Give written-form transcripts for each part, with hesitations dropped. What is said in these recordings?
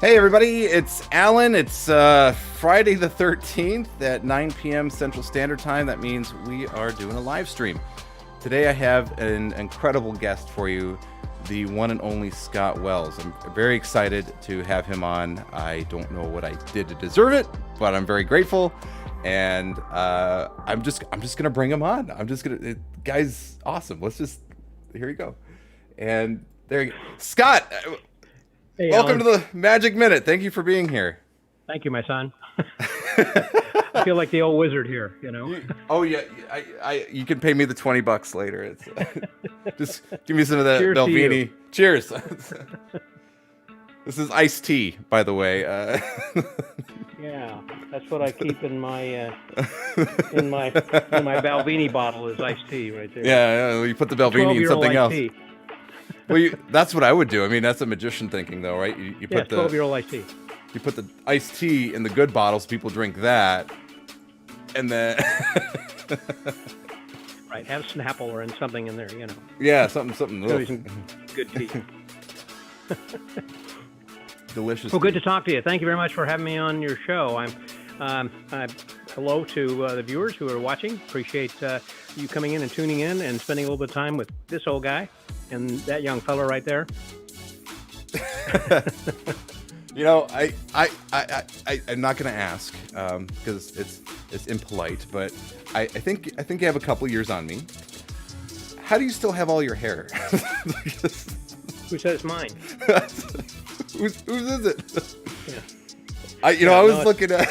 Hey everybody, it's Alan. It's Friday the 13th at 9 p.m. Central Standard Time. That means we are doing a live stream. Today I have an incredible guest for you, the one and only Scott Wells. I'm very excited to have him on. I don't know what I did to deserve it, but I'm very grateful. And I'm just gonna bring him on. Guy's awesome. Here you go. And there you go. Scott, hey, welcome Alan. to the Magic Minute. Thank you for being here. Thank you, my son. I feel like the old wizard here, you know. You can pay me the $20 later. It's just give me some of that Cheers to Belvini. you. Cheers. This is iced tea, by the way. Yeah, that's what I keep in my in my Balvenie bottle is iced tea right there. Yeah, you put the Belvini in 12-year-old something else. iced tea. Well, that's what I would do. I mean, that's a magician thinking, though, right? You Yeah, put the 12-year-old iced tea. you put the iced tea in the good bottles. People drink that, and then Right, have Snapple or something in there, you know. yeah, something Give me some good tea. delicious. Well, good to talk to you. Thank you very much for having me on your show. I'm hello to the viewers who are watching. Appreciate you coming in and tuning in and spending a little bit of time with this old guy and that young fellow right there. You know, I'm not going to ask because it's impolite, but I think you have a couple years on me. How do you still have all your hair? Who said it's mine? Whose is it? Yeah. I was looking at.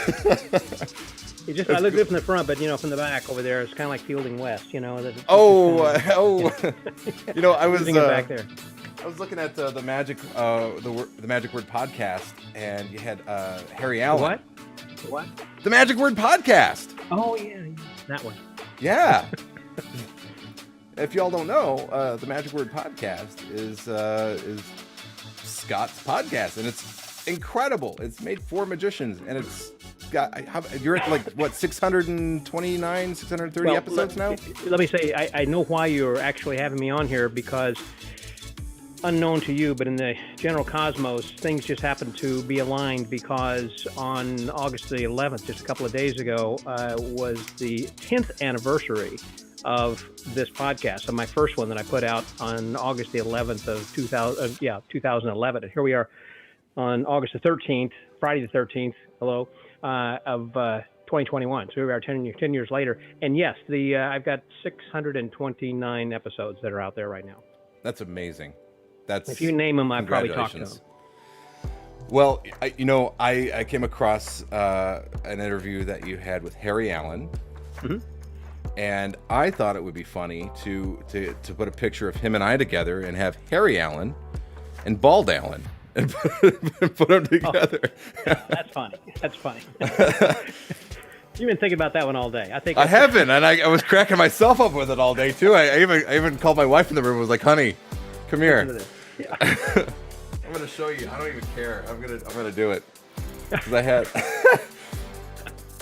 I looked good from the front, but from the back over there, it's kind of like Fielding West. You know. You know, I was back there. I was looking at the Magic the Magic Word podcast, and you had Harry Allen. What? The Magic Word podcast. Oh yeah, that one. Yeah. If y'all don't know, the Magic Word podcast is Scott's podcast, and it's incredible. It's made for magicians, and it's got you're at like what 629, 630 episodes now. Let me say, I know why you're actually having me on here, because unknown to you, but in the general cosmos, things just happen to be aligned, because on August the 11th, just a couple of days ago, was the 10th anniversary of this podcast. So my first one that I put out on August the 11th of 2011. And here we are on August the 13th, Friday the 13th, of 2021. So here we are 10 years later. And yes, I've got 629 episodes that are out there right now. That's amazing. If you name them, I've probably talked to them. Well, I came across an interview that you had with Harry Allen. Mm-hmm. And I thought it would be funny to put a picture of him and I together and have Harry Allen and Bald Allen and put them together. Oh, that's funny. That's funny. You've been thinking about that one all day. I haven't, and I was cracking myself up with it all day too. I even called my wife in the room and was like, "Honey, come here." Yeah. I'm gonna show you. I don't even care. I'm gonna do it because I had.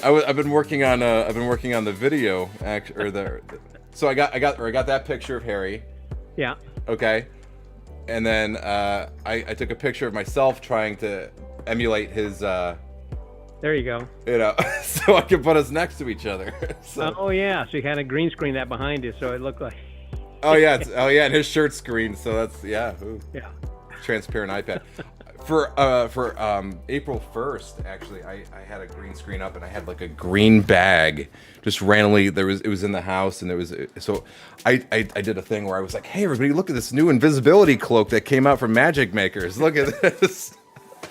I've been working on the video so I got that picture of Harry. Yeah. Okay. And then I took a picture of myself trying to emulate his There you go. So I could put us next to each other. So. Oh yeah, so you kind of green screen that behind you, so it looked like. Oh yeah, and his shirt's green, so that's ooh. Yeah. Transparent iPad. For April 1st, actually, I had a green screen up, and I had like a green bag just randomly. It was in the house, and I did a thing where I was like, "Hey, everybody, look at this new invisibility cloak that came out from Magic Makers. Look at this."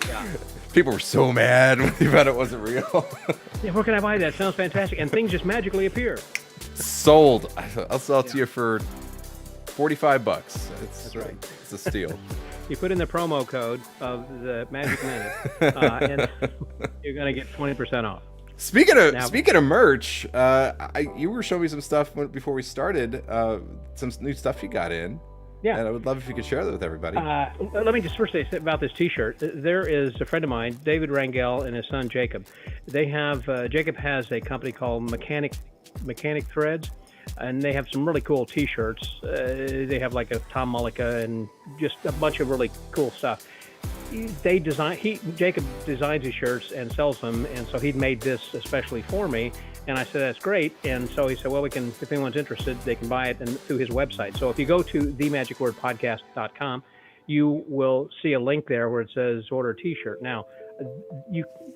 Yeah. People were so mad when they found it wasn't real. Yeah, where can I buy that? Sounds fantastic, and things just magically appear. Sold. I'll sell it to you for $45. That's right. It's a steal. You put in the promo code of the Magic Minute, and you're going to get 20% off. Speaking of merch, you were showing me some stuff before we started. Some new stuff you got in. Yeah. And I would love if you could share that with everybody. Let me just first say about this T-shirt. There is a friend of mine, David Rangel, and his son Jacob. They have Jacob has a company called Mechanic Threads, and they have some really cool T-shirts. They have like a Tom Mullica and just a bunch of really cool stuff. Jacob designs his shirts and sells them, and so he'd made this especially for me. And I said, that's great. And so he said, well, if anyone's interested, they can buy it through his website. So if you go to themagicwordpodcast.com, you will see a link there where it says order a t-shirt. Now,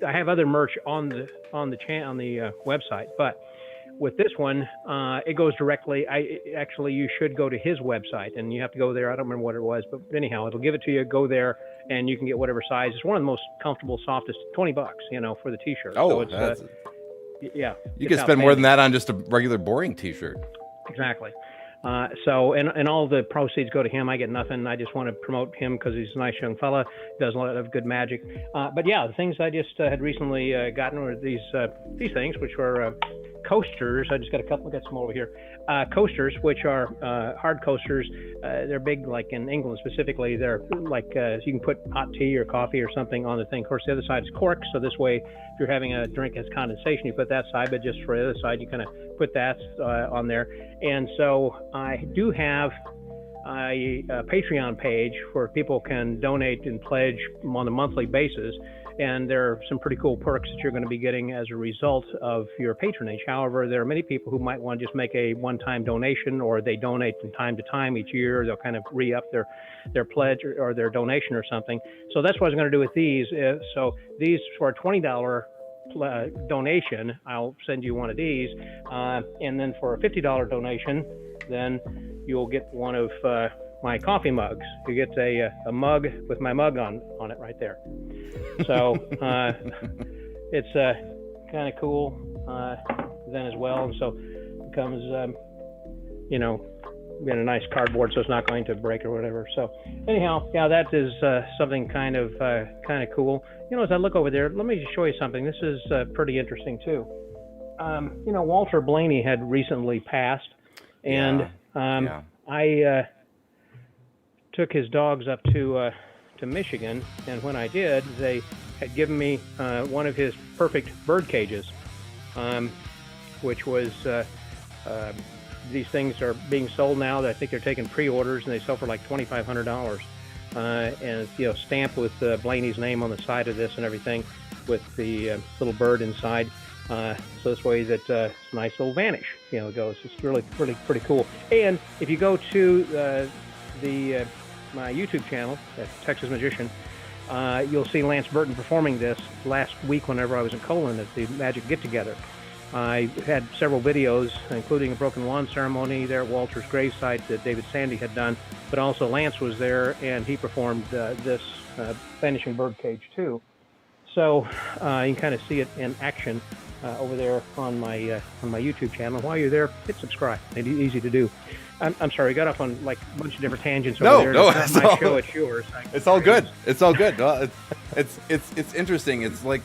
I have other merch on the website, but with this one, it goes directly. You should go to his website, and you have to go there. I don't remember what it was, but anyhow, it'll give it to you. Go there, and you can get whatever size. It's one of the most comfortable, softest. $20, for the t-shirt. Oh, so it's, yeah. You can spend more than that on just a regular boring t-shirt. Exactly. And all the proceeds go to him. I get nothing. I just want to promote him because he's a nice young fella. Does a lot of good magic. But yeah, the things I just had recently gotten were these things, which were coasters. I just got a couple. Got some over here. Coasters, which are hard coasters. They're big, like in England specifically. They're like you can put hot tea or coffee or something on the thing. Of course, the other side is cork, so this way, if you're having a drink has condensation, you put that side. But just for the other side, you kind of put that on there. And so I do have a Patreon page where people can donate and pledge on a monthly basis. And there are some pretty cool perks that you're going to be getting as a result of your patronage. However, there are many people who might want to just make a one-time donation, or they donate from time to time each year. They'll kind of re-up their pledge or their donation or something. So that's what I was going to do with these. So these, for a $20 donation, I'll send you one of these. And then for a $50 donation, then you'll get one of my coffee mugs. You get a mug with my mug on it right there. So it's kind of cool then as well. And so it comes, in a nice cardboard, so it's not going to break or whatever. So anyhow, yeah, that is something kind of cool. As I look over there, let me just show you something. This is pretty interesting too. Walter Blaney had recently passed, and I took his dogs up to Michigan, and when I did, they had given me one of his perfect bird cages, which was these things are being sold now. I think they're taking pre-orders, and they sell for like $2,500, and it's stamped with Blaney's name on the side of this and everything, with the little bird inside. So this way that it's a nice little vanish, it goes. It's really pretty cool. And if you go to my YouTube channel, Texas Magician, you'll see Lance Burton performing this last week whenever I was in Colon at the Magic Get-Together. I had several videos, including a broken wand ceremony there at Walter's gravesite that David Sandy had done, but also Lance was there, and he performed this vanishing bird cage too. So you can kind of see it in action over there on my YouTube channel. While you're there, hit subscribe. It's easy to do. I'm sorry, I got off on like a bunch of different tangents over there. No, it's not my show, it's yours. It's all good. It's all good. Well, it's interesting. It's like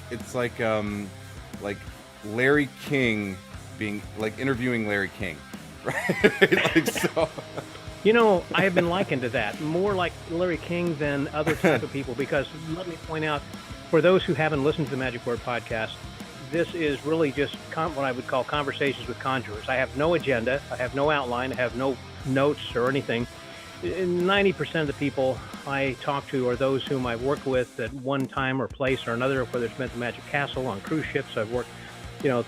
Larry King being like interviewing Larry King, right? Like so. I have been likened to that, more like Larry King than other type of people, because let me point out, for those who haven't listened to the Magic Word podcast, this is really just what I would call conversations with conjurers. I have no agenda. I have no outline. I have no notes or anything. 90% of the people I talk to are those whom I've worked with at one time or place or another, whether it's been at the Magic Castle, on cruise ships. I've worked,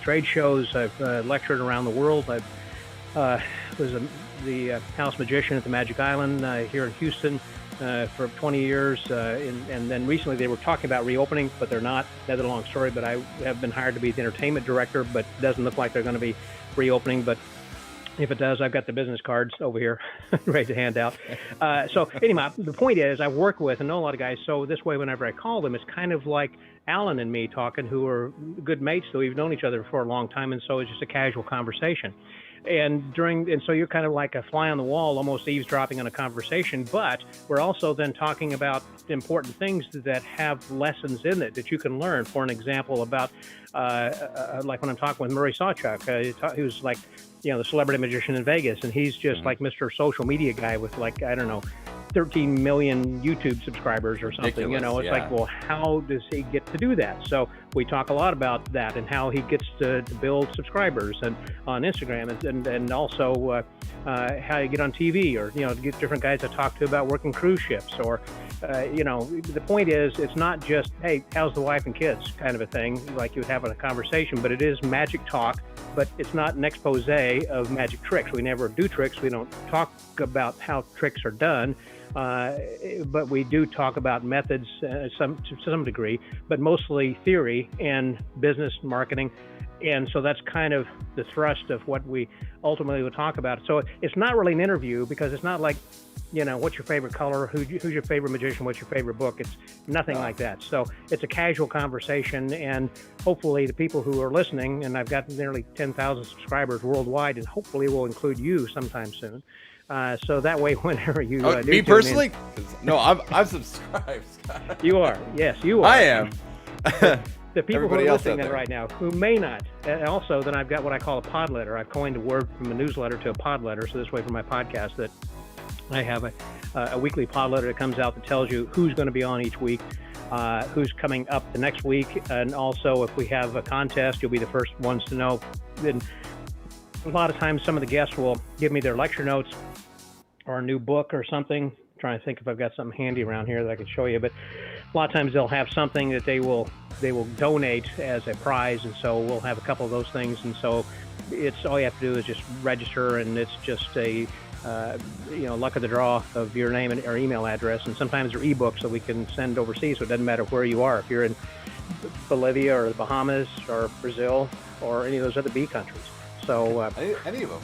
trade shows. I've lectured around the world. I was the house magician at the Magic Island here in Houston for 20 years, and then recently they were talking about reopening, but they're not. That's a long story, but I have been hired to be the entertainment director, but it doesn't look like they're going to be reopening. But if it does, I've got the business cards over here ready to hand out. So anyway, the point is I've worked with and know a lot of guys, so this way whenever I call them, it's kind of like Alan and me talking, who are good mates, so we've known each other for a long time, and so it's just a casual conversation. And so you're kind of like a fly on the wall, almost eavesdropping on a conversation, but we're also then talking about important things that have lessons in it that you can learn. For an example, about like when I'm talking with Murray Sawchuk, he was like, the celebrity magician in Vegas, and he's just like Mr. Social Media guy with 30 13 million YouTube subscribers or something. Ridiculous, It's like, well, how does he get to do that? So we talk a lot about that and how he gets to build subscribers and on Instagram and also how you get on TV or, get different guys to talk to about working cruise ships or, the point is it's not just, hey, how's the wife and kids kind of a thing like you would have in a conversation, but it is magic talk, but it's not an expose of magic tricks. We never do tricks. We don't talk about how tricks are done, but we do talk about methods to some degree, but mostly theory and business marketing. And so that's kind of the thrust of what we ultimately will talk about. So it's not really an interview because it's not like, what's your favorite color? Who's your favorite magician? What's your favorite book? It's nothing like that. So it's a casual conversation, and hopefully the people who are listening, and I've got nearly 10,000 subscribers worldwide, and hopefully we'll include you sometime soon. So that way, whenever you do me personally, no, I'm subscribed. You are, yes, you are. I am. The people Everybody who are else listening out there right now who may not. Also, then I've got what I call a pod letter. I've coined a word from a newsletter to a pod letter. So this way, for my podcast, that I have a weekly pod letter that comes out that tells you who's going to be on each week, who's coming up the next week, and also if we have a contest, you'll be the first ones to know. And a lot of times, some of the guests will give me their lecture notes or a new book or something. I'm trying to think if I've got something handy around here that I can show you, but a lot of times they'll have something that they will donate as a prize, and so we'll have a couple of those things. And so it's all you have to do is just register, and it's just a luck of the draw of your name and or email address. And sometimes they're ebooks that we can send overseas, so it doesn't matter where you are. If you're in Bolivia or the Bahamas or Brazil or any of those other B countries. So any of them.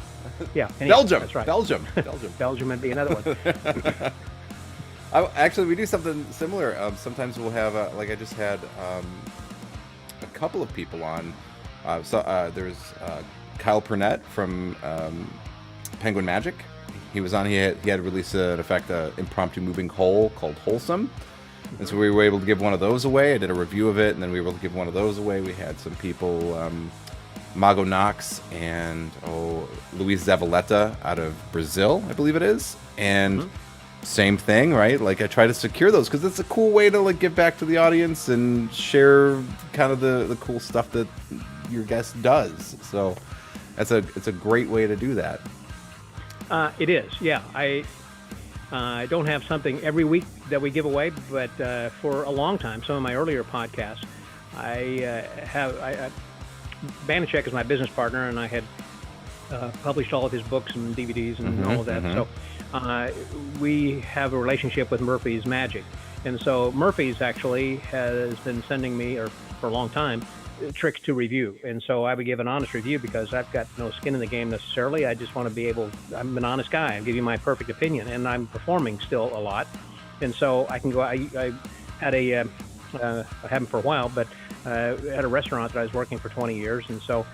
Yeah, Belgium. That's right. Belgium. Belgium would be another one. Actually, we do something similar. Sometimes we'll have, like I just had a couple of people on. There's Kyle Purnett from Penguin Magic. He was on. He had released an impromptu moving whole called Wholesome. And so we were able to give one of those away. I did a review of it, and then we were able to give one of those away. We had some people, Mago Knox and Luis Zavaleta out of Brazil, I believe it is. And same thing, right? Like I try to secure those because it's a cool way to like give back to the audience and share kind of the cool stuff that your guest does. So it's a great way to do that. It is, yeah. I don't have something every week that we give away, but for a long time, some of my earlier podcasts, Banachek is my business partner, and I had published all of his books and DVDs and all of that. So we have a relationship with Murphy's Magic. And so Murphy's actually has been sending me, or for a long time, tricks to review. And so I would give an honest review because I've got no skin in the game necessarily. I just want to be I'm an honest guy. I give you my perfect opinion, and I'm performing still a lot. And so I can go, I had I haven't for a while, but at a restaurant that I was working for 20 years. And so,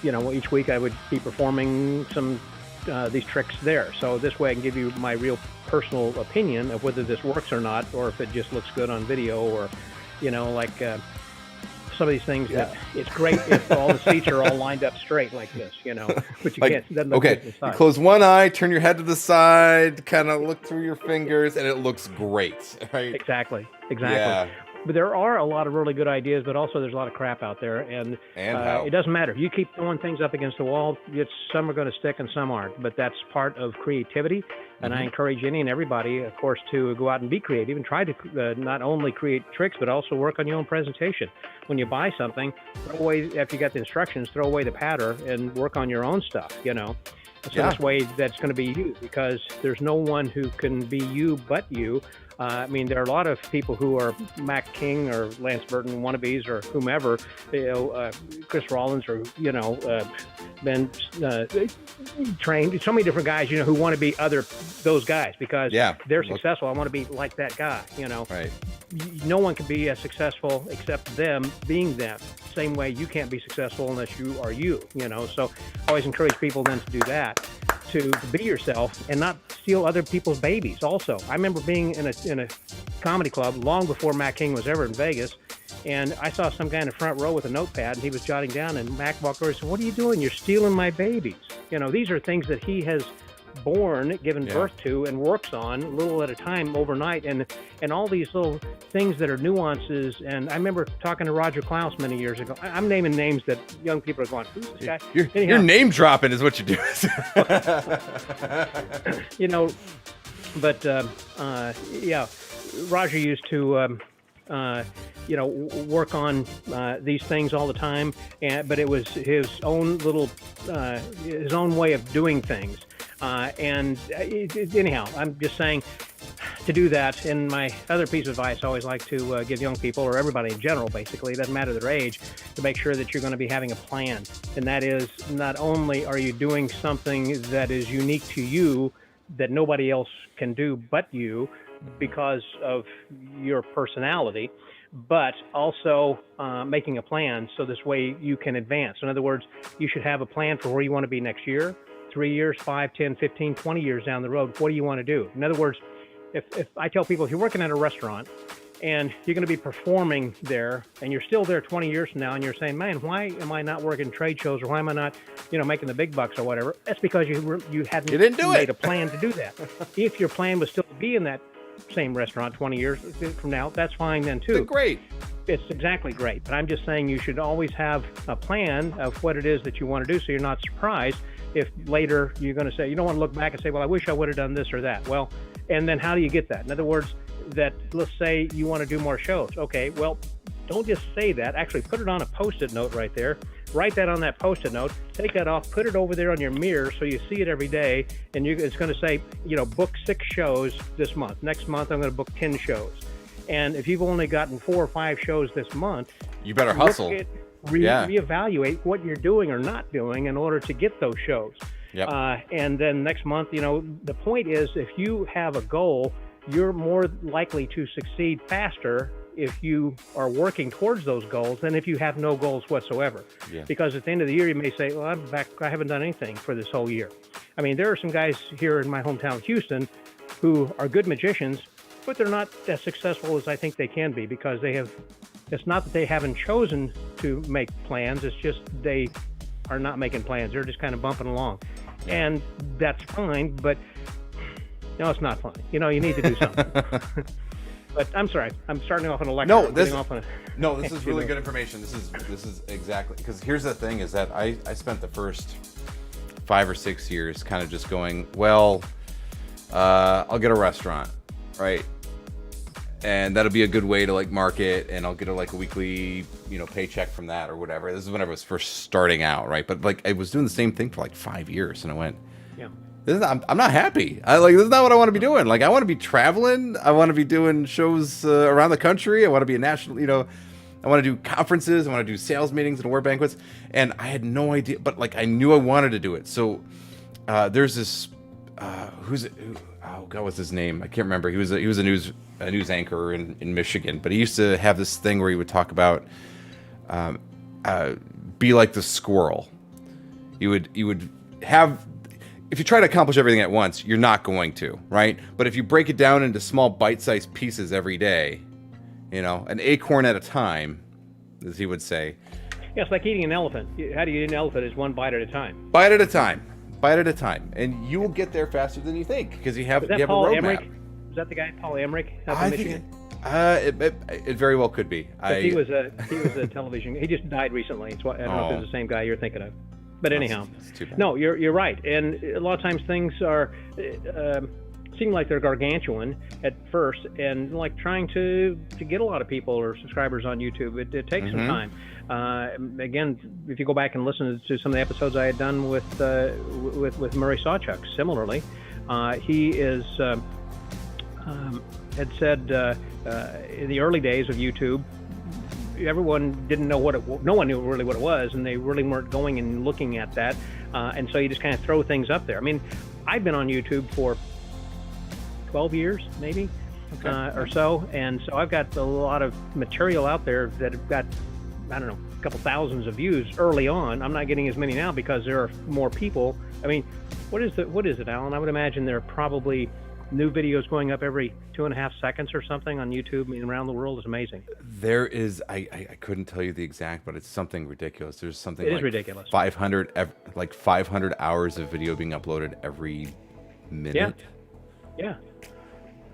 each week I would be performing some these tricks there. So this way I can give you my real personal opinion of whether this works or not, or if it just looks good on video, or, some of these things that it's great if all the seats are all lined up straight like this, but you can't. Okay, you close one eye, turn your head to the side, kind of look through your fingers, and it looks great, right? Exactly. Yeah. But there are a lot of really good ideas, but also there's a lot of crap out there, and it doesn't matter. If you keep throwing things up against the wall, some are going to stick and some aren't, but that's part of creativity, and I encourage any and everybody, of course, to go out and be creative and try to not only create tricks, but also work on your own presentation. When you buy something, throw away, after you got the instructions, throw away the pattern and work on your own stuff, So this way that's going to be you, because there's no one who can be you but you. There are a lot of people who are Mac King or Lance Burton wannabes or whomever, Chris Rollins or, been trained. So many different guys, who want to be those guys because they're successful. I want to be like that guy, Right. No one can be as successful except them being them. Same way you can't be successful unless you are you, So I always encourage people then to do that, to be yourself and not steal other people's babies also. I remember being in a comedy club long before Mac King was ever in Vegas, and I saw some guy in the front row with a notepad, and he was jotting down, and Mac walked over and said, "What are you doing? You're stealing my babies." These are things that he has born, given birth to, and works on little at a time overnight, and all these little things that are nuances. And I remember talking to Roger Klaus many years ago. I'm naming names that young people are going, who's this guy? You're name dropping is what you do. But Roger used to work on these things all the time, but it was his own little his own way of doing things. Anyhow, I'm just saying to do that. And my other piece of advice I always like to give young people, or everybody in general, basically, it doesn't matter their age, to make sure that you're going to be having a plan. And that is, not only are you doing something that is unique to you, that nobody else can do but you because of your personality, but also making a plan so this way you can advance. In other words, you should have a plan for where you want to be next year, 3 years, 5, 10, 15, 20 years down the road. What do you want to do? In other words, if I tell people, if you're working at a restaurant and you're going to be performing there and you're still there 20 years from now and you're saying, man, why am I not working trade shows, or why am I not, making the big bucks or whatever? That's because you hadn't made a plan to do that. If your plan was still to be in that same restaurant 20 years from now, that's fine then too. It's great. It's exactly great. But I'm just saying you should always have a plan of what it is that you want to do, so you're not surprised if later you're going to say, you don't want to look back and say, well, I wish I would have done this or that. Well, and then how do you get that? In other words, that let's say you want to do more shows. Okay, well, don't just say that. Actually, put it on a Post-it note right there. Write that on that Post-it note. Take that off. Put it over there on your mirror so you see it every day. And it's going to say, book 6 shows this month. Next month, I'm going to book 10 shows. And if you've only gotten 4 or 5 shows this month, you better hustle. Reevaluate what you're doing or not doing in order to get those shows. Yep. And then next month, the point is, if you have a goal, you're more likely to succeed faster if you are working towards those goals than if you have no goals whatsoever. Yeah. Because at the end of the year, you may say, well, I'm back, I haven't done anything for this whole year. I mean, there are some guys here in my hometown, Houston, who are good magicians, but they're not as successful as I think they can be, because it's not that they haven't chosen to make plans, it's just they are not making plans. They're just kind of bumping along. Yeah. And that's fine, but no, it's not fine. You need to do something. But I'm sorry, I'm starting off on a lecture. No, this is really good information. This is exactly, because here's the thing, is that I spent the first 5 or 6 years kind of just going, well, I'll get a restaurant, right? And that'll be a good way to market, and I'll get a weekly, paycheck from that or whatever. This is when I was first starting out, right? But I was doing the same thing for 5 years, and I went, yeah, I'm not happy. This is not what I want to be doing. I want to be traveling. I want to be doing shows around the country. I want to be a national, I want to do conferences. I want to do sales meetings and award banquets. And I had no idea, but I knew I wanted to do it. So there's this, what's his name? I can't remember. He was a news anchor in Michigan, but he used to have this thing where he would talk about be like the squirrel. You would have, if you try to accomplish everything at once, you're not going to, right? But if you break it down into small bite-sized pieces every day, an acorn at a time, as he would say. Yeah, it's like eating an elephant. How do you eat an elephant? Is one bite at a time. Bite at a time, and you will get there faster than you think, because you have a roadmap. Is that the guy, Paul Emmerich? I think it very well could be. He was a television. He just died recently. I don't know if it's the same guy you're thinking of. But anyhow, no, you're right. And a lot of times things are seem like they're gargantuan at first, and trying to get a lot of people or subscribers on YouTube, it takes some time. Again, if you go back and listen to some of the episodes I had done with Murray Sawchuk, similarly, he is had said in the early days of YouTube, everyone didn't know no one knew really what it was, and they really weren't going and looking at that, and so you just kind of throw things up there. I mean, I've been on YouTube for 12 years, maybe, or so, and so I've got a lot of material out there that have got, I don't know, a couple thousands of views early on. I'm not getting as many now because there are more people. I mean, what is it, Alan? I would imagine there are probably new videos going up every 2.5 seconds or something on YouTube. I mean, around the world. Is amazing. There is, I couldn't tell you the exact, but it's something ridiculous. There's something it is ridiculous. 500 hours of video being uploaded every minute. Yeah.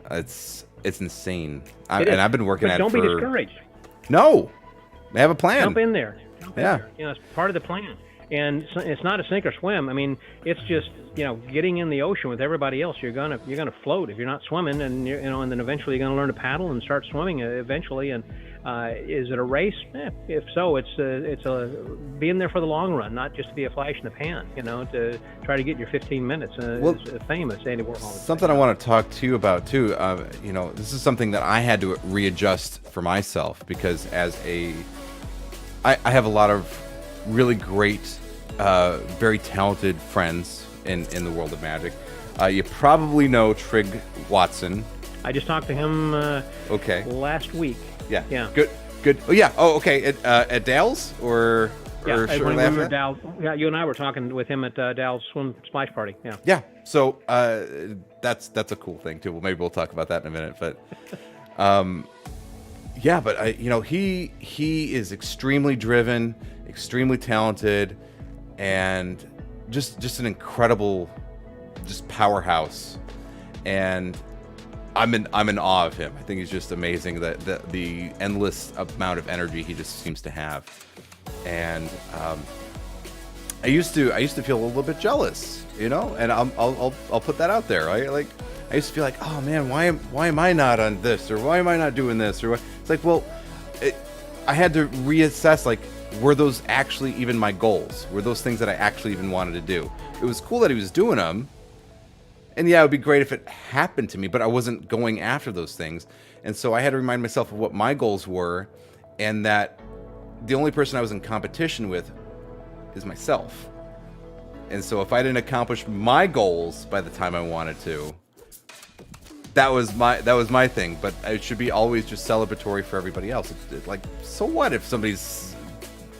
It's insane. And I've been working but at it don't for... be discouraged. No. They have a plan. Jump in there. Yeah. It's part of the plan. And it's not a sink or swim. I mean, it's just, getting in the ocean with everybody else. You're gonna float if you're not swimming, and and then eventually you're gonna learn to paddle and start swimming eventually. And is it a race? If so, it's a being there for the long run, not just to be a flash in the pan. To try to get your 15 minutes. It's famous, Andy Warhol. Something I want to talk to you about too. This is something that I had to readjust for myself, because I have a lot of really great, very talented friends in the world of magic. You probably know Trig Watson. I just talked to him last week. Yeah. Good. Oh, yeah. Oh, okay. At Dale's or when shortly we after were that? Dal. Yeah, you and I were talking with him at Dal's swim splash party. Yeah. Yeah. So that's a cool thing too. Well, maybe we'll talk about that in a minute. But he is extremely driven, extremely talented, and just an incredible, just powerhouse. And I'm in awe of him. I think he's just amazing. That the endless amount of energy he just seems to have. And I used to feel a little bit jealous, and I'll put that out there, right? Like, I used to feel like, oh man, why am I not on this, or why am I not doing this, or what? It's like, well, I had to reassess, like, were those actually even my goals? Were those things that I actually even wanted to do? It was cool that he was doing them, and yeah, it would be great if it happened to me, but I wasn't going after those things. And so I had to remind myself of what my goals were, and that the only person I was in competition with is myself. And so if I didn't accomplish my goals by the time I wanted to, that was my thing. But it should be always just celebratory for everybody else. It's like, so what if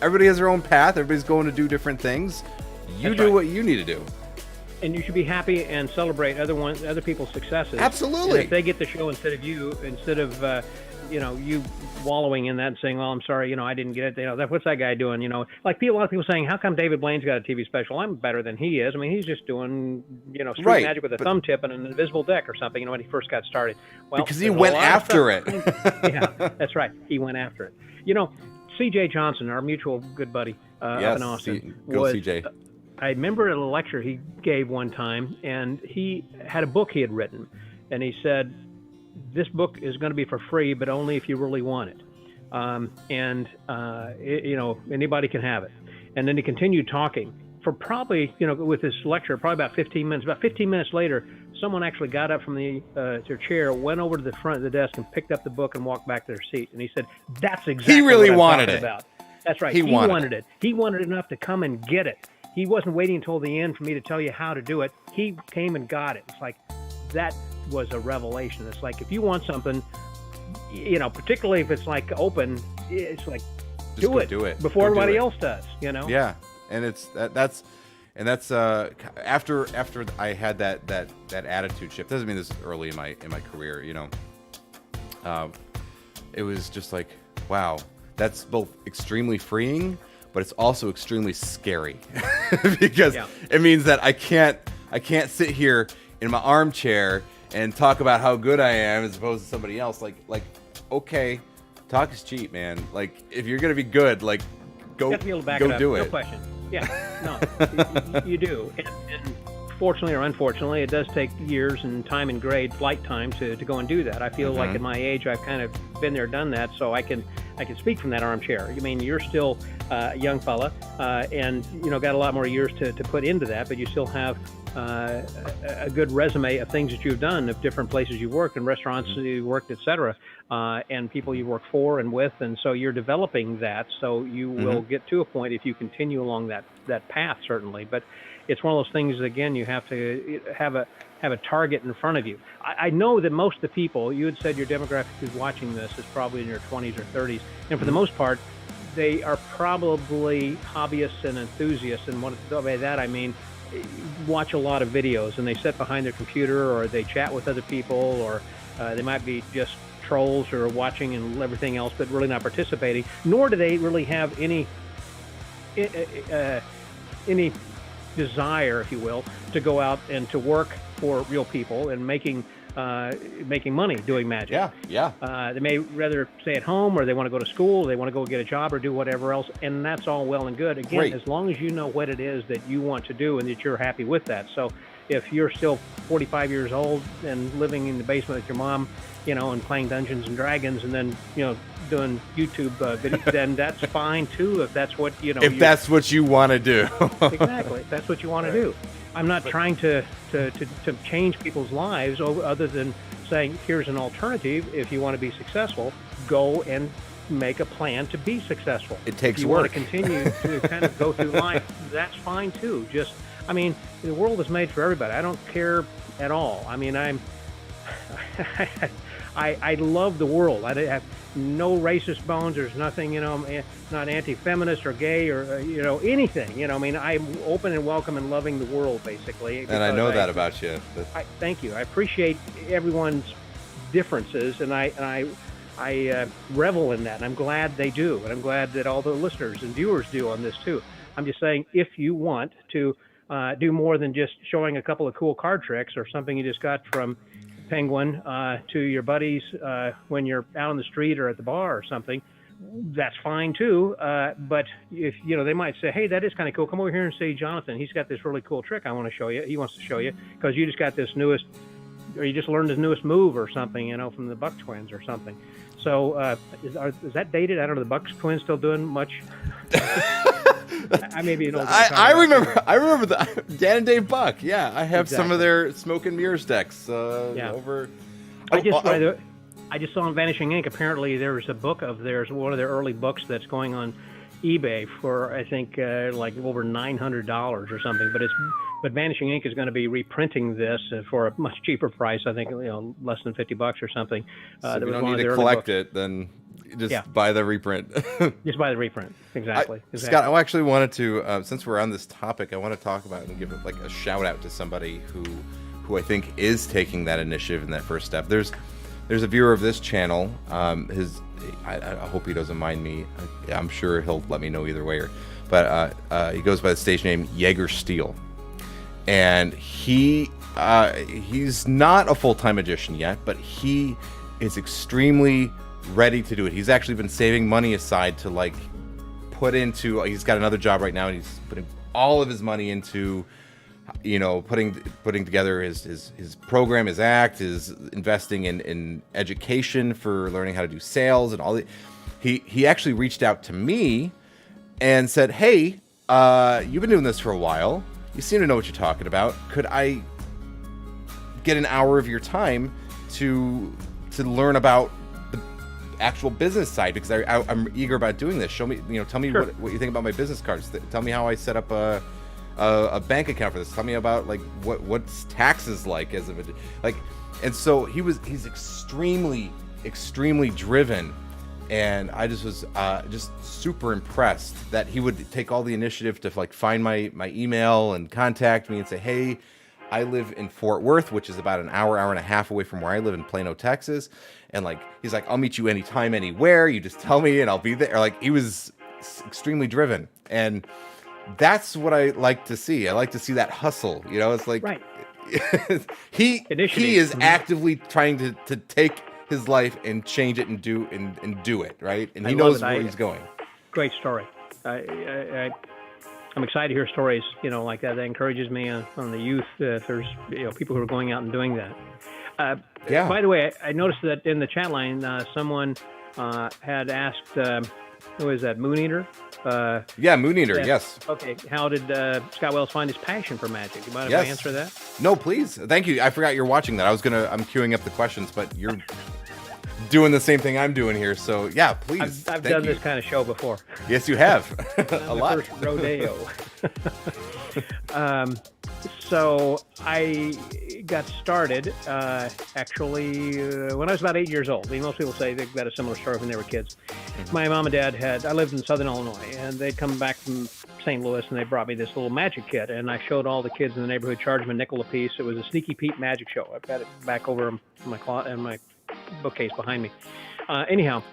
everybody has their own path, everybody's going to do different things. You do what you need to do. And you should be happy and celebrate other people's successes. Absolutely. And if they get the show instead of you you wallowing in that and saying, well, I'm sorry, I didn't get it. What's that guy doing? Like a lot of people saying, how come David Blaine's got a TV special? I'm better than he is. I mean, he's just doing, street magic with a thumb tip and an invisible deck or something, when he first got started. Well, because he went after it. Yeah, that's right. He went after it. C.J. Johnson, our mutual good buddy up in Austin. Go C.J. I remember at a lecture he gave one time, and he had a book he had written, and he said, this book is going to be for free, but only if you really want it. Anybody can have it. And then he continued talking for probably, with this lecture, probably about 15 minutes. About 15 minutes later, someone actually got up from their chair, went over to the front of the desk and picked up the book and walked back to their seat. And he said, that's exactly he really what I'm wanted talking it. about. That's right. He wanted it. He wanted enough to come and get it. He wasn't waiting until the end for me to tell you how to do it. He came and got it. It's like, that was a revelation. It's like, if you want something, particularly if it's like open, it's like, do it before everybody else does, Yeah. And that's after I had that attitude shift. Doesn't mean this is early in my career, it was just like, wow, that's both extremely freeing, but it's also extremely scary because it means that I can't sit here in my armchair and talk about how good I am as opposed to somebody else. Like, okay, talk is cheap, man. Like, if you're gonna be good, like, go do it. No question. Yeah, no, you do. And fortunately or unfortunately, it does take years and time and grade flight time to go and do that. I feel like at my age, I've kind of been there, done that, so I can speak from that armchair. I mean, you're still a young fella, and got a lot more years to put into that, but you still have a good resume of things that you've done, of different places you've worked, and restaurants you worked, etc., and people you work for and with, and so you're developing that. So you will get to a point if you continue along that path, certainly. But it's one of those things, again, you have to have a target in front of you. I know that most of the people, you had said your demographic who's watching this is probably in their 20s or 30s, and for the most part, they are probably hobbyists and enthusiasts, and by that I mean watch a lot of videos, and they sit behind their computer, or they chat with other people, or they might be just trolls or watching and everything else, but really not participating, nor do they really have any desire, if you will, to go out and to work for real people and making money doing magic. They may rather stay at home, or they want to go to school, or they want to go get a job, or do whatever else, and that's all well and good. Again, Great. as long as you know what it is that you want to do and that you're happy with that. So if you're still 45 years old and living in the basement with your mom, and playing Dungeons and Dragons, and then doing YouTube videos, then that's fine too. If that's what that's what you want to do. Exactly. If that's what you want to do. I'm not trying to change people's lives other than saying, here's an alternative. If you want to be successful, go and make a plan to be successful. It takes work. If you work. want to continue to kind of go through life, that's fine too. The world is made for everybody. I don't care at all. I love the world. I have no racist bones. There's nothing, I'm not anti-feminist or gay or, anything. I'm open and welcome and loving the world, basically. And I know that about you. Thank you. I appreciate everyone's differences, and I revel in that, and I'm glad they do, and I'm glad that all the listeners and viewers do on this too. I'm just saying, if you want to do more than just showing a couple of cool card tricks or something you just got from Penguin to your buddies when you're out on the street or at the bar or something, that's fine too. But if they might say, hey, that is kind of cool, come over here and see Jonathan, he's got this really cool trick I want to show you. He wants to show you because you just got this newest, or you just learned his newest move or something, from the Buck twins or something. So is that dated? I don't know. The Buck twins still doing much? I may be an old. I remember the Dan and Dave Buck. Yeah, I have some of their Smoke and Mirrors decks over. I just saw on Vanishing Ink. Apparently, there's a book of theirs, one of their early books that's going on eBay for I think like over $900 or something. But Vanishing Ink is going to be reprinting this for a much cheaper price. I think less than $50 or something. So if you don't need to collect it, then just buy the reprint. Just buy the reprint. Exactly. Scott, I actually wanted to, since we're on this topic, I want to talk about and give it like a shout out to somebody who I think is taking that initiative and that first step. There's a viewer of this channel. I hope he doesn't mind me. I'm sure he'll let me know either way. But he goes by the stage name Jaeger Steel, and he's not a full-time magician yet, but he is extremely ready to do it. He's actually been saving money aside to like put into. He's got another job right now, and he's putting all of his money into, putting together his program, his act, his investing in education for learning how to do sales and all that. He actually reached out to me and said, "Hey, you've been doing this for a while. You seem to know what you're talking about. Could I get an hour of your time to learn about the actual business side? Because I'm eager about doing this. Show me, tell me what you think about my business cards. Tell me how I set up a bank account for this. Tell me about like what's taxes like as a like." And so he's extremely driven, and I just was just super impressed that he would take all the initiative to like find my email and contact me and say, "Hey, I live in Fort Worth, which is about an hour and a half away from where I live in Plano, Texas." And like he's like, "I'll meet you anytime, anywhere. You just tell me and I'll be there." Like he was extremely driven, and that's what I like to see. I like to see that hustle. It's like right. he is actively trying to take his life and change it and do it right, and he knows where he's going. Great story. I'm excited to hear stories like that. That encourages me on the youth. If there's people who are going out and doing that. By the way, I noticed that in the chat line, someone had asked, who is that, Moon Eater? Moon Eater, yes. Okay, how did Scott Wells find his passion for magic? You mind if I answer that? No, please. Thank you. I forgot you're watching that. I'm queuing up the questions, but you're doing the same thing I'm doing here. So yeah, please. I've done this kind of show before. Yes, you have. A lot. First rodeo. So I got started actually when I was about 8 years old. Most people say they've got a similar story when they were kids. Mm-hmm. My mom and dad I lived in Southern Illinois, and they'd come back from St. Louis, and they brought me this little magic kit, and I showed all the kids in the neighborhood, charged them a nickel a piece. It was a Sneaky Pete magic show. I've got it back over in my bookcase behind me. Anyhow,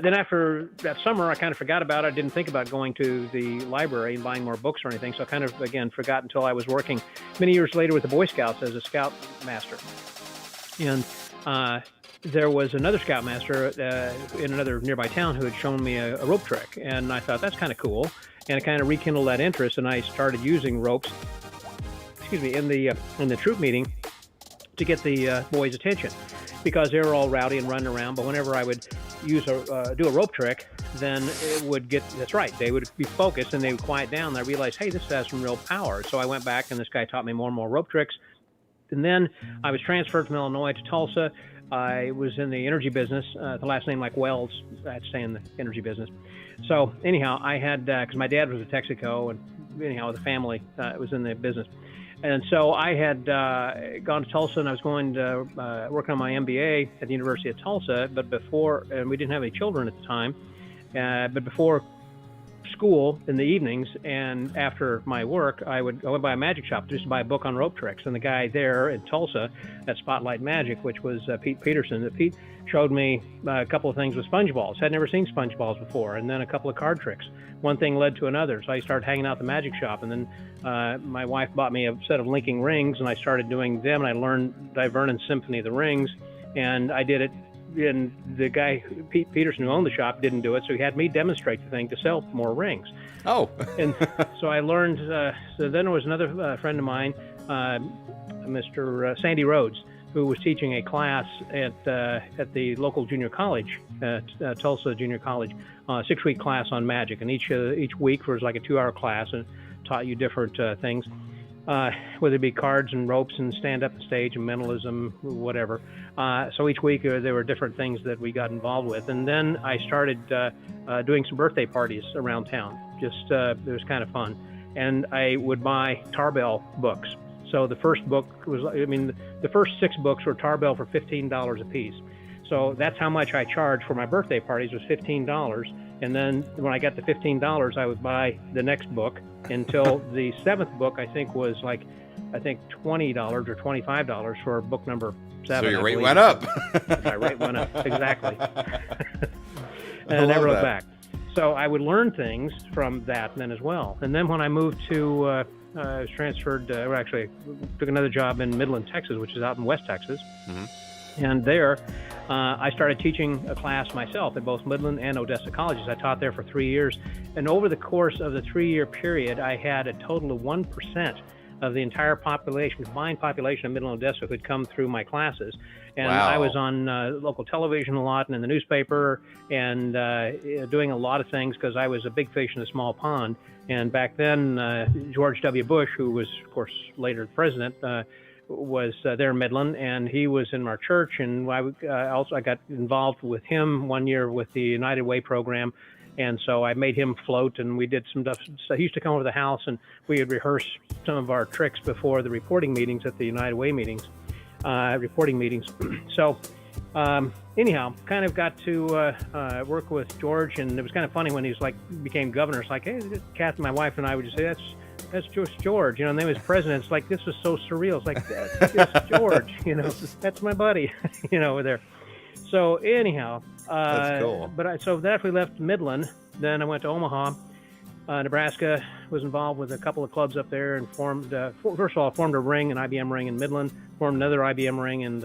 Then after that summer, I kind of forgot about it. I didn't think about going to the library and buying more books or anything. So I kind of, again, forgot until I was working many years later with the Boy Scouts as a scout master. And there was another scoutmaster in another nearby town who had shown me a rope trick. And I thought, that's kind of cool. And it kind of rekindled that interest. And I started using ropes, in the troop meeting to get the boys' attention, because they were all rowdy and running around. But whenever I would do a rope trick, then it would that's right, they would be focused and they would quiet down. And I realized, hey, this has some real power. So I went back and this guy taught me more and more rope tricks. And then I was transferred from Illinois to Tulsa. I was in the energy business, the last name like Wells, I had to stay in the energy business. So anyhow, I had, because my dad was a Texaco, and anyhow, the family was in the business. And so I had gone to Tulsa, and I was going to work on my MBA at the University of Tulsa. But before, and we didn't have any children at the time, but before school in the evenings and after my work, I would by a magic shop just to buy a book on rope tricks. And the guy there in Tulsa at Spotlight Magic, which was Pete Peterson, Pete showed me a couple of things with sponge balls. I'd never seen sponge balls before, and then a couple of card tricks. One thing led to another, so I started hanging out at the magic shop, and then my wife bought me a set of linking rings, and I started doing them, and I learned Divernon Symphony of the Rings, and I did it. And the guy, Pete Peterson, who owned the shop, didn't do it, so he had me demonstrate the thing to sell more rings. Oh. And so I learned, so then there was another friend of mine, Mr. Sandy Rhodes, who was teaching a class at the local junior college, Tulsa Junior College, a 6-week class on magic. And each week was like a 2-hour class and taught you different things. Whether it be cards and ropes and stand up on stage and mentalism, whatever. So each week there were different things that we got involved with. And then I started doing some birthday parties around town. Just it was kind of fun. And I would buy Tarbell books. So the first book was, the first 6 books were Tarbell for $15 a piece. So that's how much I charged for my birthday parties, was $15. And then when I got the $15, I would buy the next book until the 7th book, I think, was $20 or $25 for book number 7. So your rate went up. My rate went up, exactly. And I never looked back. So I would learn things from that then as well. And then when I moved to, I was transferred, actually took another job in Midland, Texas, which is out in West Texas. Mm-hmm. And there, I started teaching a class myself at both Midland and Odessa colleges. I taught there for 3 years. And over the course of the 3-year period, I had a total of 1% of the entire population, combined population of Midland Odessa, who had come through my classes. And wow. I was on local television a lot and in the newspaper and doing a lot of things because I was a big fish in a small pond. And back then, George W. Bush, who was, of course, later president, was there in Midland, and he was in our church. And I got involved with him one year with the United Way program. And so I made him float, and we did some stuff. So he used to come over to the house, and we would rehearse some of our tricks before the reporting meetings at the United Way meetings, So anyhow, kind of got to work with George, and it was kind of funny when he became governor. It's like, hey, Kath, my wife and I would just say, that's just George, and then he was president. It's like, this was so surreal. It's like, that's just George, that's my buddy, over there. So anyhow, that's cool. So after we left Midland, then I went to Omaha, Nebraska. Was involved with a couple of clubs up there and formed. First of all, I formed a ring, an IBM ring in Midland. Formed another IBM ring in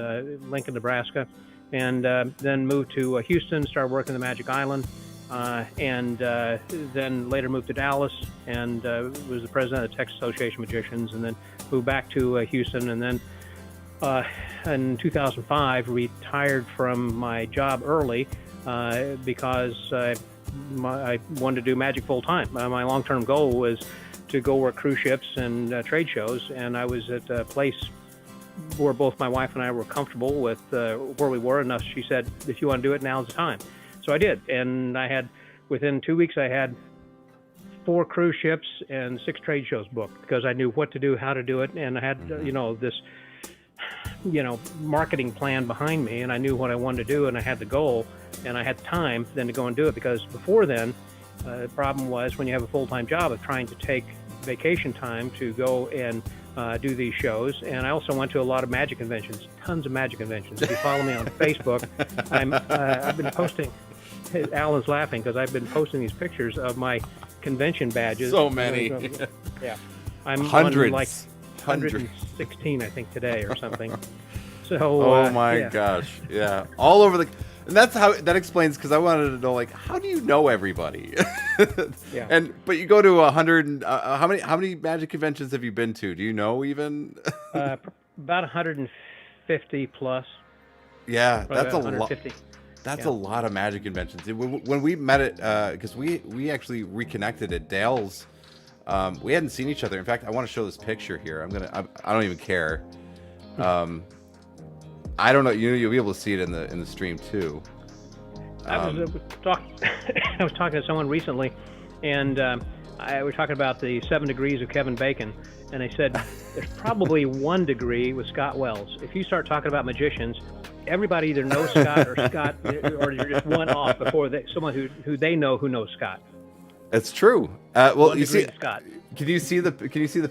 Lincoln, Nebraska, and then moved to Houston. Started working the Magic Island, and then later moved to Dallas and was the president of the Texas Association of Magicians, and then moved back to Houston, and then. In 2005, retired from my job early because I wanted to do magic full time. My long-term goal was to go work cruise ships and trade shows, and I was at a place where both my wife and I were comfortable with where we were. Enough, she said, if you want to do it, now's the time. So I did, and within 2 weeks, I had 4 cruise ships and 6 trade shows booked because I knew what to do, how to do it, and I had this marketing plan behind me, and I knew what I wanted to do, and I had the goal, and I had time then to go and do it, because before then, the problem was when you have a full-time job of trying to take vacation time to go and do these shows. And I also went to a lot of magic conventions, tons of magic conventions. If you follow me on Facebook, I've been posting. Alan's laughing because I've been posting these pictures of my convention badges. So many. Yeah. I'm Hundreds. on like 116, I think, today or something. So. Oh my gosh. Yeah. All over the. And that explains, because I wanted to know, like, how do you know everybody? Yeah. But you go to 100. How many Magic conventions have you been to? Do you know even? About 150 plus. Yeah, that's a lot. 150. That's a lot of Magic conventions. When we met it, because we actually reconnected at Dale's. We hadn't seen each other. In fact, I want to show this picture here. I don't even care. I don't know. You'll be able to see it in the stream too. I was talking to someone recently, and we're talking about the 7 degrees of Kevin Bacon, and they said there's probably 1 degree with Scott Wells. If you start talking about magicians, everybody either knows Scott or or you're just one off before someone who they know who knows Scott. It's true. Well, you see, Scott. Can you see the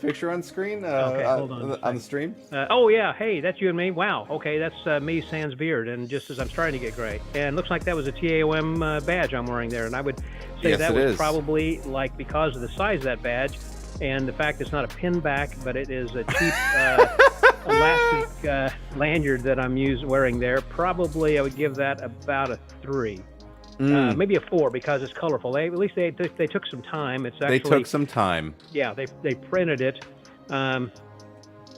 picture on screen? Okay, hold on the stream. Oh yeah, hey, that's you and me. Wow. Okay, that's me sans beard, and just as I'm starting to get gray, and looks like that was a TAOM badge I'm wearing there, and I would say that was probably, like, because of the size of that badge, and the fact it's not a pin back, but it is a cheap elastic lanyard that I'm wearing there. Probably I would give that about a 3. Maybe a 4 because it's colorful. At least they took some time. They took some time. Yeah, they printed it, and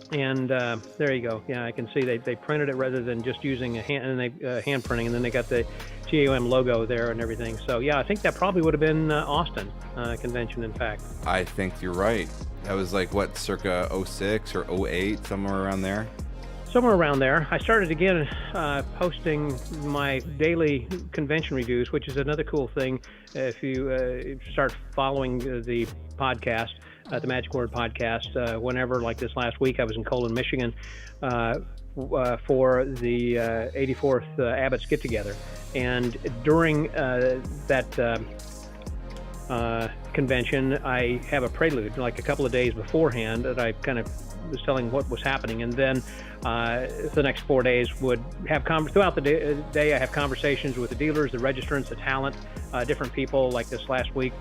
there you go. Yeah, I can see they printed it rather than just using a hand printing, and then they got the TAOM logo there and everything. So yeah, I think that probably would have been Austin convention. In fact, I think you're right. That was like what, circa 06 or 08, somewhere around there. Somewhere around there. I started again posting my daily convention reviews, which is another cool thing. If you start following the podcast, the Magic Word podcast, whenever, like this last week, I was in Colon, Michigan for the 84th Abbott's Get Together. And during that convention, I have a prelude, like a couple of days beforehand, that I kind of was telling what was happening, and then the next 4 days would have throughout the day I have conversations with the dealers, the registrants, the talent, different people. Like this last week,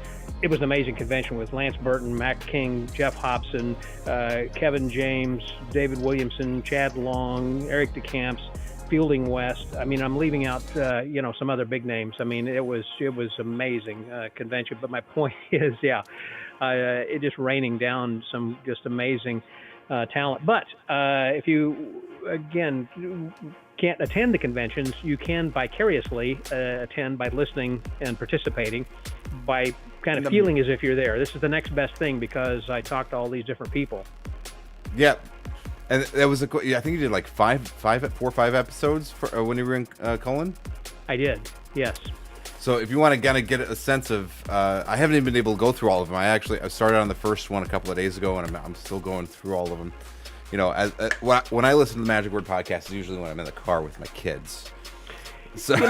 it was an amazing convention with Lance Burton, Mac King, Jeff Hobson, Kevin James, David Williamson, Chad Long, Eric DeCamps, Fielding West. I mean, I'm leaving out some other big names. I mean, it was amazing convention. But my point is, it just raining down some just amazing talent. But if you, again, can't attend the conventions, you can vicariously attend by listening and participating, by kind of feeling as if you're there. This is the next best thing because I talked to all these different people. Yeah. And that was I think you did like 4 or 5 episodes for, when you were in Colon? I did, yes. So if you want to kind of get a sense of, I haven't even been able to go through all of them. I started on the first one a couple of days ago, and I'm still going through all of them. You know, when I listen to the Magic Word podcast, it's usually when I'm in the car with my kids. So and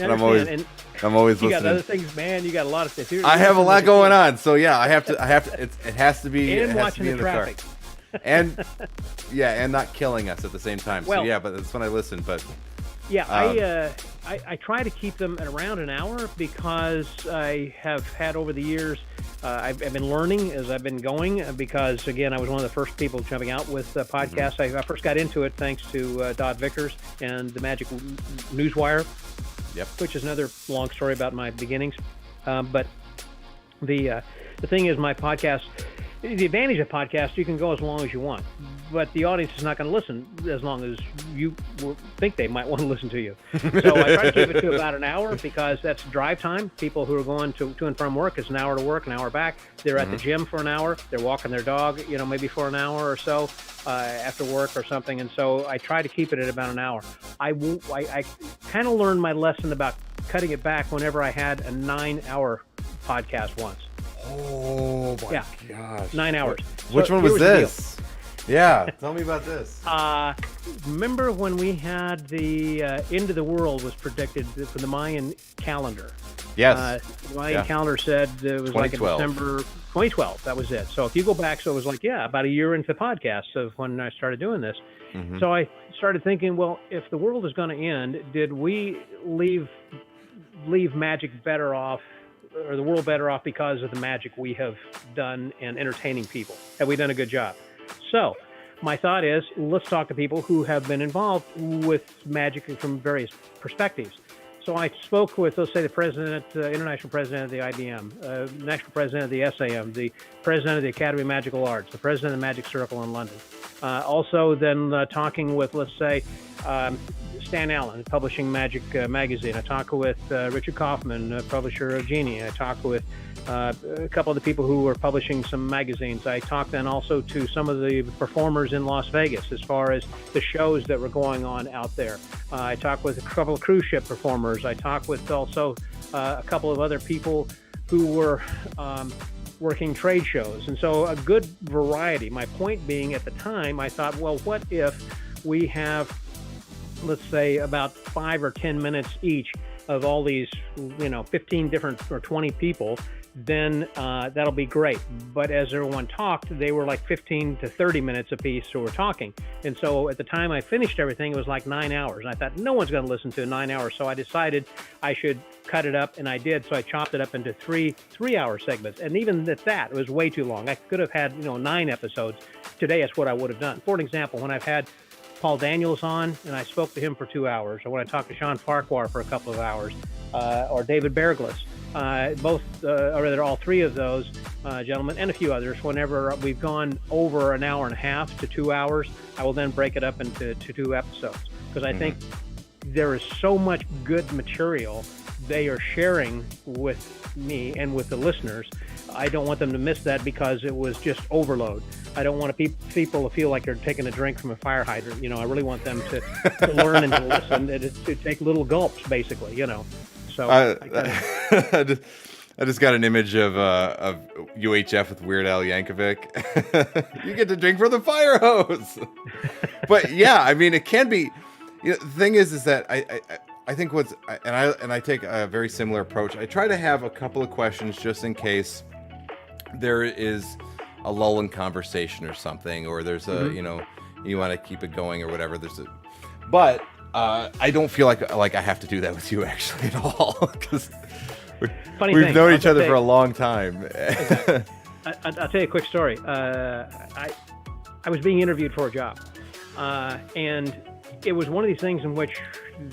I'm always listening. You got other things, man. You got a lot of things. I have a lot going on, so yeah, I have to. It has to be. And watching the traffic. And and not killing us at the same time. So but that's when I listen. But I try to keep them at around an hour because I have had over the years, I've been learning as I've been going, because again, I was one of the first people jumping out with podcasts. I first got into it thanks to Dodd Vickers and the Magic Newswire, which is another long story about my beginnings. But the thing is, my podcast, the advantage of podcasts, you can go as long as you want, but the audience is not going to listen as long as you think they might want to listen to you. So I try to keep it to about an hour because that's drive time. People who are going to and from work, it's an hour to work, an hour back. They're at the gym for an hour. They're walking their dog, maybe for an hour or so after work or something. And so I try to keep it at about an hour. I kind of learned my lesson about cutting it back whenever I had a 9-hour podcast once. Oh my gosh! 9 hours. Which one was this? Yeah, tell me about this. Remember when we had the end of the world was predicted for the Mayan calendar? Yes. The Mayan calendar said it was like in December 2012. That was it. So if you go back, so it was like about a year into the podcast of when I started doing this. Mm-hmm. So I started thinking, well, if the world is going to end, did we leave leave magic better off, or the world better off, because of the magic we have done in entertaining people. Have we done a good job? So my thought is, let's talk to people who have been involved with magic from various perspectives. So I spoke with, let's say, the president, international president of the IBM, national president of the SAM, the president of the Academy of Magical Arts, the president of the Magic Circle in London. Also then talking with, let's say, Stan Allen, publishing Magic magazine. I talked with Richard Kaufman, publisher of Genie. I talked with a couple of the people who were publishing some magazines. I talked then also to some of the performers in Las Vegas as far as the shows that were going on out there. I talked with a couple of cruise ship performers. I talked with also a couple of other people who were working trade shows. And so a good variety. My point being, at the time, I thought, well, what if we have, let's say, about 5 or 10 minutes each of all these, 15 different or 20 people, then that'll be great. But as everyone talked, they were like 15 to 30 minutes apiece who were talking. And so at the time I finished everything, it was like 9 hours. And I thought, no one's going to listen to 9 hours. So I decided I should cut it up, and I did. So I chopped it up into three-hour segments. And even at that, it was way too long. I could have had, 9 episodes. Today, that's what I would have done. For an example, when I've had Paul Daniels on, and I spoke to him for 2 hours, or when I talked to Sean Farquhar for a couple of hours, or David Berglas, all three of those gentlemen, and a few others, whenever we've gone over an hour and a half to 2 hours, I will then break it up into 2 episodes, because I think there is so much good material they are sharing with me and with the listeners. I don't want them to miss that because it was just overload. I don't want people to feel like they're taking a drink from a fire hydrant. I really want them to learn and to listen and to take little gulps, basically, So I just got an image of UHF with Weird Al Yankovic. You get to drink from the fire hose. But yeah, I mean, it can be. The thing is that I think I take a very similar approach. I try to have a couple of questions just in case there is a lull in conversation or something, or there's a you want to keep it going or whatever. But I don't feel like I have to do that with you actually at all, because we've known each other for a long time. Exactly. I'll tell you a quick story. I was being interviewed for a job, and it was one of these things in which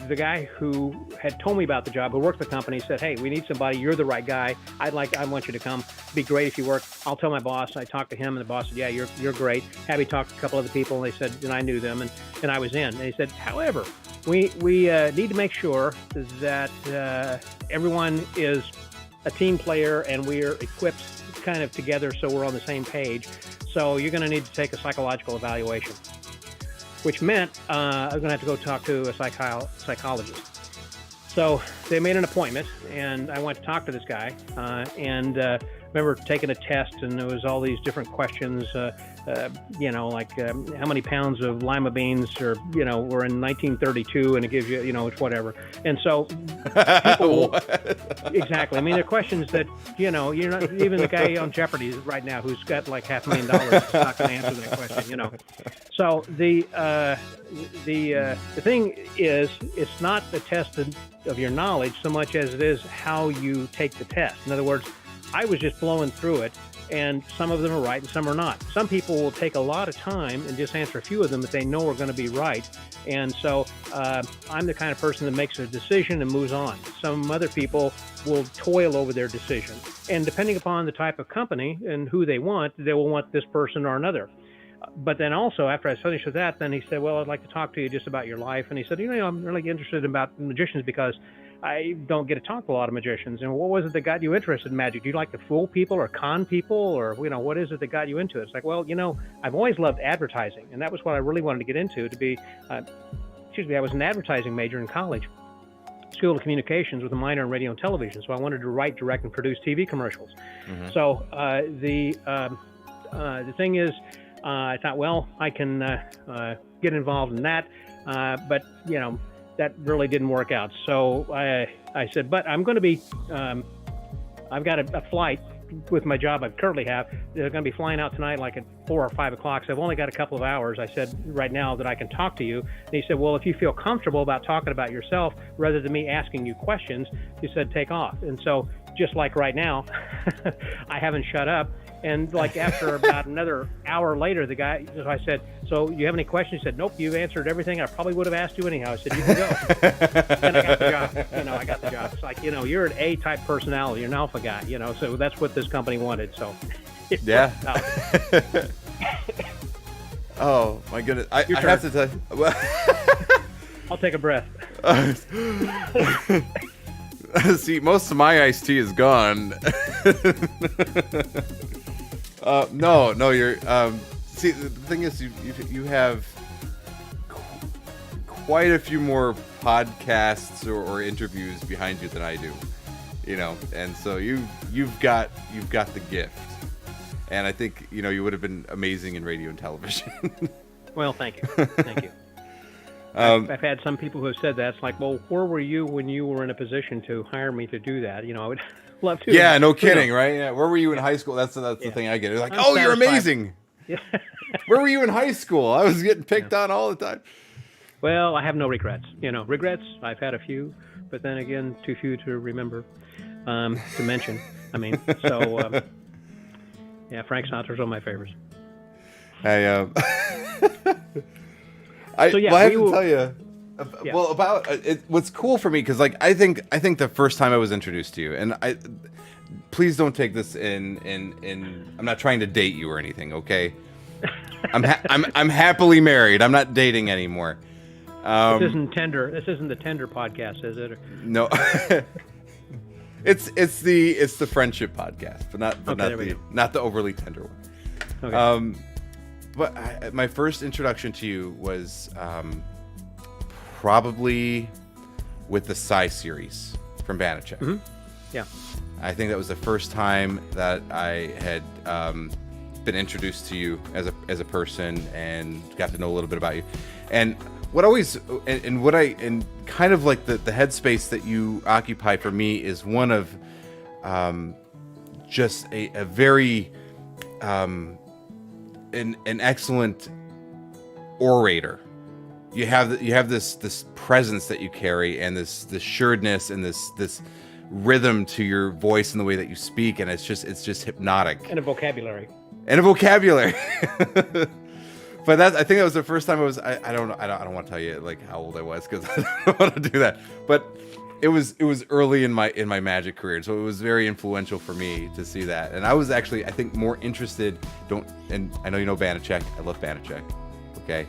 the guy who had told me about the job, who worked for the company, said, "Hey, we need somebody. You're the right guy. I want you to come. It'd be great if you work. I'll tell my boss." I talked to him, and the boss said, "Yeah, you're great." Have you talked to a couple other people? And they said, and I knew them, and I was in. And he said, "However, we need to make sure that everyone is a team player and we're equipped kind of together, so we're on the same page. So you're going to need to take a psychological evaluation." Which meant I was going to have to go talk to a psychologist. So they made an appointment, and I went to talk to this guy, and remember taking a test, and there was all these different questions, like how many pounds of lima beans were in 1932, and it gives you, it's whatever. And so people exactly. I mean, they're questions that, you're not, even the guy on Jeopardy right now who's got like $500,000 is not going to answer that question, So the thing is, it's not the test of your knowledge so much as it is how you take the test. In other words, I was just blowing through it, and some of them are right and some are not. Some people will take a lot of time and just answer a few of them that they know are going to be right. And so I'm the kind of person that makes a decision and moves on. Some other people will toil over their decision. And depending upon the type of company and who they will want this person or another. But then also, after I finished with that, then he said, "Well, I'd like to talk to you just about your life." And he said, "I'm really interested about magicians because I don't get to talk to a lot of magicians. And what was it that got you interested in magic? Do you like to fool people or con people, or, what is it that got you into it?" It's like, well, I've always loved advertising. And that was what I really wanted to get into, I was an advertising major in college, School of Communications, with a minor in radio and television. So I wanted to write, direct, and produce TV commercials. Mm-hmm. So the thing is, I thought, well, I can get involved in that. But, that really didn't work out. So I said, but I'm going to be, I've got a flight with my job I currently have, they're going to be flying out tonight like at 4 or 5 o'clock. So I've only got a couple of hours. I said, right now that I can talk to you. And he said, well, if you feel comfortable about talking about yourself rather than me asking you questions, he said, take off. And so just like right now, I haven't shut up. And like after about another hour later, the guy, so I said, so you have any questions? He said, nope, you've answered everything I probably would have asked you anyhow. I said, you can go. And I got the job. I got the job. It's like, you're an A-type personality. You're an alpha guy, so that's what this company wanted. So yeah. Oh, my goodness. I have to tell you. I'll take a breath. See, most of my iced tea is gone. No, you're. See, the thing is, you have quite a few more podcasts or interviews behind you than I do, and so you've got the gift, and I think you would have been amazing in radio and television. Well, thank you. I've had some people who have said that. It's like, well, where were you when you were in a position to hire me to do that? I would love to. Yeah, no kidding, right? Yeah, where were you in high school? That's the thing I get. It's like, oh, you're amazing. Yeah. Where were you in high school? I was getting picked on all the time. Well, I have no regrets. Regrets, I've had a few, but then again, too few to remember, to mention. So, yeah, Frank Sinatra's one of my favorites. I have to tell you. Yeah. Well, about it, what's cool for me, because I think the first time I was introduced to you, and please don't take this in. I'm not trying to date you or anything, okay? I'm happily married. I'm not dating anymore. This isn't Tender. This isn't the Tender podcast, is it? No. it's the friendship podcast, but not the overly tender one. Okay. But my first introduction to you was probably with the Psy series from Banachek. Mm-hmm. Yeah. I think that was the first time that I had been introduced to you as a person and got to know a little bit about you. And what always and kind of like the headspace that you occupy for me is one of just a very an excellent orator. You have this presence that you carry, and this assuredness, and this rhythm to your voice and the way that you speak, and it's just hypnotic. And a vocabulary. But I think that was the first time I don't want to tell you like how old I was, because I don't want to do that. But it was early in my magic career, so it was very influential for me to see that. And I was actually, I think, more interested. And I know you know Banachek. I love Banachek. Okay.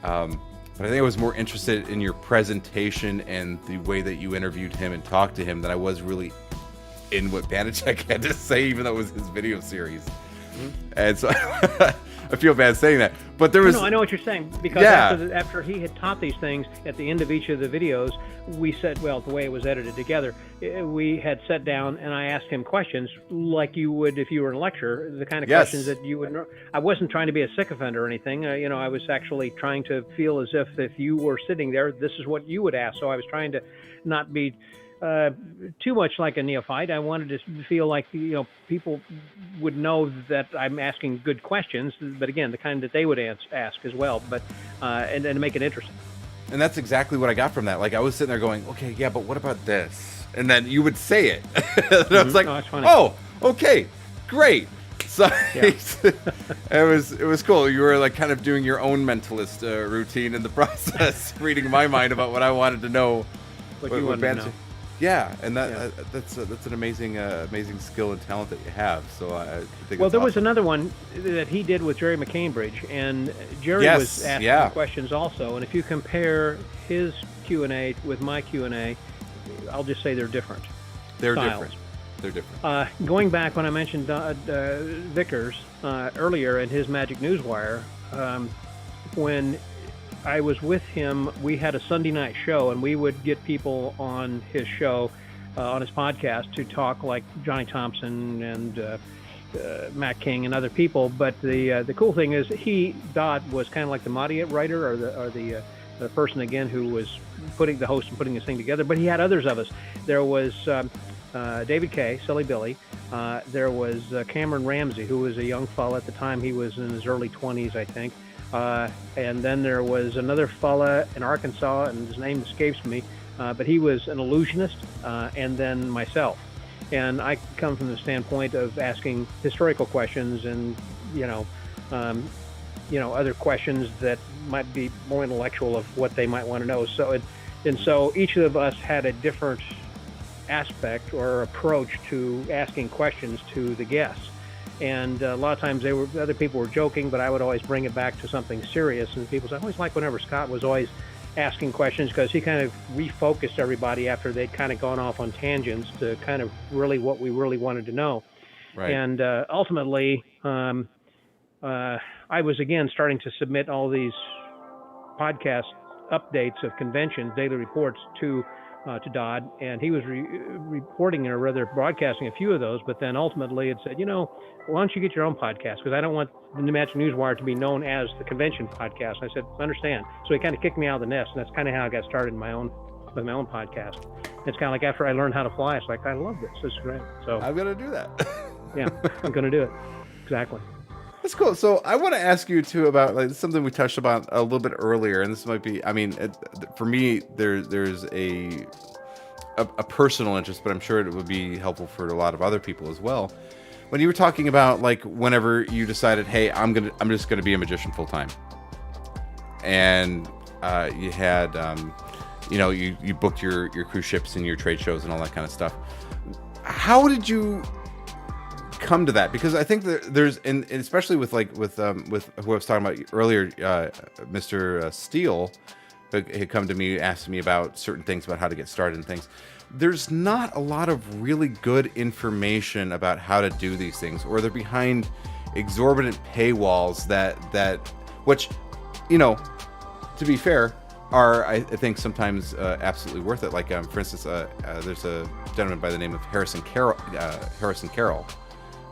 But I think I was more interested in your presentation and the way that you interviewed him and talked to him than I was really in what Banachek had to say, even though it was his video series. Mm-hmm. And so I feel bad saying that, but there was. No, I know what you're saying, because after he had taught these things at the end of each of the videos, we said, well, the way it was edited together, we had sat down and I asked him questions like you would if you were in a lecture, the kind of questions that you would. I wasn't trying to be a sycophant or anything. I was actually trying to feel as if you were sitting there, this is what you would ask. So I was trying to not be too much like a neophyte. I wanted to feel like people would know that I'm asking good questions, but again, the kind that they would ask as well. But and to make it interesting. And that's exactly what I got from that. Like I was sitting there going, okay, yeah, but what about this? And then you would say it. And I was like, oh, okay, great. So it was cool. You were like kind of doing your own mentalist routine in the process, reading my mind about what I wanted to know. What you wanted to know. Yeah, and that's an amazing skill and talent that you have. So I think. Well, there was another one that he did with Jerry McCambridge, and Jerry was asking questions also. And if you compare his Q&A with my Q&A, I'll just say they're different. They're styles. different. Going back when I mentioned Vickers earlier in his Magic Newswire, when I was with him, we had a Sunday night show, and we would get people on his show, on his podcast, to talk like Johnny Thompson and Matt King and other people. But the cool thing is, Dodd was kind of like the Maudiate writer, or the person again who was the host and putting this thing together. But he had others of us. There was David Kay, Silly Billy, There was Cameron Ramsey, who was a young fella at the time. He was in his early 20s, I think. And then there was another fella in Arkansas, and his name escapes me, but he was an illusionist, and then myself. And I come from the standpoint of asking historical questions and, other questions that might be more intellectual of what they might want to know. So each of us had a different aspect or approach to asking questions to the guests. And a lot of times other people were joking, but I would always bring it back to something serious. And people say, I always like whenever Scott was always asking questions, because he kind of refocused everybody after they'd kind of gone off on tangents to kind of really what we really wanted to know. Right. And ultimately, I was again starting to submit all these podcast updates of conventions, daily reports to Dodd, and he was reporting or rather broadcasting a few of those. But then ultimately it said, why don't you get your own podcast? Because I don't want the New Magic Newswire to be known as the convention podcast. And I said, understand. So he kind of kicked me out of the nest, and that's kind of how I got started with my own podcast. It's kind of like after I learned how to fly, it's like, I love this. This is great. So I'm gonna do that. Yeah, I'm gonna do it. Exactly. That's cool. So I want to ask you too about something we touched about a little bit earlier, and this might be, for me, there's a personal interest, but I'm sure it would be helpful for a lot of other people as well. When you were talking about whenever you decided, hey, I'm just gonna be a magician full time, and you had you booked your cruise ships and your trade shows and all that kind of stuff. How did you come to that? Because I think that there's, and especially with who I was talking about earlier, Mr. Steele, who had come to me, asked me about certain things about how to get started and things. There's not a lot of really good information about how to do these things, or they're behind exorbitant paywalls which, to be fair, are, I think, sometimes absolutely worth it. For instance, there's a gentleman by the name of Harrison Carroll.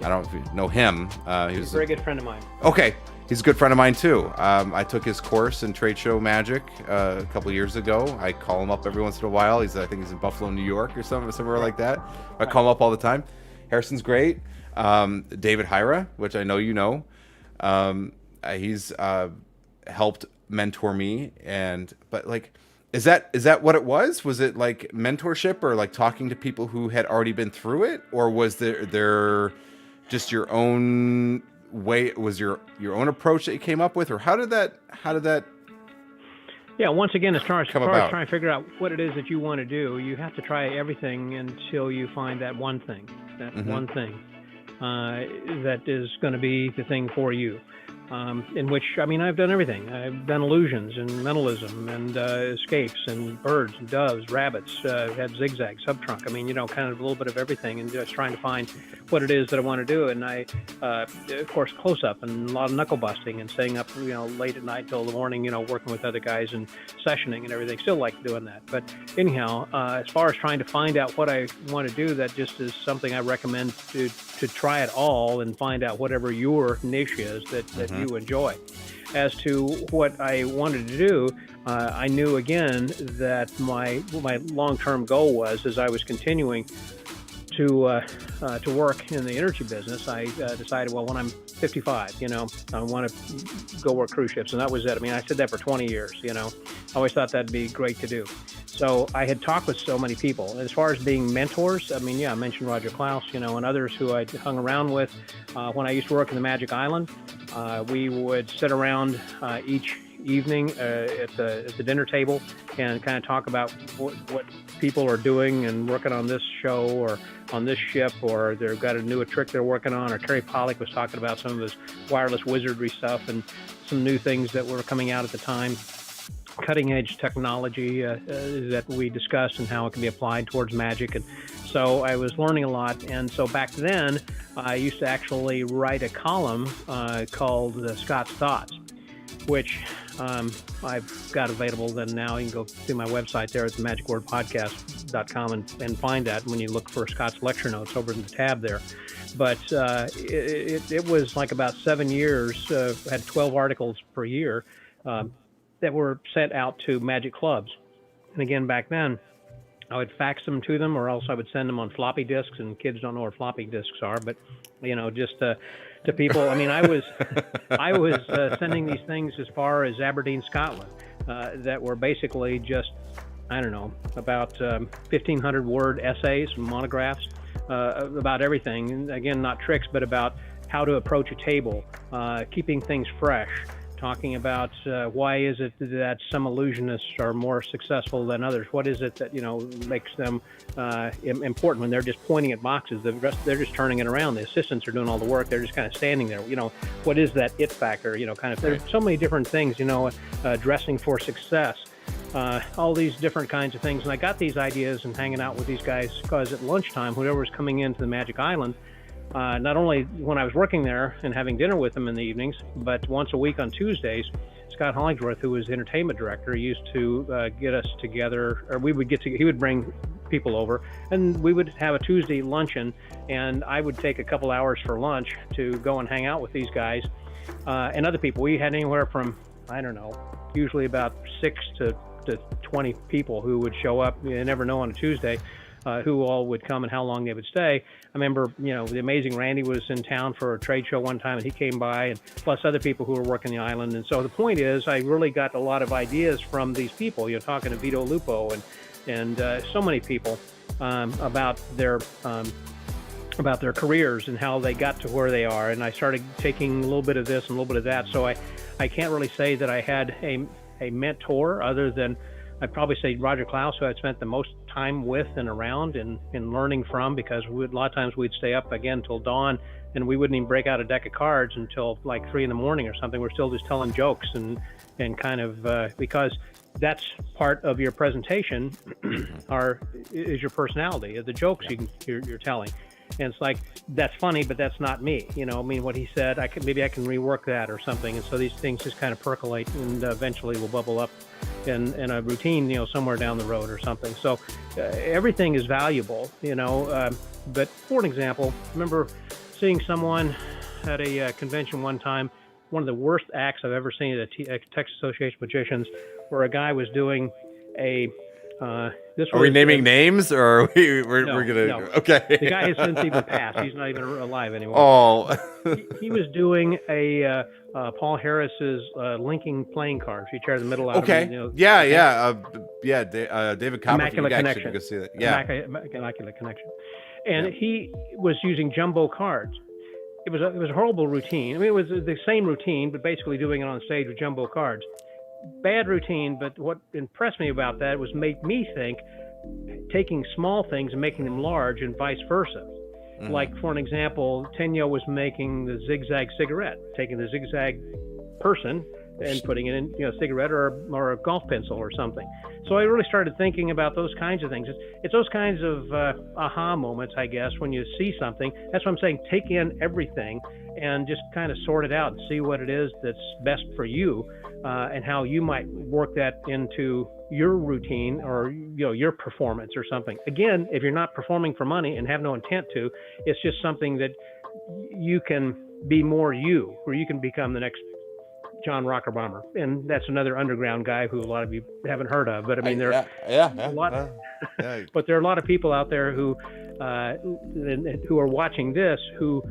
I don't know if you know him. He's a very good friend of mine. Okay. He's a good friend of mine, too. I took his course in trade show magic a couple years ago. I call him up every once in a while. I think he's in Buffalo, New York or somewhere like that. I call him up all the time. Harrison's great. David Hyra, which I know you know. He's helped mentor me. But is that what it was? Was it like mentorship, or talking to people who had already been through it? Or was there just your own way? Was your own approach that you came up with, or how did that Yeah, once again, as far as trying to figure out what it is that you want to do, you have to try everything until you find that one thing that is going to be the thing for you. In which, I've done everything. I've done illusions and mentalism and escapes and birds and doves, rabbits, had zigzag, subtrunk. Kind of a little bit of everything, and just trying to find what it is that I want to do. And I, of course, close up and a lot of knuckle busting and staying up, late at night till the morning, working with other guys and sessioning and everything. Still like doing that. But anyhow, as far as trying to find out what I want to do, that just is something I recommend to try it all and find out whatever your niche is that you enjoy. As to what I wanted to do, I knew again that my long-term goal was, as I was continuing to work in the energy business, I decided, well, when I'm 55, I want to go work cruise ships, and that was it. I said that for 20 years. I always thought that'd be great to do. So I had talked with so many people. As far as being mentors, I mentioned Roger Klaus, and others who I'd hung around with when I used to work in the Magic Island. We would sit around each evening at the dinner table and kind of talk about what people are doing and working on this show or on this ship, or they've got a new trick they're working on, or Terry Pollock was talking about some of his wireless wizardry stuff and some new things that were coming out at the time, cutting edge technology that we discussed and how it can be applied towards magic. And so I was learning a lot. And so back then I used to actually write a column called Scott's Thoughts, which I've got available. Then now you can go to my website there at themagicwordpodcast.com and find that when you look for Scott's lecture notes over in the tab there. But it was like about 7 years, had 12 articles per year that were sent out to magic clubs. And again, back then, I would fax them to them, or else I would send them on floppy disks, and kids don't know what floppy disks are, but just to people. I mean, I was sending these things as far as Aberdeen, Scotland, that were basically just, I don't know, about 1,500 word essays, monographs about everything. And again, not tricks, but about how to approach a table, keeping things fresh. Talking about why is it that some illusionists are more successful than others? What is it that makes them important when they're just pointing at boxes? They're just turning it around. The assistants are doing all the work. They're just kind of standing there. What is that it factor? Kind of. There's so many different things. Dressing for success. All these different kinds of things. And I got these ideas and hanging out with these guys because at lunchtime, whoever was coming into the Magic Island. Not only when I was working there and having dinner with them in the evenings, but once a week on Tuesdays, Scott Hollingsworth, who was the entertainment director, used to get us together, or we would get together. He would bring people over, and we would have a Tuesday luncheon, and I would take a couple hours for lunch to go and hang out with these guys and other people. We had anywhere from, I don't know, usually about 6 to 20 people who would show up. You never know on a Tuesday. Who all would come and how long they would stay. I remember, the amazing Randy was in town for a trade show one time, and he came by, and plus other people who were working the island. And so the point is, I really got a lot of ideas from these people. Talking to Vito Lupo and so many people about their careers and how they got to where they are. And I started taking a little bit of this and a little bit of that. So I can't really say that I had a mentor other than I'd probably say Roger Klaus, who I'd spent the most time with and around and learning from, because a lot of times we'd stay up again till dawn, and we wouldn't even break out a deck of cards until like 3 a.m. or something. We're still just telling jokes and kind of because that's part of your presentation is your personality, the jokes you're telling. And it's like, that's funny, but that's not me. What he said, maybe I can rework that or something. And so these things just kind of percolate and eventually will bubble up in a routine, somewhere down the road or something. So everything is valuable, but for an example, I remember seeing someone at a convention one time, one of the worst acts I've ever seen at the Texas Association of Magicians, where a guy was doing a Are we naming names, or we're gonna? No. Okay. The guy has since even passed. He's not even alive anymore. Oh. he was doing a Paul Harris's linking playing cards. He tear the middle out. Okay. Of him, David Copperfield. Immaculate Connection. Go see that. Yeah. Immaculate Connection. And he was using jumbo cards. It was a horrible routine. I mean, it was the same routine, but basically doing it on stage with jumbo cards. Bad routine, but what impressed me about that was made me think taking small things and making them large and vice versa. Mm-hmm. Like, for an example, Tenyo was making the zigzag cigarette, taking the zigzag person and putting it in, a cigarette or a golf pencil or something. So I really started thinking about those kinds of things. It's those kinds of aha moments, I guess, when you see something. That's what I'm saying. Take in everything and just kind of sort it out and see what it is that's best for you, and how you might work that into your routine or your performance or something. Again, if you're not performing for money and have no intent to, it's just something that you can be more you, or you can become the next John Rockerbomber, and that's another underground guy who a lot of you haven't heard of. But I mean, a lot. But there are a lot of people out there who are watching this who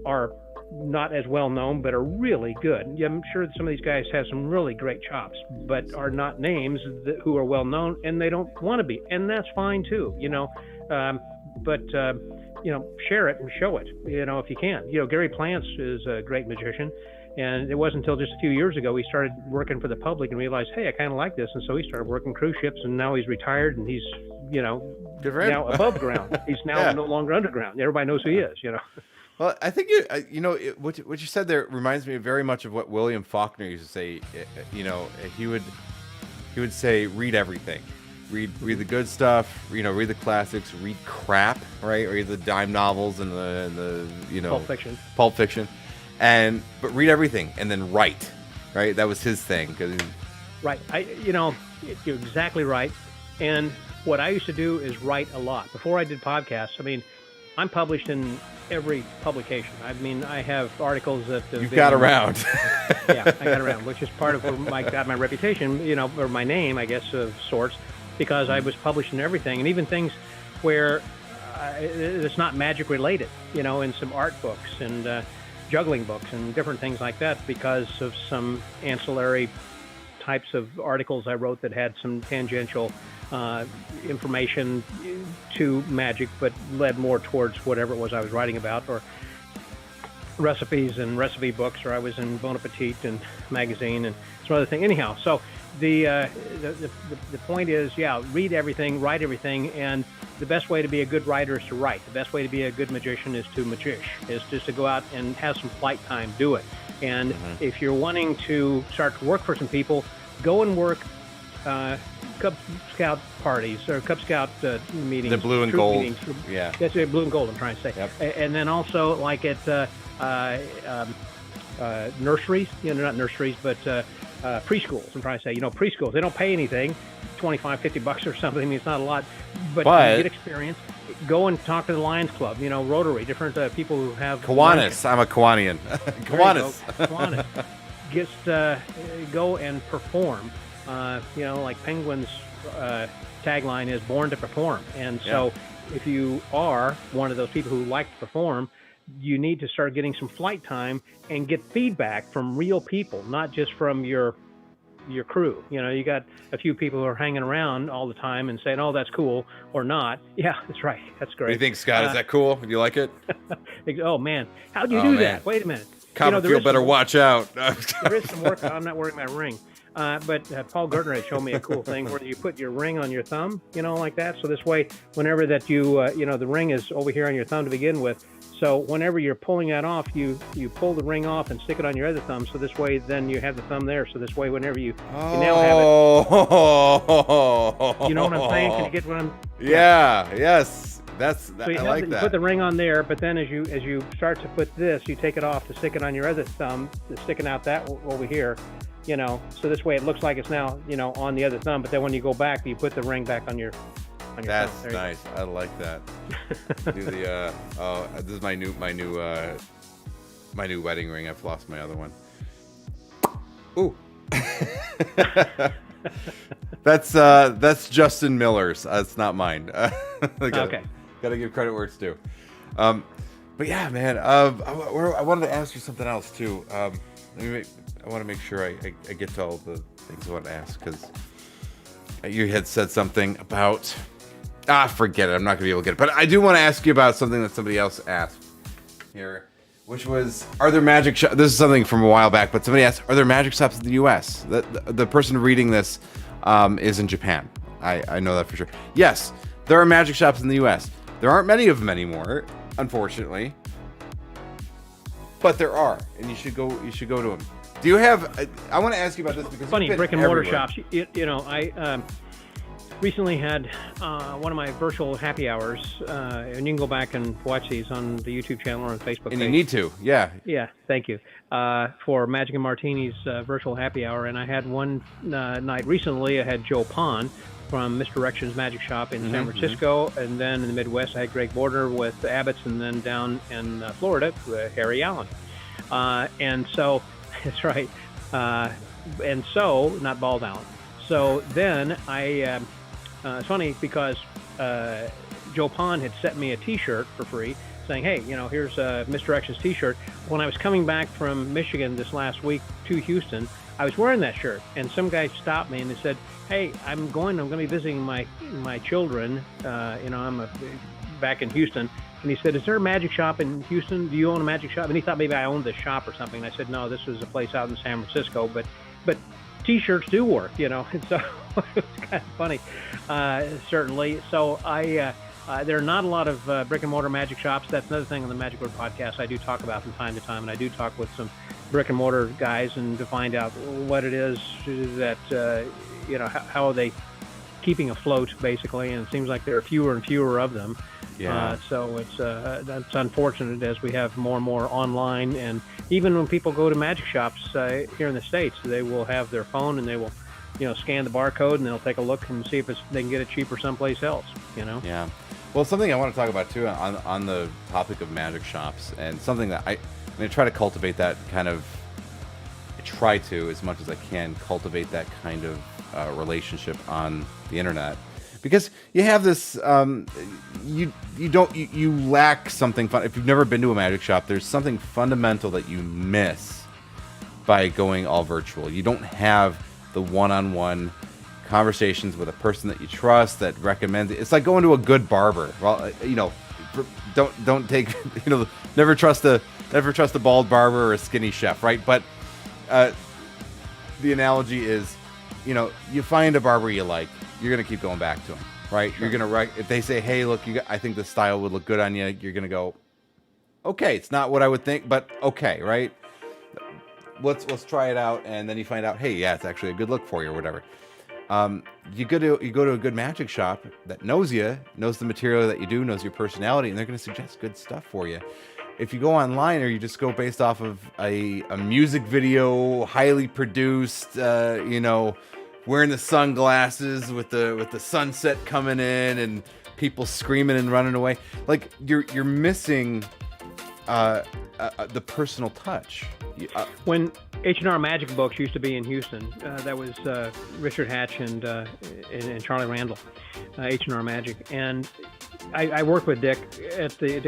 are not as well known, but are really good. Yeah, I'm sure that some of these guys have some really great chops, but are not names who are well known, and they don't want to be, and that's fine too. Share it and show it. If you can. Gary Plants is a great magician. And it wasn't until just a few years ago we started working for the public and realized, hey, I kind of like this. And so he started working cruise ships, and now he's retired, and he's, now above ground. He's now no longer underground. Everybody knows who he is, Well, I think what you said there reminds me very much of what William Faulkner used to say. He would say, read everything, read the good stuff. Read the classics, read crap, right? Read the dime novels and the Pulp Fiction. But read everything and then write, right? That was his thing. Right. You're exactly right. And what I used to do is write a lot. Before I did podcasts, I mean, I'm published in every publication. I mean, I have articles that... You've got around. Yeah, I got around, which is part of where I got my reputation, or my name, I guess, of sorts. because I was publishing everything, and even things where it's not magic related, in some art books and juggling books and different things like that, because of some ancillary types of articles I wrote that had some tangential information to magic, but led more towards whatever it was I was writing about, or recipes and recipe books, or I was in Bon Appetit and magazine and some other thing. Anyhow, so the point is, read everything, write everything, and the best way to be a good writer is to write. The best way to be a good magician is to magish, is just to go out and have some flight time, do it. And if you're wanting to start to work for some people, go and work Cub Scout parties or Cub Scout meetings. The blue and gold. Meetings. Yeah. That's it, blue and gold, I'm trying to say. Yep. And then also like at nurseries, not nurseries, but preschools, I'm trying to say. Preschools, they don't pay anything, $25-$50 or something. I mean, it's not a lot, but you get experience. Go and talk to the Lions Club, Rotary, different people who have... Kiwanis. I'm a Kiwanian. Kiwanis. Kiwanis. Just go and perform. Like Penguin's tagline is "Born to Perform," and so if you are one of those people who like to perform, you need to start getting some flight time and get feedback from real people, not just from your crew. You got a few people who are hanging around all the time and saying, "Oh, that's cool," or not. Yeah, that's right. That's great. What do you think, Scott? Is that cool? Do you like it? Oh man, how'd you do that? Wait a minute. Copperfield better watch out. There is some work. I'm not wearing my ring. But Paul Gertner had shown me a cool thing where you put your ring on your thumb, like that. So this way, whenever that you, the ring is over here on your thumb to begin with. So whenever you're pulling that off, you pull the ring off and stick it on your other thumb. So this way, then you have the thumb there. So this way, whenever you now have it. You know what I'm saying? Can you get what I'm? Yeah. Yes. So I like that. You put the ring on there, but then as you start to put this, you take it off to stick it on your other thumb, sticking out that over here. So this way it looks like it's now, on the other thumb, but then when you go back, you put the ring back on your That's thumb. Nice. I like that. Do the this is my new wedding ring. I've lost my other one. Ooh. That's Justin Miller's. It's not mine. Okay. Gotta give credit where it's due. But yeah, man. I wanted to ask you something else too. I want to make sure I get to all the things I want to ask, because you had said something about... forget it. I'm not going to be able to get it. But I do want to ask you about something that somebody else asked here, which was, are there magic shops... This is something from a while back, but somebody asked, are there magic shops in the U.S.? The person reading this is in Japan. I know that for sure. Yes, there are magic shops in the U.S. There aren't many of them anymore, unfortunately. But there are, and you should go to them. Do you have? I want to ask you about this because funny brick and mortar shops. I recently had one of my virtual happy hours, and you can go back and watch these on the YouTube channel or on Facebook. And you need to, yeah. Yeah, thank you for Magic and Martini's virtual happy hour. And I had one night recently. I had Joe Pond from Misdirection's Magic Shop in San Francisco, and then in the Midwest I had Greg Border with Abbott's, and then down in Florida Harry Allen. And so. That's right. And so, not Bald Allen. So then it's funny because Joe Pond had sent me a t-shirt for free saying, hey, here's Misdirection's t-shirt. When I was coming back from Michigan this last week to Houston, I was wearing that shirt, and some guy stopped me and he said, hey, I'm going to be visiting my children. I'm back in Houston. And he said, is there a magic shop in Houston? Do you own a magic shop? And he thought maybe I owned this shop or something. And I said, no, this was a place out in San Francisco. But T-shirts do work, And so it's kind of funny, certainly. So there are not a lot of brick and mortar magic shops. That's another thing on the Magic Word podcast I do talk about from time to time. And I do talk with some brick and mortar guys and to find out what it is that, how are they keeping afloat, basically. And it seems like there are fewer and fewer of them. Yeah. So it's that's unfortunate as we have more and more online, and even when people go to magic shops here in the States, they will have their phone and they will, scan the barcode and they'll take a look and see if they can get it cheaper someplace else. Yeah. Well, something I want to talk about too on the topic of magic shops, and something that I try to cultivate that kind of. try to, as much as I can, cultivate that kind of relationship on the internet, because you have this you lack something fun. If you've never been to a magic shop, there's something fundamental that you miss by going all virtual. You don't have the one-on-one conversations with a person that you trust, that recommends it. It's like going to a good barber. Well, don't take, never trust a bald barber or a skinny chef, right? But the analogy is, you find a barber you like, you're gonna keep going back to him, right? Sure. You're gonna if they say, hey, look, I think this style would look good on you, you're gonna go, okay, it's not what I would think, but okay, right? Let's try it out, and then you find out, hey, yeah, it's actually a good look for you, or whatever. You go to a good magic shop that knows you, knows the material that you do, knows your personality, and they're going to suggest good stuff for you. If you go online, or you just go based off of a music video, highly produced, wearing the sunglasses with the sunset coming in and people screaming and running away, like you're missing the personal touch. When H&R Magic Books used to be in Houston, that was Richard Hatch and Charlie Randall, H&R Magic, and I worked with Dick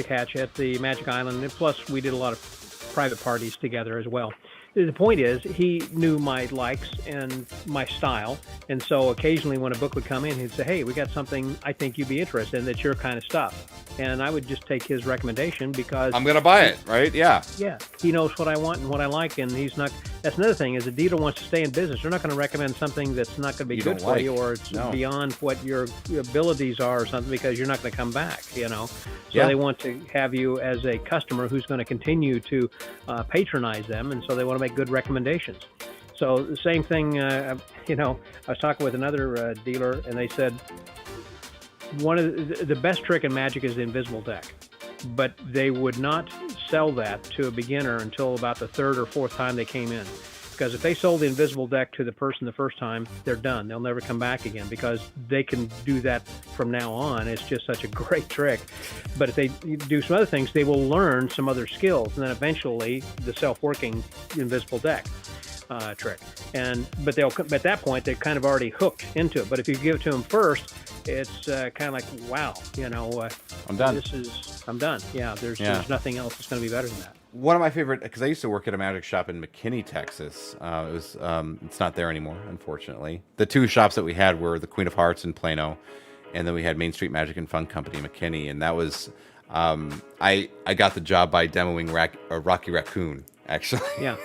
Hatch at the Magic Island, and plus we did a lot of private parties together as well. The point is, he knew my likes and my style, and so occasionally when a book would come in, he'd say, hey, we got something I think you'd be interested in, that's your kind of stuff. And I would just take his recommendation because... I'm going to buy it, right? Yeah. Yeah. He knows what I want and what I like, and he's not... That's another thing, is a dealer wants to stay in business. They're not going to recommend something that's not going to be good for you, or it's beyond what your abilities are or something, because you're not going to come back, So they want to have you as a customer who's going to continue to patronize them, and so they want to make good recommendations. So the same thing, I was talking with another dealer, and they said one of the best trick in Magic is the invisible deck, but they would not sell that to a beginner until about the third or fourth time they came in. Because if they sold the invisible deck to the person the first time, they're done. They'll never come back again, because they can do that from now on. It's just such a great trick. But if they do some other things, they will learn some other skills, and then eventually the self-working invisible deck trick. But at that point, they're kind of already hooked into it. But if you give it to them first, it's kind of like, wow, I'm done. I'm done. Yeah, there's nothing else that's going to be better than that. One of my favorite, because I used to work at a magic shop in McKinney, Texas. It's not there anymore, unfortunately. The two shops that we had were the Queen of Hearts in Plano, and then we had Main Street Magic and Fun Company in McKinney, and that was I got the job by demoing Rocky Raccoon. Actually, yeah,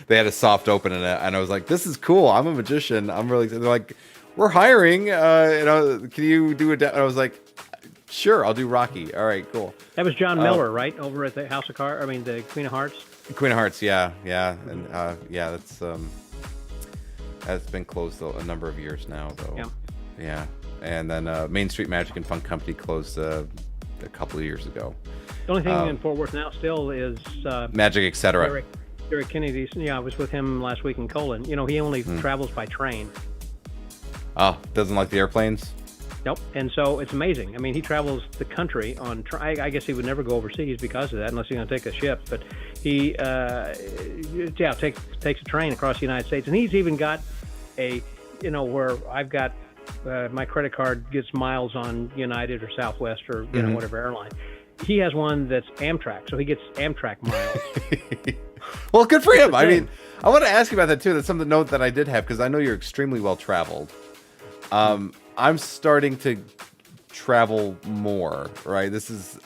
they had a soft open, and I was like, "This is cool. I'm a magician. I'm really." They're like, "We're hiring. Can you do a?" I was like, "Sure, I'll do Rocky. All right, cool." That was John Miller, right, over at the House of Cards. I mean, the Queen of Hearts. Queen of Hearts, yeah, and that's been closed a number of years now, though. Yeah, and then Main Street Magic and Fun Company closed a couple of years ago. The only thing in Fort Worth now still is Magic, etc. Derek Kennedy. Yeah, I was with him last week in Colon. He only travels by train. Oh, doesn't like the airplanes? Nope. And so it's amazing. I mean, he travels the country on. I guess he would never go overseas because of that, unless he's going to take a ship. But he, takes a train across the United States, and he's even got where I've got my credit card gets miles on United or Southwest or whatever airline. He has one that's Amtrak, so he gets Amtrak miles. Well, good for him. I mean, I want to ask you about that too. That's something note that I did have, because I know you're extremely well traveled. I'm starting to travel more, right? This is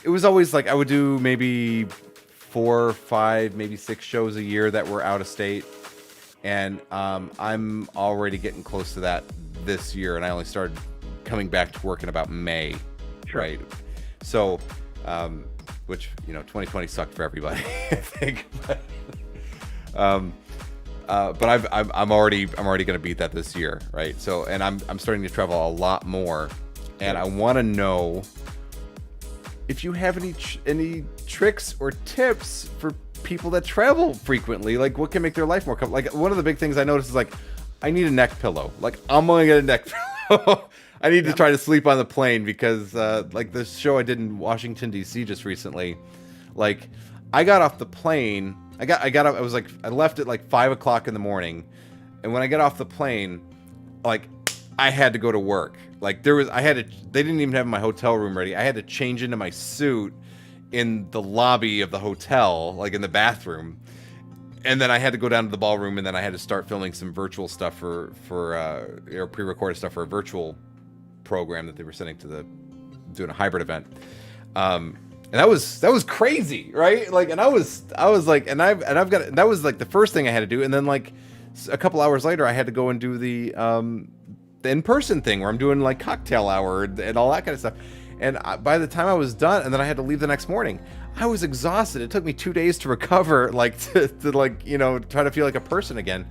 it was always like I would do maybe 4, 5, maybe 6 shows a year that were out of state, and I'm already getting close to that this year, and I only started coming back to work in about May, right? So, which 2020 sucked for everybody, I think. But I'm already going to beat that this year, right? So, and I'm starting to travel a lot more, and I want to know if you have any tricks or tips for people that travel frequently. Like, what can make their life more comfortable? Like, one of the big things I noticed is like, I need a neck pillow. Like, I'm going to get a neck pillow. I need to try to sleep on the plane, because like the show I did in Washington, D.C. just recently, like I got off the plane I got up. I left at like 5 o'clock in the morning, and when I got off the plane, like I had to go to work. Like they didn't even have my hotel room ready. I had to change into my suit in the lobby of the hotel, like in the bathroom. And then I had to go down to the ballroom, and then I had to start filming some virtual stuff for pre-recorded stuff for a virtual program that they were doing a hybrid event. And that was crazy, right? Like, and I was like, that was like the first thing I had to do, and then like a couple hours later, I had to go and do the in-person thing where I'm doing like cocktail hour and all that kind of stuff. And by the time I was done, and then I had to leave the next morning, I was exhausted. It took me 2 days to recover, like to like, you know, try to feel like a person again.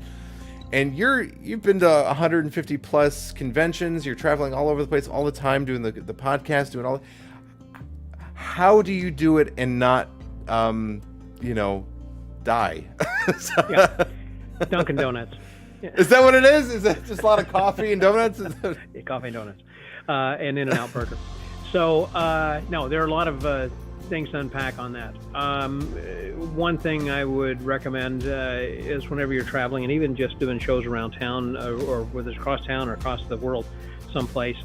And you've been to 150 plus conventions. You're traveling all over the place all the time, doing the podcast, doing all. How do you do it and not, you know, die? Yeah. Dunkin' Donuts. Yeah. Is that what it is? Is that just a lot of coffee and donuts? Yeah, coffee and donuts, and In-N-Out Burger. So no, there are a lot of things to unpack on that. One thing I would recommend is whenever you're traveling, and even just doing shows around town, or whether it's across town or across the world, someplace,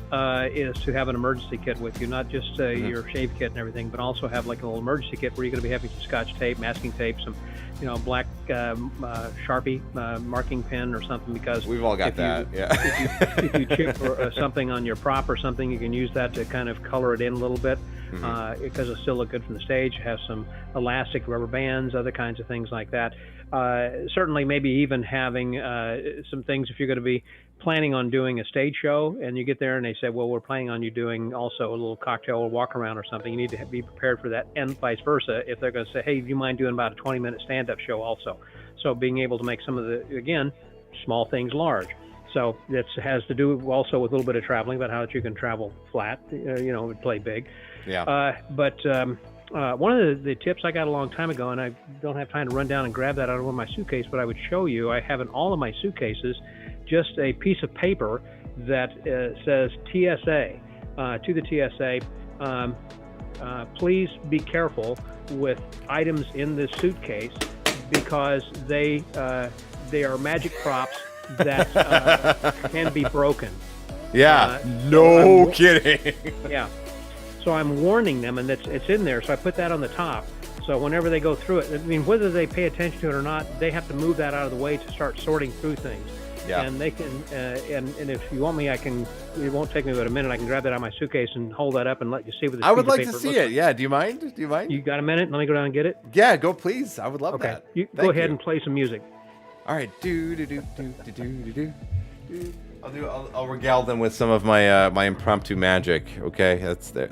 is to have an emergency kit with you, not just your shave kit and everything, but also have like a little emergency kit where you're going to be having some Scotch tape, masking tape, some, you know, black Sharpie marking pen or something, because we've all got that. If you chip or something on your prop or something, you can use that to kind of color it in a little bit, because it'll still look good from the stage. Have some elastic rubber bands, other kinds of things like that. Certainly, maybe even having some things if you're going to be planning on doing a stage show, and you get there and they say, well, we're planning on you doing also a little cocktail or walk around or something. You need to be prepared for that, and vice versa if they're going to say, hey, do you mind doing about a 20-minute stand-up show also? So being able to make some of the, again, small things large. So that has to do also with a little bit of traveling, about how that you can travel flat, you know, play big. Yeah. But one of the tips I got a long time ago, and I don't have time to run down and grab that out of my suitcase, but I would show you, I have in all of my suitcases just a piece of paper that says TSA. To the TSA, please be careful with items in this suitcase, because they are magic props that can be broken. Yeah, no kidding. Yeah. So I'm warning them, and it's in there. So I put that on the top. So whenever they go through it, I mean, whether they pay attention to it or not, they have to move that out of the way to start sorting through things. Yeah. And they can, and if you want me, I can. It won't take me but a minute. I can grab that out of my suitcase and hold that up and let you see what this I would piece of like to paper see looks it. like. Yeah. Do you mind? Do you mind? You got a minute? Let me go down and get it. Yeah, go please. I would love Okay. that. You go ahead and play some music. All right. I'll regale them with some of my my impromptu magic. Okay, that's there.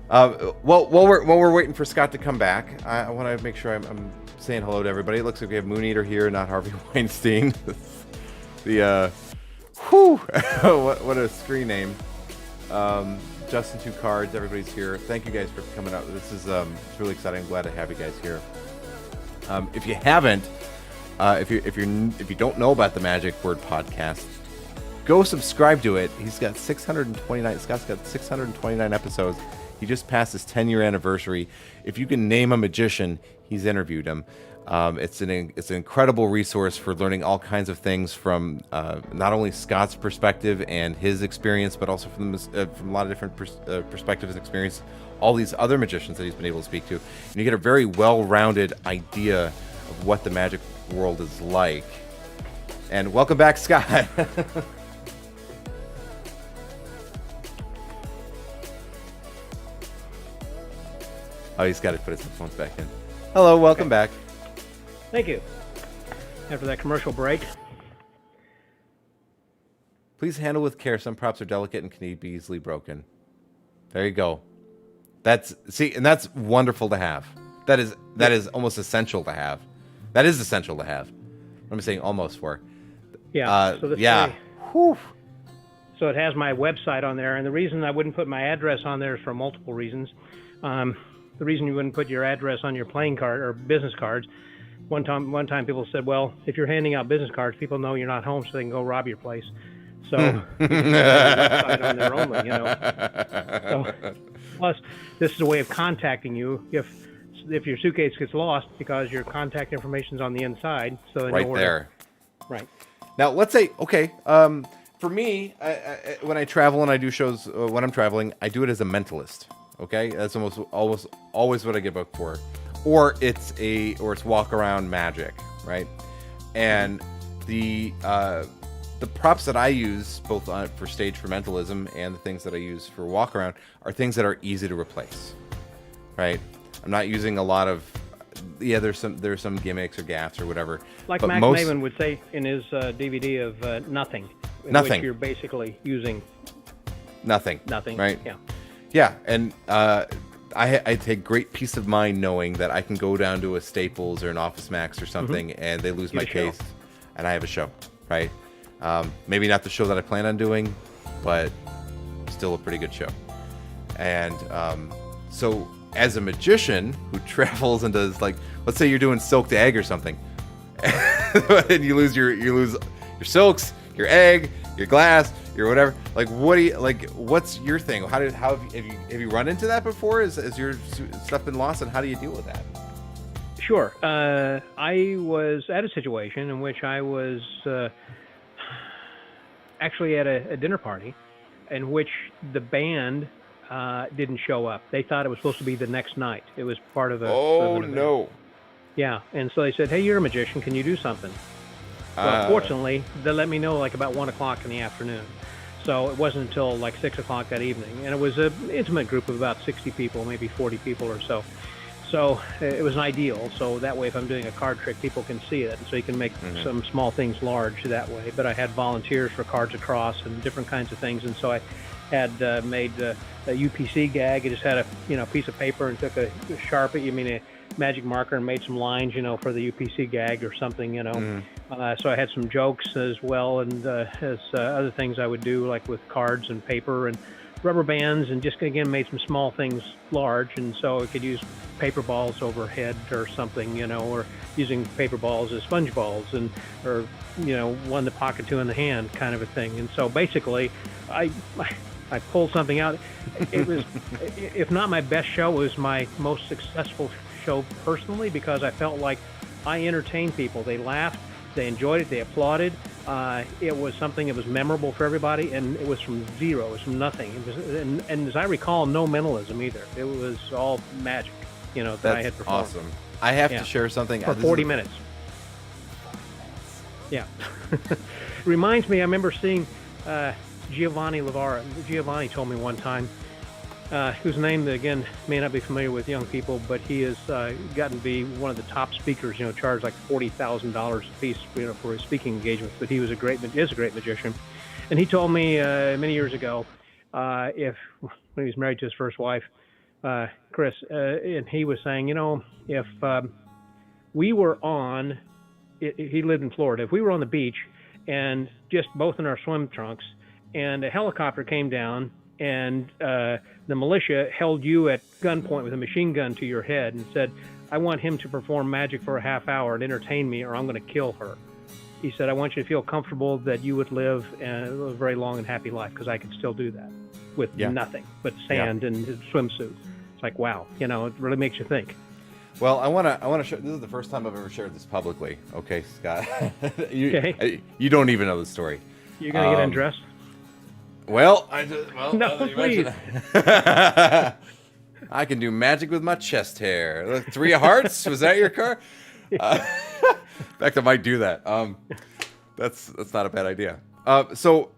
Well, while we're waiting for Scott to come back, I want to make sure I'm saying hello to everybody. It looks like we have Moon Eater here, not Harvey Weinstein. What a screen name. Justin Two Cards, everybody's here. Thank you guys for coming out. This is it's really exciting. I'm glad to have you guys here. If you haven't, if you don't know about the Magic Word Podcast, go subscribe to it. He's got 629. Scott's got 629 episodes. He just passed his 10-year anniversary. If you can name a magician, he's interviewed him. It's an incredible resource for learning all kinds of things from not only Scott's perspective and his experience, but also from a lot of different perspectives and experience. All these other magicians that he's been able to speak to, and you get a very well-rounded idea of what the magic world is like. And welcome back, Scott. Oh, he's got to put his headphones back in. Hello, welcome back. Thank you. After that commercial break. Please handle with care. Some props are delicate and can be easily broken. There you go. That's wonderful to have. That is almost essential to have. That is essential to have. What am I saying almost for? Yeah. Yeah. Whew. So it has my website on there, and the reason I wouldn't put my address on there is for multiple reasons. The reason you wouldn't put your address on your playing card or business cards, one time people said, well, if you're handing out business cards, people know you're not home, so they can go rob your place. So you can put your website on there only, you know. So, plus, this is a way of contacting you if if your suitcase gets lost, because your contact information's on the inside, so they know Right where there. Right. Now, let's say, okay, for me, when I travel and I do shows, when I'm traveling, I do it as a mentalist. Okay, that's almost always what I get booked for, or it's walk around magic, right? And the props that I use both for stage for mentalism and the things that I use for walk around are things that are easy to replace, right? I'm not using a lot of, there's some gimmicks or gaffes or whatever. Like but Max Maven would say in his DVD of Nothing. Nothing. Which you're basically using nothing. Nothing. Right. Yeah. Yeah, and I take great peace of mind knowing that I can go down to a Staples or an Office Max or something, and they lose my case, and I have a show, right? Maybe not the show that I plan on doing, but still a pretty good show. And so, as a magician who travels and does, like, let's say you're doing silk to egg or something, and you lose your silks, your egg, your glass, your whatever. Like, what's your thing? Have you run into that before? Has your stuff been lost, and how do you deal with that? Sure. I was at a situation in which I was actually at a dinner party in which the band didn't show up. They thought it was supposed to be the next night. It was part of a... Oh, no. Yeah, and so they said, hey, you're a magician. Can you do something? Well, fortunately, they let me know like about 1 o'clock in the afternoon. So it wasn't until like 6 o'clock that evening. And it was an intimate group of about 60 people, maybe 40 people or so. So it was an ideal. So that way, if I'm doing a card trick, people can see it. And so you can make some small things large that way. But I had volunteers for cards across and different kinds of things. And so I had made a UPC gag. I just had a piece of paper and took a Sharpie, a magic marker, and made some lines, for the UPC gag or something, So I had some jokes as well, and as other things I would do, like with cards and paper and rubber bands, and just again made some small things large, and so I could use paper balls overhead or something, or using paper balls as sponge balls, or one in the pocket, two in the hand, kind of a thing. And so basically, I pulled something out. It was, if not my best show, it was my most successful show personally, because I felt like I entertained people. They laughed, they enjoyed it, they applauded. It was something that was memorable for everybody, and it was from zero, it was from nothing. It was, and as I recall, no mentalism either. It was all magic, that That's I had performed. Awesome. I have to share something for 40 minutes. Yeah. Reminds me, I remember seeing Giovanni Lavara. Giovanni told me one time, whose name, again, may not be familiar with young people, but he has gotten to be one of the top speakers, charged like $40,000 a piece, for his speaking engagements. But he is a great magician. And he told me many years ago, when he was married to his first wife, Chris, and he was saying, if we were on, he lived in Florida, if we were on the beach and just both in our swim trunks, and a helicopter came down, and the militia held you at gunpoint with a machine gun to your head and said, I want him to perform magic for a half hour and entertain me, or I'm going to kill her. He said, I want you to feel comfortable that you would live a very long and happy life, because I can still do that with nothing but sand and a swimsuit. It's like, wow, it really makes you think. Well, I want to show. This is the first time I've ever shared this publicly. Okay, Scott. You don't even know the story. You're going to get undressed? Well, no, please. I can do magic with my chest hair. Look, 3 of hearts. Was that your car? In fact, I might do that. That's not a bad idea. So,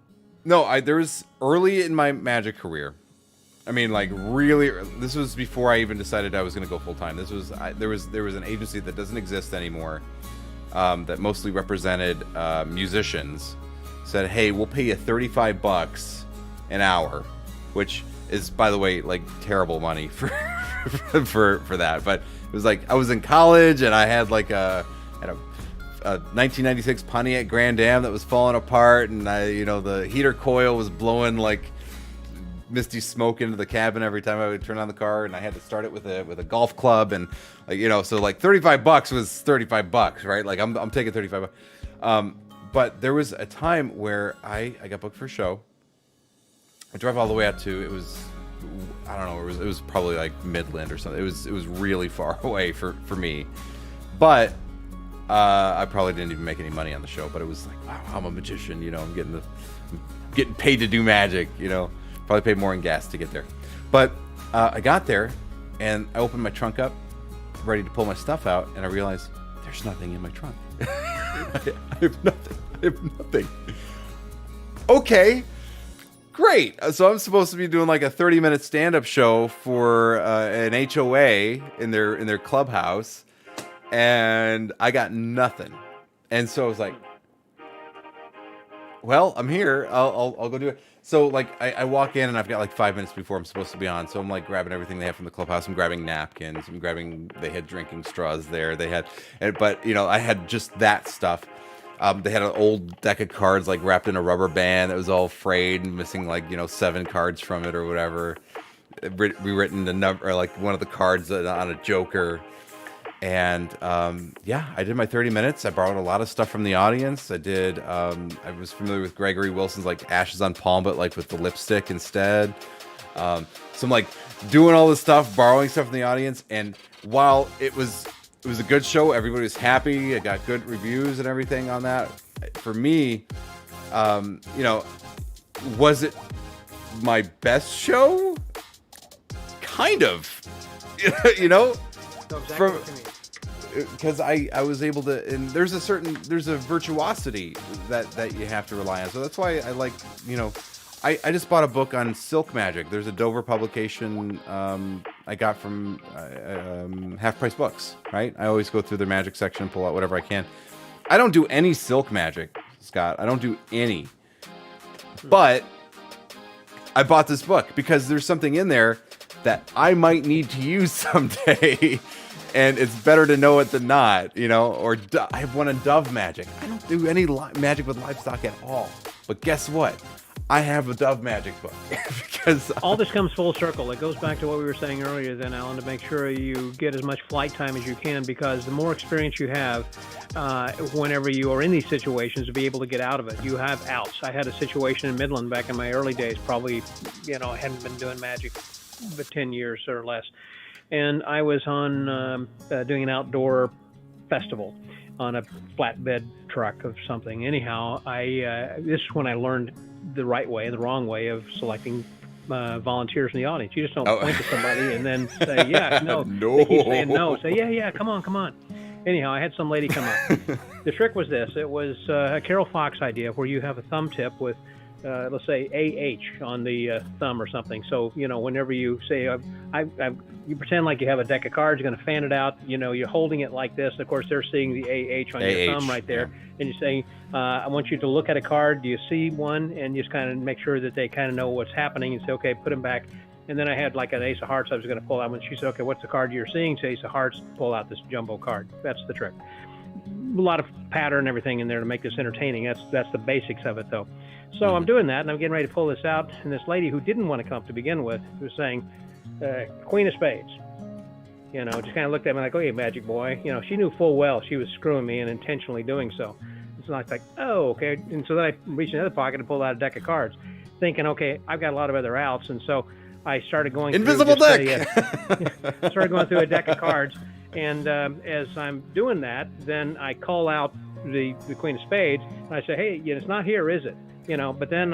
no, there was early in my magic career. I mean, like really, this was before I even decided I was going to go full time. There was an agency that doesn't exist anymore, that mostly represented musicians. Said, hey, we'll pay you $35 an hour, which is, by the way, like terrible money for for that. But it was like I was in college and I had like a 1996 Pontiac Grand Am that was falling apart, and the heater coil was blowing like misty smoke into the cabin every time I would turn on the car, and I had to start it with a golf club, and so like $35 was $35, right? Like I'm taking $35. But there was a time where I got booked for a show. I drove all the way out to, it was I don't know, it was probably like Midland or something. It was really far away for me. But I probably didn't even make any money on the show, but it was like, wow, I'm a magician, you know, I'm getting paid to do magic, you know. Probably paid more in gas to get there. But I got there and I opened my trunk up, ready to pull my stuff out, and I realized there's nothing in my trunk. I have nothing. Okay, great. So I'm supposed to be doing like a 30-minute stand-up show for an HOA in their clubhouse, and I got nothing. And so I was like, well, I'm here. I'll go do it. So like I walk in and I've got like 5 minutes before I'm supposed to be on. So I'm like grabbing everything they have from the clubhouse. I'm grabbing napkins. They had drinking straws there. But you know, I had just that stuff. They had an old deck of cards like wrapped in a rubber band that was all frayed and missing like, you know, 7 cards from it or whatever. Rewritten the number, or like one of the cards on a joker. And yeah, I did my 30 minutes. I borrowed a lot of stuff from the audience. I was familiar with Gregory Wilson's like Ashes on Palm, but like with the lipstick instead. So I'm like doing all this stuff, borrowing stuff from the audience. And while it was a good show, everybody was happy. I got good reviews and everything on that. For me, you know, was it my best show? Kind of, you know. Because I was able to, and there's a virtuosity that you have to rely on. So that's why I like, you know, I just bought a book on silk magic. There's a Dover publication I got from Half Price Books, right? I always go through their magic section, pull out whatever I can. I don't do any silk magic, Scott. I don't do any. But I bought this book because there's something in there that I might need to use someday. And it's better to know it than not, you know. Or I have one on dove magic. I don't do any magic with livestock at all. But guess what? I have a dove magic book. Because all this comes full circle. It goes back to what we were saying earlier then, Alan, to make sure you get as much flight time as you can, because the more experience you have, whenever you are in these situations, to be able to get out of it. You have outs. I had a situation in Midland back in my early days, probably, you know, I hadn't been doing magic but 10 years or less. And I was on doing an outdoor festival on a flatbed truck of something. Anyhow, this is when I learned the right way, the wrong way of selecting volunteers in the audience. You just don't point to somebody and then say, yeah, no. No. They keep saying no. Say, yeah, come on. Anyhow, I had some lady come up. The trick was this. It was a Carol Fox idea where you have a thumb tip with, let's say, AH on the thumb or something. So, you know, whenever you say, you pretend like you have a deck of cards, you're going to fan it out, you know, you're holding it like this. Of course, they're seeing the AH on your thumb right there. Yeah. And you're saying, I want you to look at a card. Do you see one? And you just kind of make sure that they kind of know what's happening and say, okay, put them back. And then I had like an ace of hearts I was going to pull out. When she said, okay, what's the card you're seeing? Say ace of hearts, pull out this jumbo card. That's the trick. A lot of pattern and everything in there to make this entertaining. That's the basics of it, though. So I'm doing that, and I'm getting ready to pull this out. And this lady who didn't want to come up to begin with was saying, Queen of Spades. You know, just kind of looked at me like, okay, magic boy. You know, she knew full well she was screwing me and intentionally doing so. It's not like, oh, okay. And so then I reached in the other pocket and pulled out a deck of cards, thinking, okay, I've got a lot of other outs. And so I started going Invisible through deck. I started going through a deck of cards. And as I'm doing that, then I call out the Queen of Spades, and I say, hey, it's not here, is it? You know, but then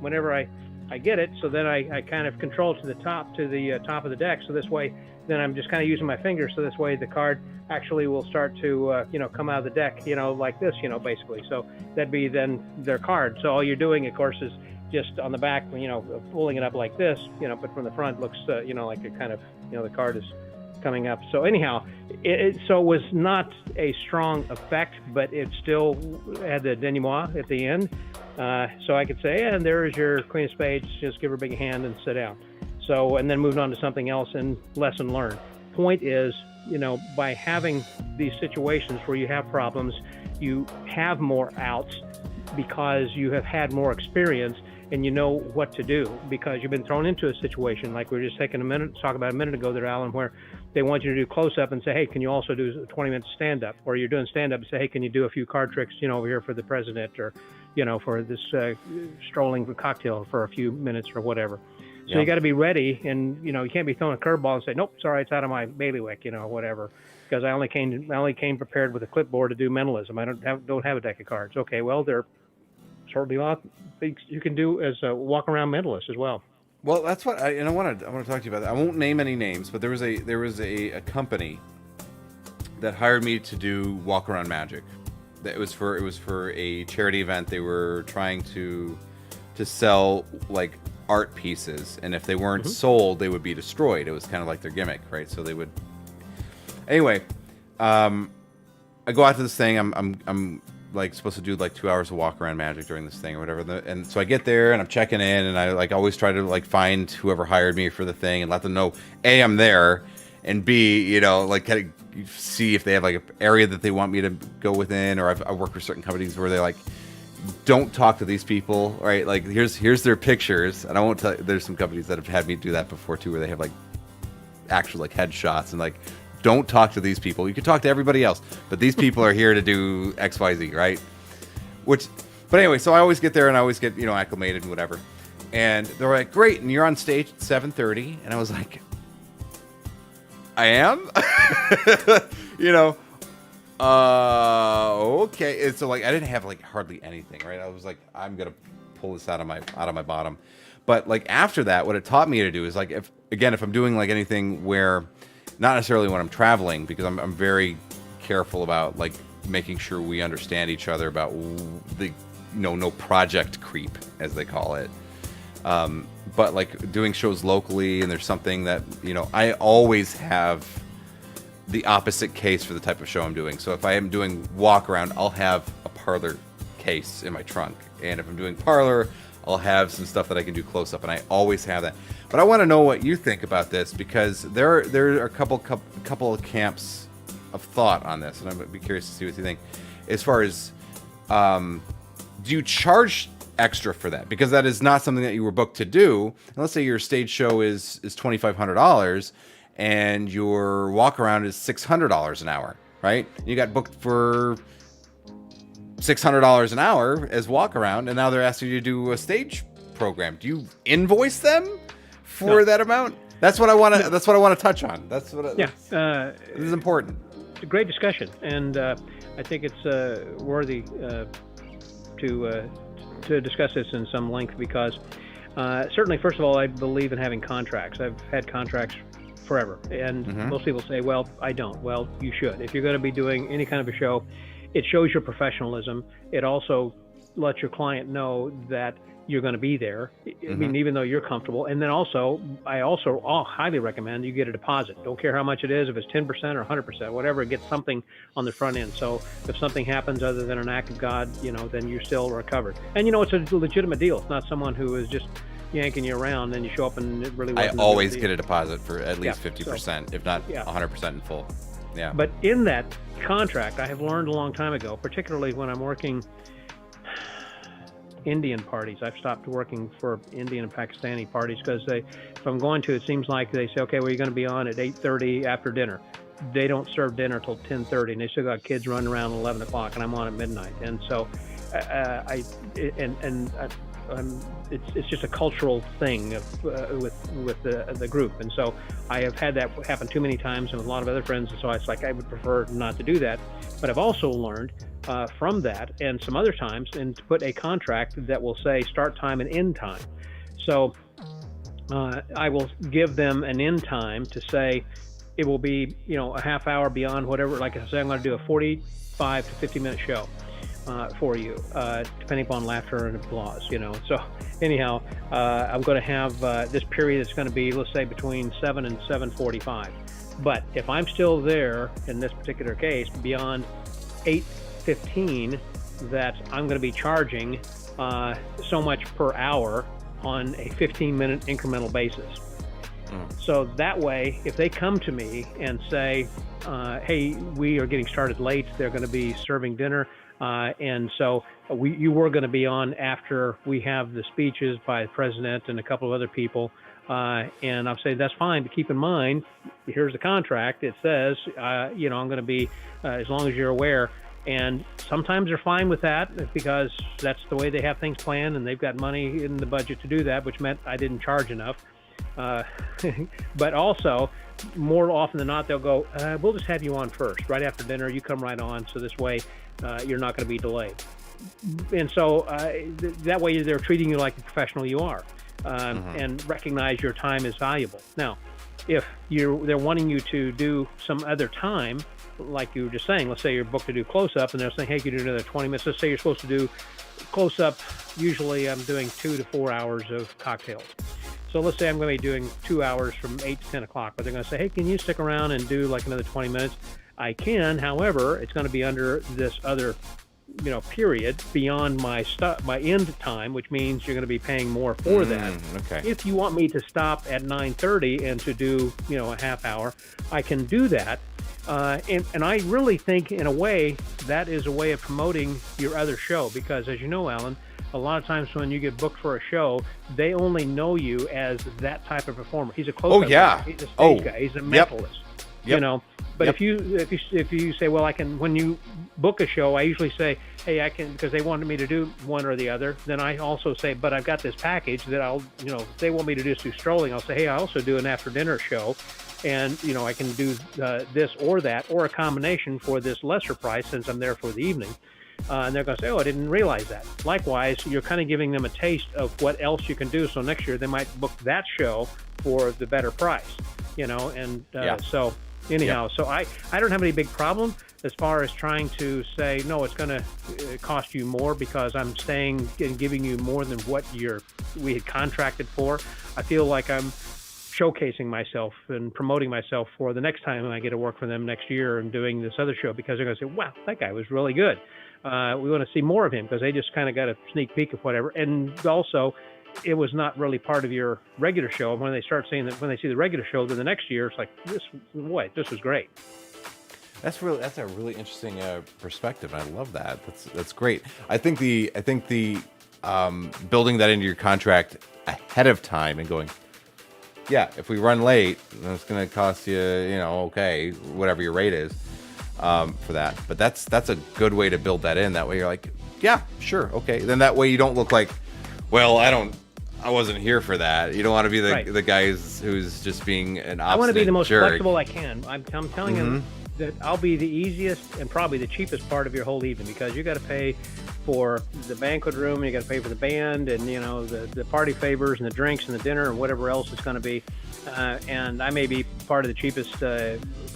whenever I get it, so then I kind of control to the top of the deck. So this way, then I'm just kind of using my fingers. So this way, the card actually will start to, come out of the deck, like this, basically. So that'd be then their card. So all you're doing, of course, is just on the back, pulling it up like this, but from the front looks, like it kind of, the card is coming up. So anyhow, it was not a strong effect, but it still had the denouement at the end. So I could say, and there is your Queen of Spades, just give her a big hand and sit down. So, and then moved on to something else and lesson learned. Point is, by having these situations where you have problems, you have more outs because you have had more experience and you know what to do because you've been thrown into a situation like we were just talking about a minute ago there, Alan, where they want you to do close-up and say, hey, can you also do 20 minutes stand-up? Or you're doing stand-up and say, hey, can you do a few card tricks, over here for the president or, for this strolling cocktail for a few minutes or whatever. So you got to be ready, and you can't be throwing a curveball and say, "Nope, sorry, it's out of my bailiwick," whatever. Because I only came prepared with a clipboard to do mentalism. I don't have a deck of cards. Okay, well, there are certainly a lot of things you can do as a walk around mentalist as well. Well, that's what I want to talk to you about that. I won't name any names, but there was a company that hired me to do walk around magic. It was for a charity event. They were trying to sell like art pieces, and if they weren't sold, they would be destroyed. It was kind of like their gimmick, right? So they would. Anyway, I go out to this thing. I'm like supposed to do like 2 hours of walk around magic during this thing or whatever. And so I get there and I'm checking in, and I like always try to like find whoever hired me for the thing and let them know A, I'm there, and B, like kind of see if they have like an area that they want me to go within, or I work for certain companies where they're like, don't talk to these people, right? Like here's their pictures, and I won't tell you, there's some companies that have had me do that before too, where they have like actual like headshots and like, don't talk to these people. You can talk to everybody else, but these people are here to do XYZ, right? But anyway, so I always get there and I always get, acclimated and whatever. And they're like, great, and you're on stage at 7:30. And I was like, I am? Okay. And so like, I didn't have like hardly anything, right? I was like, I'm going to pull this out of my bottom. But like after that, what it taught me to do is like, if I'm doing like anything where, not necessarily when I'm traveling, because I'm very careful about like making sure we understand each other about the no project creep, as they call it. But like doing shows locally, and there's something that I always have the opposite case for the type of show I'm doing. So if I am doing walk around, I'll have a parlor case in my trunk, and if I'm doing parlor, I'll have some stuff that I can do close up, and I always have that. But I want to know what you think about this, because there are a couple of camps of thought on this, and I'm be curious to see what you think. As far as, do you charge extra for that? Because that is not something that you were booked to do. And let's say your stage show is $2,500, and your walk around is $600 an hour, right? You got booked for $600 an hour as walk around, and now they're asking you to do a stage program. Do you invoice them for that amount? That's what I want to. That's what I want to touch on. That's what. This is important. It's a great discussion, and I think it's worthy to discuss this in some length, because certainly, first of all, I believe in having contracts. I've had contracts forever, and most people say, "Well, I don't." Well, you should. If you're going to be doing any kind of a show, it shows your professionalism. It also lets your client know that you're going to be there. I mean, even though you're comfortable. And then I highly recommend you get a deposit. Don't care how much it is, if it's 10% or 100%, whatever, get something on the front end. So if something happens other than an act of God, then you're still recovered. And it's a legitimate deal. It's not someone who is just yanking you around and you show up and it really wasn't. I always get a deposit for at least 50%, if not 100% in full. Yeah. But in that contract, I have learned a long time ago, particularly when I'm working Indian parties. I've stopped working for Indian and Pakistani parties because if I'm going to, it seems like they say, okay, well, you're going to be on at 8:30 after dinner. They don't serve dinner till 10:30, and they still got kids running around at 11 o'clock, and I'm on at midnight. And so it's just a cultural thing with the group. And so I have had that happen too many times, and with a lot of other friends. And so it's like I would prefer not to do that. But I've also learned from that and some other times, and to put a contract that will say start time and end time. So I will give them an end time to say it will be a half hour beyond whatever. Like I say, I'm going to do a 45 to 50-minute show for you, depending upon laughter and applause. So anyhow, I'm going to have this period that's going to be, let's say, between 7 and 7:45. But if I'm still there in this particular case beyond 8:15, that I'm going to be charging so much per hour on a 15-minute incremental basis. So that way, if they come to me and say, hey, we are getting started late, they're going to be serving dinner, and so you were going to be on after we have the speeches by the president and a couple of other people, and I'll say that's fine, but keep in mind, here's the contract. It says, I'm going to be, as long as you're aware, And sometimes they're fine with that because that's the way they have things planned, and they've got money in the budget to do that, which meant I didn't charge enough. But also, more often than not, they'll go, we'll just have you on first. Right after dinner, you come right on, so this way you're not going to be delayed. And so that way they're treating you like the professional you are, and recognize your time is valuable. Now, if they're wanting you to do some other time, like you were just saying, let's say you're booked to do close-up, and they're saying, hey, you can do another 20 minutes. Let's say you're supposed to do close-up. Usually I'm doing 2 to 4 hours of cocktails. So let's say I'm going to be doing 2 hours from 8 to 10 o'clock, but they're going to say, hey, can you stick around and do like another 20 minutes? I can. However, it's going to be under this other period beyond my end time, which means you're going to be paying more for that. Okay. If you want me to stop at 9:30 and to do a half hour, I can do that. And I really think, in a way, that is a way of promoting your other show, because, as you know, Alan, a lot of times when you get booked for a show, they only know you as that type of performer. He's a close-up guy. He's a stage guy. He's a mentalist. Yep. But if you say, well, I can, when you book a show, I usually say, hey, I can, because they wanted me to do one or the other. Then I also say, but I've got this package that I'll, if they want me to just do strolling, I'll say, hey, I also do an after dinner show. And, I can do this or that, or a combination for this lesser price since I'm there for the evening. And they're going to say, oh, I didn't realize that. Likewise, you're kind of giving them a taste of what else you can do. So next year they might book that show for the better price, So anyhow, so I don't have any big problem as far as trying to say, no, it's going to cost you more because I'm staying and giving you more than what we had contracted for. I feel like I'm showcasing myself and promoting myself for the next time I get to work for them next year and doing this other show, because they're going to say, wow, that guy was really good. We want to see more of him, because they just kind of got a sneak peek of whatever. And also, it was not really part of your regular show. When they start seeing that, when they see the regular show, then the next year it's like, this was great. That's a really interesting perspective. I love that. That's great. I think the building that into your contract ahead of time and going, yeah, if we run late, then it's going to cost you, whatever your rate is for that. But that's a good way to build that in. That way you're like, yeah, sure, okay. Then that way you don't look like, well, I wasn't here for that. You don't want to be the guy who's just being an obstinate I want to be the most jerk. Flexible I can. I'm telling him that I'll be the easiest and probably the cheapest part of your whole evening, because you got to pay for the banquet room, and you got to pay for the band, and the party favors and the drinks and the dinner and whatever else it's going to be. And I may be part of the cheapest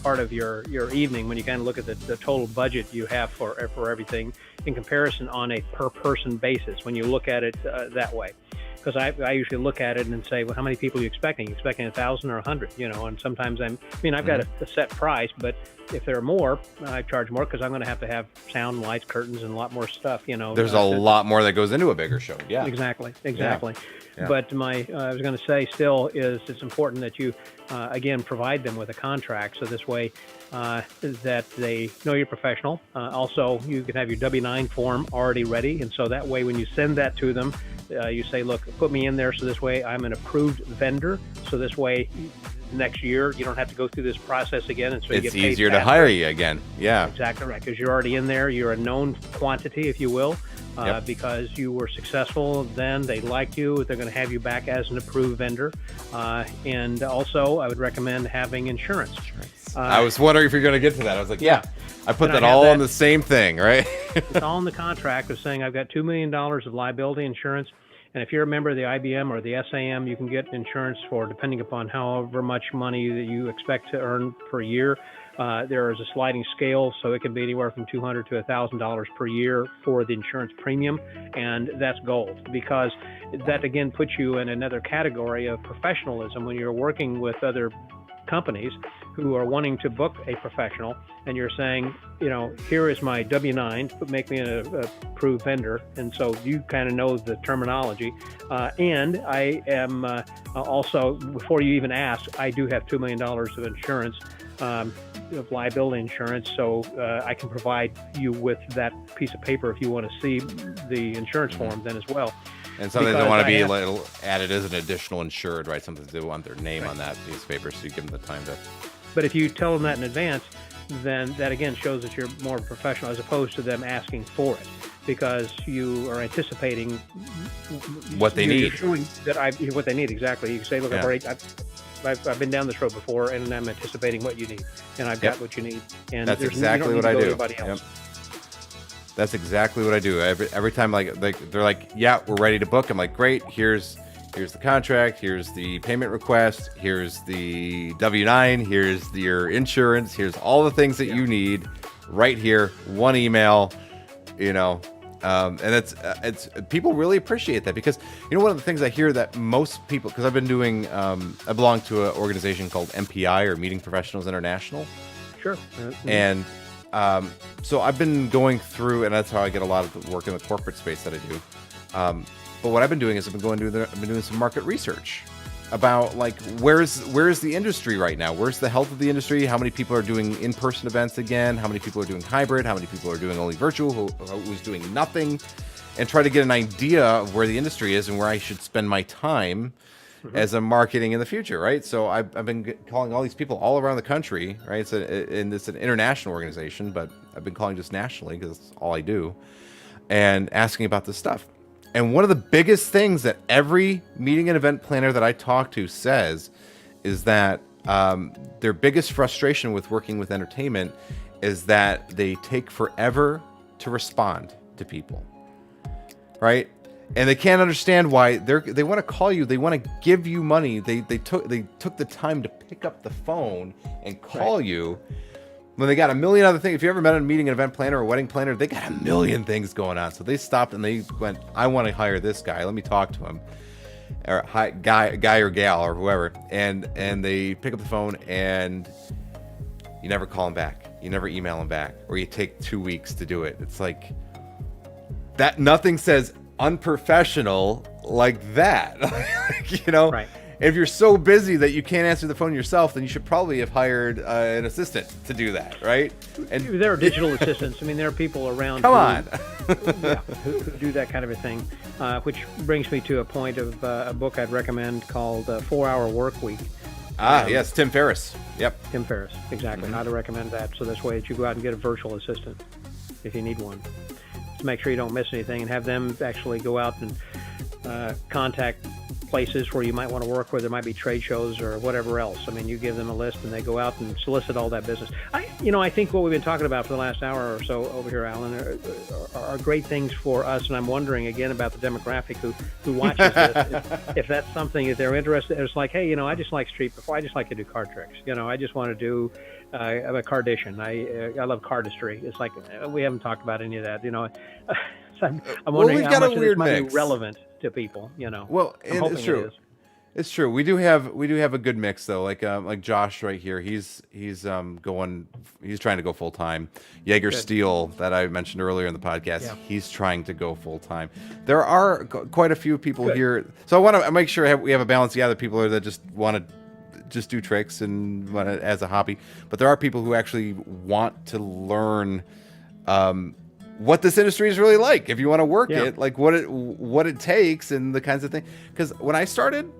part of your evening when you kind of look at the total budget you have for everything in comparison on a per person basis when you look at it that way. Because I usually look at it and say, well, how many people are you expecting? Are you expecting 1,000 or 100? And sometimes I've got a set price, but if there are more, I charge more, because I'm going to have sound, lights, curtains, and a lot more stuff. There's a lot more that goes into a bigger show. Yeah, exactly. Yeah. But I was going to say still is it's important that you again provide them with a contract, so this way that they know you're professional. Also, you can have your W-9 form already ready, and so that way when you send that to them, you say, look, put me in there, so this way I'm an approved vendor, so this way next year you don't have to go through this process again, and so you get paid easier to hire you again. Yeah, exactly right, because you're already in there. You're a known quantity, if you will, because you were successful then. They like you. They're going to have you back as an approved vendor. And also, I would recommend having insurance. I was wondering if you're going to get to that. I was like, yeah. I put that all on the same thing, right? It's all in the contract of saying I've got $2 million of liability insurance. And if you're a member of the IBM or the SAM, you can get insurance for, depending upon however much money that you expect to earn per year. There is a sliding scale, so it can be anywhere from $200 to $1,000 per year for the insurance premium, and that's gold, because that again puts you in another category of professionalism when you're working with other companies who are wanting to book a professional, and you're saying, here is my W-9, but make me an approved vendor. And so you kind of know the terminology. And I am also, before you even ask, I do have $2 million of insurance, of liability insurance. So I can provide you with that piece of paper if you want to see the insurance form then as well. And something they want to be added as an additional insured, right? Something they want their name on that piece of paper, so you give them the time to. But if you tell them that in advance, then that again shows that you're more professional as opposed to them asking for it, because you are anticipating what they need. What they need, exactly. You can say, look, I've been down this road before, and I'm anticipating what you need, and I've got what you need. And that's exactly what I do. Yep. That's exactly what I do. Every time, like they're like, yeah, we're ready to book. I'm like, great. Here's the contract. Here's the payment request. Here's the W-9. Here's your insurance. Here's all the things that you need right here. One email, and it's people really appreciate that, because one of the things I hear that most people, because I've been doing I belong to an organization called MPI, or Meeting Professionals International. Sure. And so I've been going through, and that's how I get a lot of the work in the corporate space that I do. But what I've been doing is I've been doing some market research about, like, where's the industry right now? Where's the health of the industry? How many people are doing in-person events again? How many people are doing hybrid? How many people are doing only virtual? Who's doing nothing? And try to get an idea of where the industry is and where I should spend my time as a marketing in the future, right? So I've been calling all these people all around the country, right? It's an international organization, but I've been calling just nationally because that's all I do, and asking about this stuff. And one of the biggest things that every meeting and event planner that I talk to says is that their biggest frustration with working with entertainment is that they take forever to respond to people, right? And they can't understand why they want to call you. They want to give you money. They took the time to pick up the phone and call you when they got a million other things. If you ever met a meeting, an event planner, or a wedding planner, they got a million things going on. So they stopped and they went, I want to hire this guy. Let me talk to him, or guy or gal or whoever. And they pick up the phone, and you never call him back. You never email him back, or you take 2 weeks to do it. It's like that. Nothing says unprofessional like that. Right. If you're so busy that you can't answer the phone yourself, then you should probably have hired an assistant to do that, right? And there are digital assistants. I mean, there are people around who do that kind of a thing, which brings me to a point of a book I'd recommend called 4-Hour Work Week. Yes, Tim Ferriss. Yep. Tim Ferriss, exactly. I'd recommend that. So this way that you go out and get a virtual assistant if you need one, to make sure you don't miss anything, and have them actually go out and contact places where you might want to work, where there might be trade shows or whatever else. I mean, you give them a list and they go out and solicit all that business. I think what we've been talking about for the last hour or so over here, Alan, are great things for us. And I'm wondering again about the demographic who watches this, if that's something that they're interested in. It's like, hey, I just like street before. I just like to do card tricks. I just want to do a cardition. I love cardistry. It's like, we haven't talked about any of that. So I'm wondering how much of this might be relevant to people, Well, it's true. It's true. We do have a good mix though. Like Josh right here. He's trying to go full time. Jaeger Steel that I mentioned earlier in the podcast. He's trying to go full time. There are quite a few people here. So I want to make sure we have a balance. Yeah, the people are that just want to just do tricks and want it as a hobby, but there are people who actually want to learn what this industry is really like. If you want to work it, like what it takes and the kinds of things. Because when I started,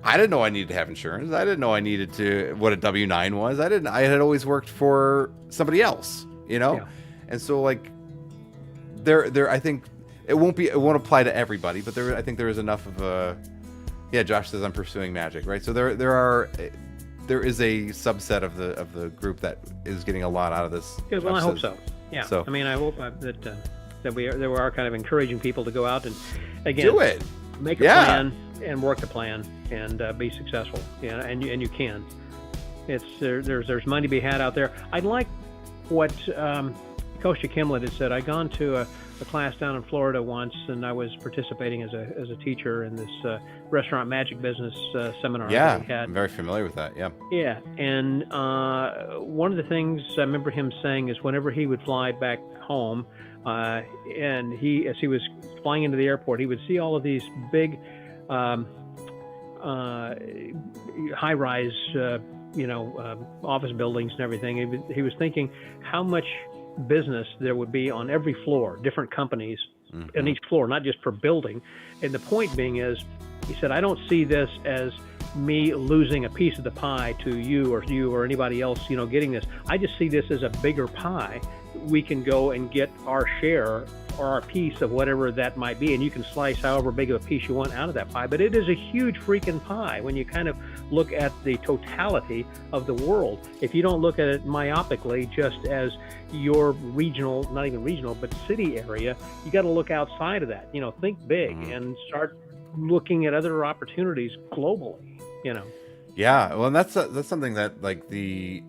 I didn't know I needed to have insurance. I didn't know I needed what a W-9 was. I had always worked for somebody else, And so like there I think it won't apply to everybody, but I think there is enough of a Josh says I'm pursuing magic, right? So there is a subset of the group that is getting a lot out of this. Good. Well, I hope so. Yeah. So, I mean, I hope that we are kind of encouraging people to go out and, again, do it, make a plan and work the plan and be successful. Yeah, and you can. There's money to be had out there. I like what Kostya Kimlet had said. I'd gone to a class down in Florida once, and I was participating as a teacher in this restaurant magic business seminar. Yeah, I'm very familiar with that. Yeah. Yeah, and one of the things I remember him saying is whenever he would fly back home, and as he was flying into the airport, he would see all of these big high-rise, office buildings and everything. He was thinking how much business there would be on every floor, different companies on each floor, not just per building. And the point being is, he said, I don't see this as me losing a piece of the pie to you or anybody else, getting this. I just see this as a bigger pie. We can go and get our share or our piece of whatever that might be, and you can slice however big of a piece you want out of that pie. But it is a huge freaking pie when you kind of look at the totality of the world. If you don't look at it myopically, just as your regional, not even regional, but city area, you got to look outside of that. Think big and start looking at other opportunities globally. Yeah, well, and that's something that, like, the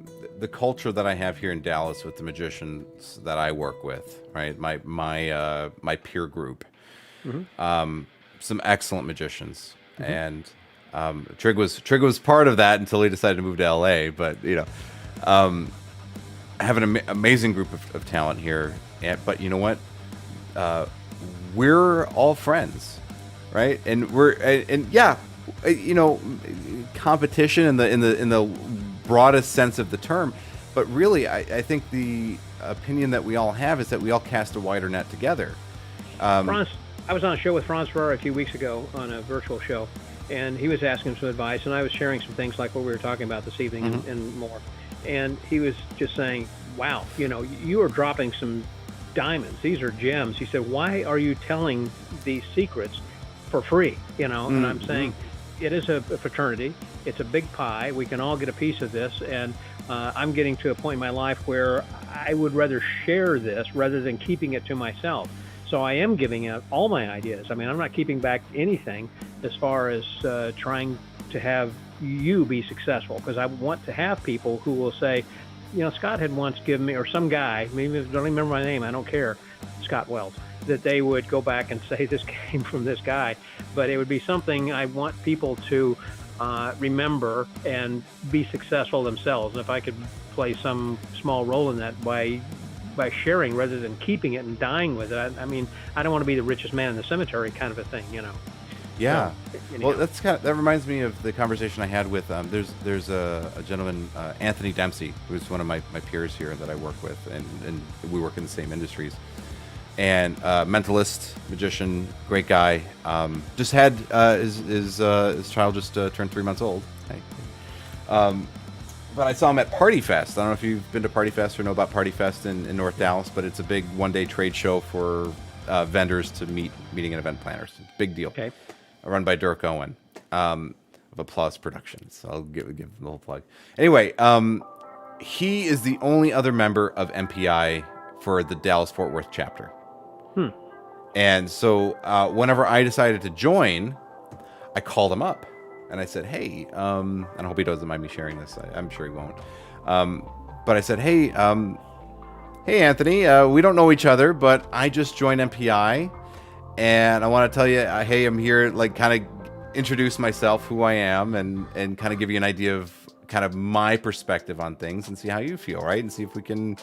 culture that I have here in Dallas with the magicians that I work with, right? My peer group, some excellent magicians, and Trig was part of that until he decided to move to LA. But I have an amazing group of talent here. But you know what? We're all friends, right? And competition in the broadest sense of the term, but really I think the opinion that we all have is that we all cast a wider net together. Franz, I was on a show with Franz Ferrari a few weeks ago on a virtual show, and he was asking some advice, and I was sharing some things like what we were talking about this evening and more. And he was just saying, wow, you are dropping some diamonds. These are gems. He said, why are you telling these secrets for free? And I'm saying, it is a fraternity. It's a big pie. We can all get a piece of this. And I'm getting to a point in my life where I would rather share this rather than keeping it to myself. So I am giving out all my ideas. I mean, I'm not keeping back anything as far as trying to have you be successful, because I want to have people who will say, Scott had once given me, or some guy, maybe don't even remember my name, I don't care, Scott Wells, that they would go back and say this came from this guy. But it would be something I want people to remember and be successful themselves. And if I could play some small role in that by sharing rather than keeping it and dying with it, I mean, I don't want to be the richest man in the cemetery kind of a thing, Yeah. So, well, that reminds me of the conversation I had with there's a gentleman, Anthony Dempsey, who's one of my peers here that I work with, and we work in the same industries. And mentalist, magician, great guy. Just had his child just turned 3 months old. But I saw him at Party Fest. I don't know if you've been to Party Fest or know about Party Fest in North Dallas, but it's a big one-day trade show for vendors to meeting and event planners. Big deal. Okay. Run by Dirk Owen of Applause Productions. So I'll give him the whole plug. Anyway, he is the only other member of MPI for the Dallas-Fort Worth chapter. And so whenever I decided to join, I called him up and I said, hey, and I hope he doesn't mind me sharing this. I'm sure he won't. But I said, hey, Anthony, we don't know each other, but I just joined MPI. And I want to tell you, hey, I'm here, like, kind of introduce myself, who I am, and kind of give you an idea of kind of my perspective on things and see how you feel, right? And see if we can,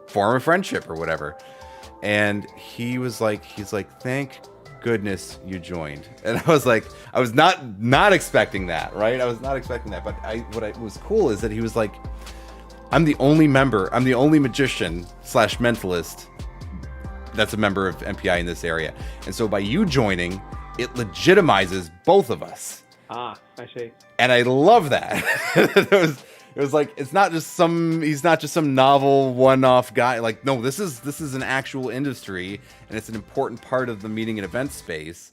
form a friendship or whatever. And he's like, thank goodness you joined. And I was like, I was not expecting that, right? I was not expecting that. But what was cool is that he was like, I'm the only magician / mentalist that's a member of MPI in this area. And so by you joining, it legitimizes both of us. I see. And I love that. It was like, he's not just some novel one-off guy. Like, no, this is an actual industry, and it's an important part of the meeting and event space.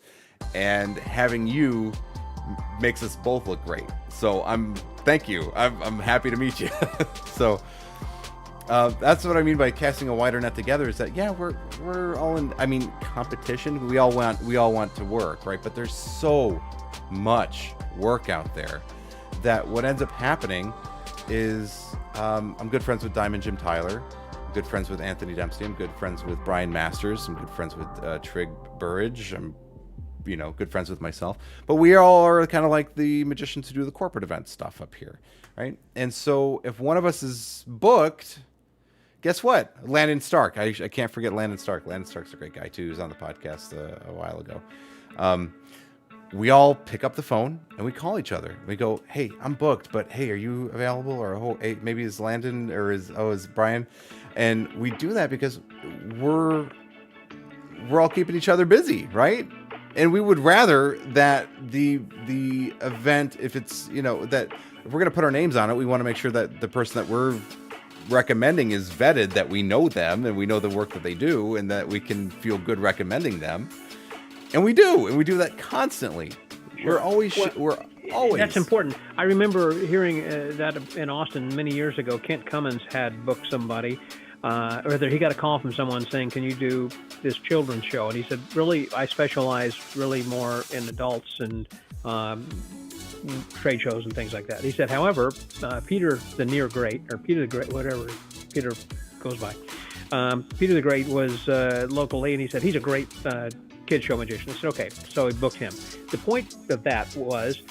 And having you makes us both look great. So thank you. I'm happy to meet you. So that's what I mean by casting a wider net together, is that, yeah, we're all in, I mean, competition. We all want to work, right? But there's so much work out there that what ends up happening is I'm good friends with Diamond Jim Tyler. I'm good friends with Anthony Dempsey. I'm good friends with Brian Masters. I'm good friends with Trig Burridge. I'm good friends with myself. But we all are kind of like the magicians who do the corporate event stuff up here, right? And so if one of us is booked, guess what? Landon Stark. I can't forget Landon Stark. Landon Stark's a great guy too. He was on the podcast a while ago. We all pick up the phone and we call each other. We go, hey, I'm booked, but hey, are you available? Or, oh, hey, maybe it's Landon, or is Brian? And we do that because we're all keeping each other busy, right? And we would rather that the event, if it's, that if we're going to put our names on it, we want to make sure that the person that we're recommending is vetted, that we know them and we know the work that they do, and that we can feel good recommending them. And we do that constantly. Sure. We're always. That's important. I remember hearing that in Austin many years ago. Kent Cummins had booked somebody, or he got a call from someone saying, "Can you do this children's show?" And he said, "Really, I specialize really more in adults and trade shows and things like that." He said, "However, Peter the Near Great, or Peter the Great, whatever Peter goes by, Peter the Great was locally, and he said he's a great kid show magician." I said, "Okay," so he booked him. The point of that was,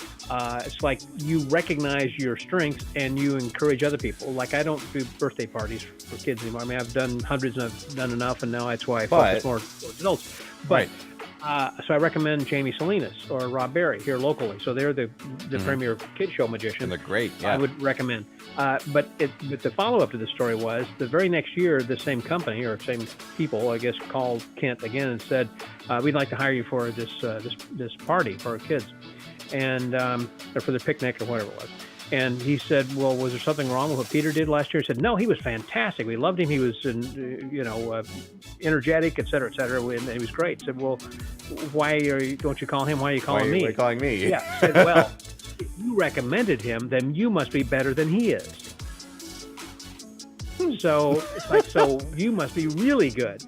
it's like you recognize your strengths and you encourage other people. Like, I don't do birthday parties for kids anymore. I mean, I've done hundreds and I've done enough, and now that's why I focus more on adults. But so I recommend Jamie Salinas or Rob Berry here locally. So they're the premier kid show magician. And they're great. Yeah. I would recommend. But the follow-up to the story was the very next year, the same company or same people, I guess, called Kent again and said, "We'd like to hire you for this party for our kids, and or for the picnic or whatever it was." And he said, "Well, was there something wrong with what Peter did last year?" He said, "No, he was fantastic. We loved him. He was, energetic, et cetera, and he was great." I said, "Well, don't you call him? Why are you calling me?" Why are you calling me? Yeah. I said, "Well, if you recommended him, then you must be better than he is. So it's like, so you must be really good,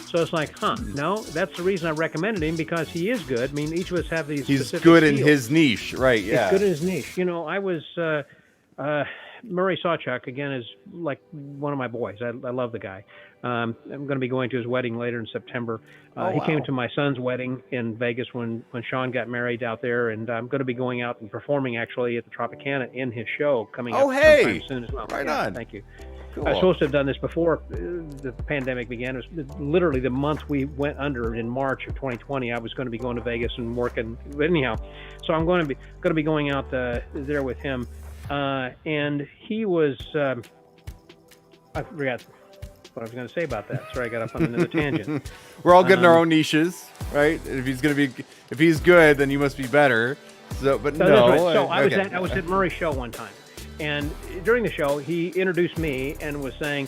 So it's like, no, that's the reason I recommended him, because he is good. I mean, each of us have these. He's specific good skills. in his niche, right? Yeah. He's good in his niche. I was Murray Sawchuck again is like one of my boys. I love the guy. I'm going to be going to his wedding later in September. He came to my son's wedding in Vegas when Sean got married out there, and I'm going to be going out and performing actually at the Tropicana in his show coming up sometime soon as well. Right on. Thank you. Cool. I was supposed to have done this before the pandemic began. It was literally the month we went under in March of 2020. I was going to be going to Vegas and working. But anyhow, so I'm going to be going out there with him, and he was. I forgot what I was going to say about that. Sorry, I got off on another tangent. We're all good in our own niches, right? If he's good, then you must be better. So, but no. Right. So I was at Murray's show one time. And during the show, he introduced me and was saying,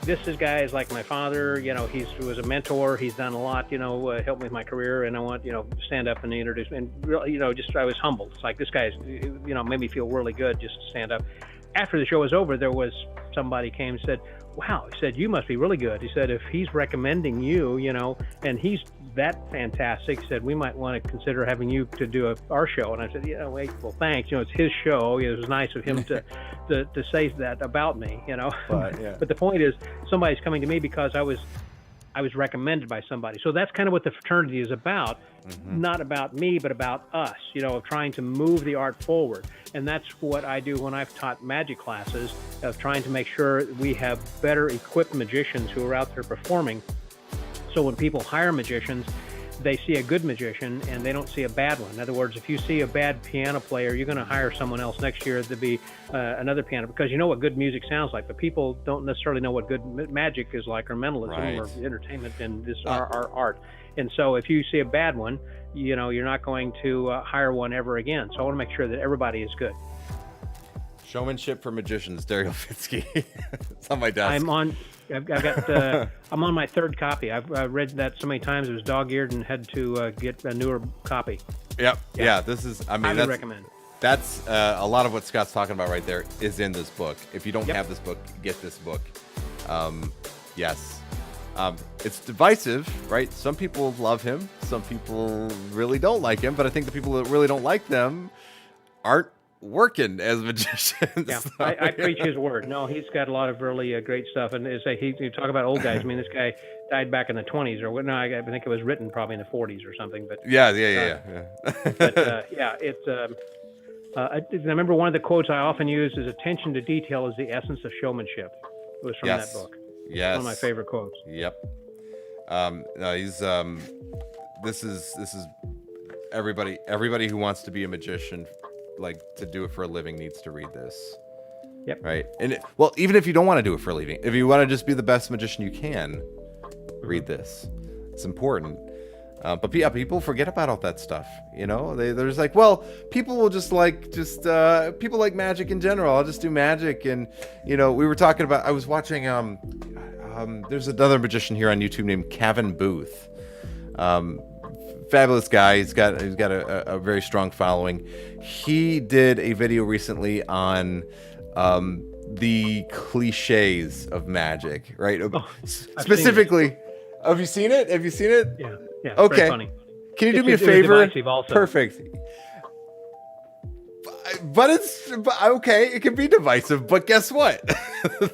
"This guy is like my father. He was a mentor. He's done a lot. Helped me with my career. And I want to stand up and introduce me." And really, I was humbled. It's like, this guy's made me feel really good just to stand up. After the show was over, there was somebody came and said, "Wow," he said, "you must be really good." He said, "If he's recommending you, and he's that fantastic," he said, "we might want to consider having you to do our show." And I said, "Wait, well, thanks. It's his show. It was nice of him to say that about me, But the point is, somebody's coming to me because I was recommended by somebody. So that's kind of what the fraternity is about. Not about me, but about us, of trying to move the art forward. And that's what I do when I've taught magic classes, of trying to make sure we have better equipped magicians who are out there performing. So when people hire magicians, they see a good magician and they don't see a bad one. In other words, if you see a bad piano player, you're going to hire someone else next year to be another piano, because you know what good music sounds like, but people don't necessarily know what good magic is like, or mentalism, or entertainment, and this our art. And so if you see a bad one, you're not going to hire one ever again. So I want to make sure that everybody is good. Showmanship for magicians, Daryl Fitzke. It's on my desk. I've got. I'm on my third copy. I've read that so many times. It was dog-eared and had to get a newer copy. Yep. Yeah. This is. I mean, I recommend. That's a lot of what Scott's talking about right there is in this book. If you don't have this book, get this book. Yes. It's divisive, right? Some people love him. Some people really don't like him. But I think the people that really don't like them aren't working as magicians. Yeah, I preach his word. No, he's got a lot of really great stuff. And as you talk about old guys, I mean, this guy died back in the 20s, or what? No, I think it was written probably in the 40s or something. But yeah. I remember one of the quotes I often use is, "Attention to detail is the essence of showmanship." It was from that book. Yes. One of my favorite quotes. Yep. No, he's this is everybody who wants to be a magician, like to do it for a living, needs to read this. Yep. Right. And even if you don't want to do it for a living, if you want to just be the best magician you can, read this. It's important. But yeah, people forget about all that stuff. They're just like, well, people will just people like magic in general. I'll just do magic. And we were talking about. I was watching. There's another magician here on YouTube named Kevin Booth. Fabulous guy. He's got a very strong following. He did a video recently on the cliches of magic, right? Specifically, have you seen it? Yeah. Yeah. Okay. Very funny. Can you do me a favor? Also. Perfect. But it's okay. It can be divisive, but guess what?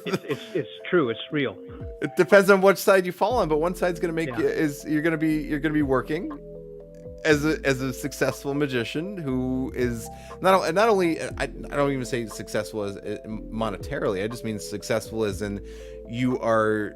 it's true. It's real. It depends on which side you fall on, but one side's going to make you're going to be working as a successful magician who is not only I don't even say successful as monetarily. I just mean successful as in you are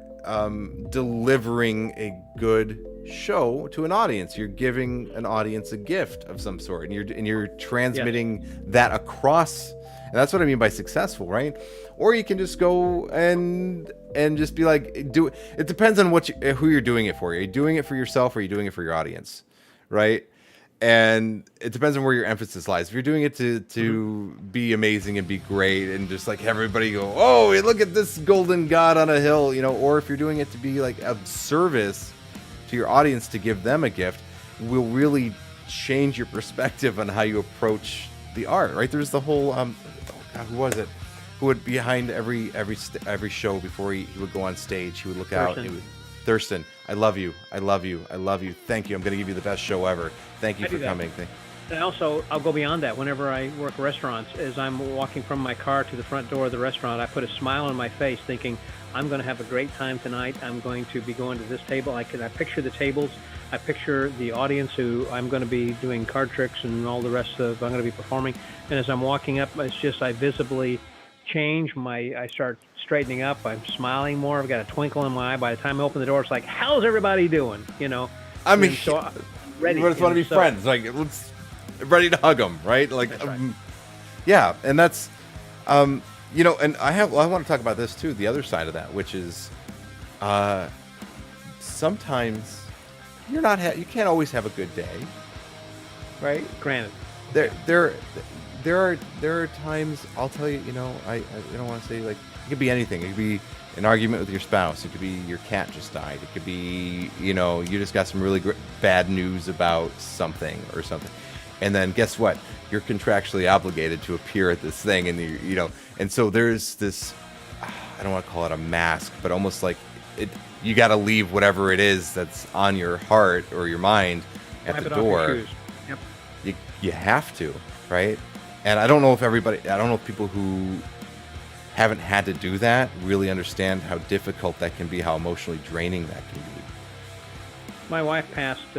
delivering a good show to an audience. You're giving an audience a gift of some sort, and you're transmitting that across. And that's what I mean by successful, right? Or you can just go and just be like, it depends on who you're doing it for. Are you doing it for yourself, or are you doing it for your audience, right? And it depends on where your emphasis lies. If you're doing it to be amazing and be great and just like everybody go, oh, look at this golden god on a hill, or if you're doing it to be like of service to your audience, to give them a gift, will really change your perspective on how you approach the art, right? There's the whole, who was it? Who would behind every show before he would go on stage, he would look out. Thurston, I love you. Thank you. I'm going to give you the best show ever. Thank you for coming. And also, I'll go beyond that. Whenever I work restaurants, as I'm walking from my car to the front door of the restaurant, I put a smile on my face thinking, I'm going to have a great time tonight. I'm going to be going to this table. I picture the tables. I picture the audience who I'm going to be doing card tricks and all the rest of I'm going to be performing. And as I'm walking up, it's just I visibly change. I start straightening up. I'm smiling more. I've got a twinkle in my eye. By the time I open the door, it's like, how's everybody doing? I mean, so ready. You just want to be friends. Like, let's ready to hug them, right? Like, right. Yeah, and that's, and I want to talk about this too. The other side of that, which is, sometimes you can't always have a good day, right? Granted. There are times, I'll tell you, I don't want to say, like, it could be anything. It could be an argument with your spouse. It could be your cat just died. It could be, you just got some really bad news about something or something. And then guess what? You're contractually obligated to appear at this thing. And, and so there's this, I don't want to call it a mask, but almost like you got to leave whatever it is that's on your heart or your mind at the door. Yep. You have to, right? And I don't know if people who haven't had to do that really understand how difficult that can be, how emotionally draining that can be. My wife passed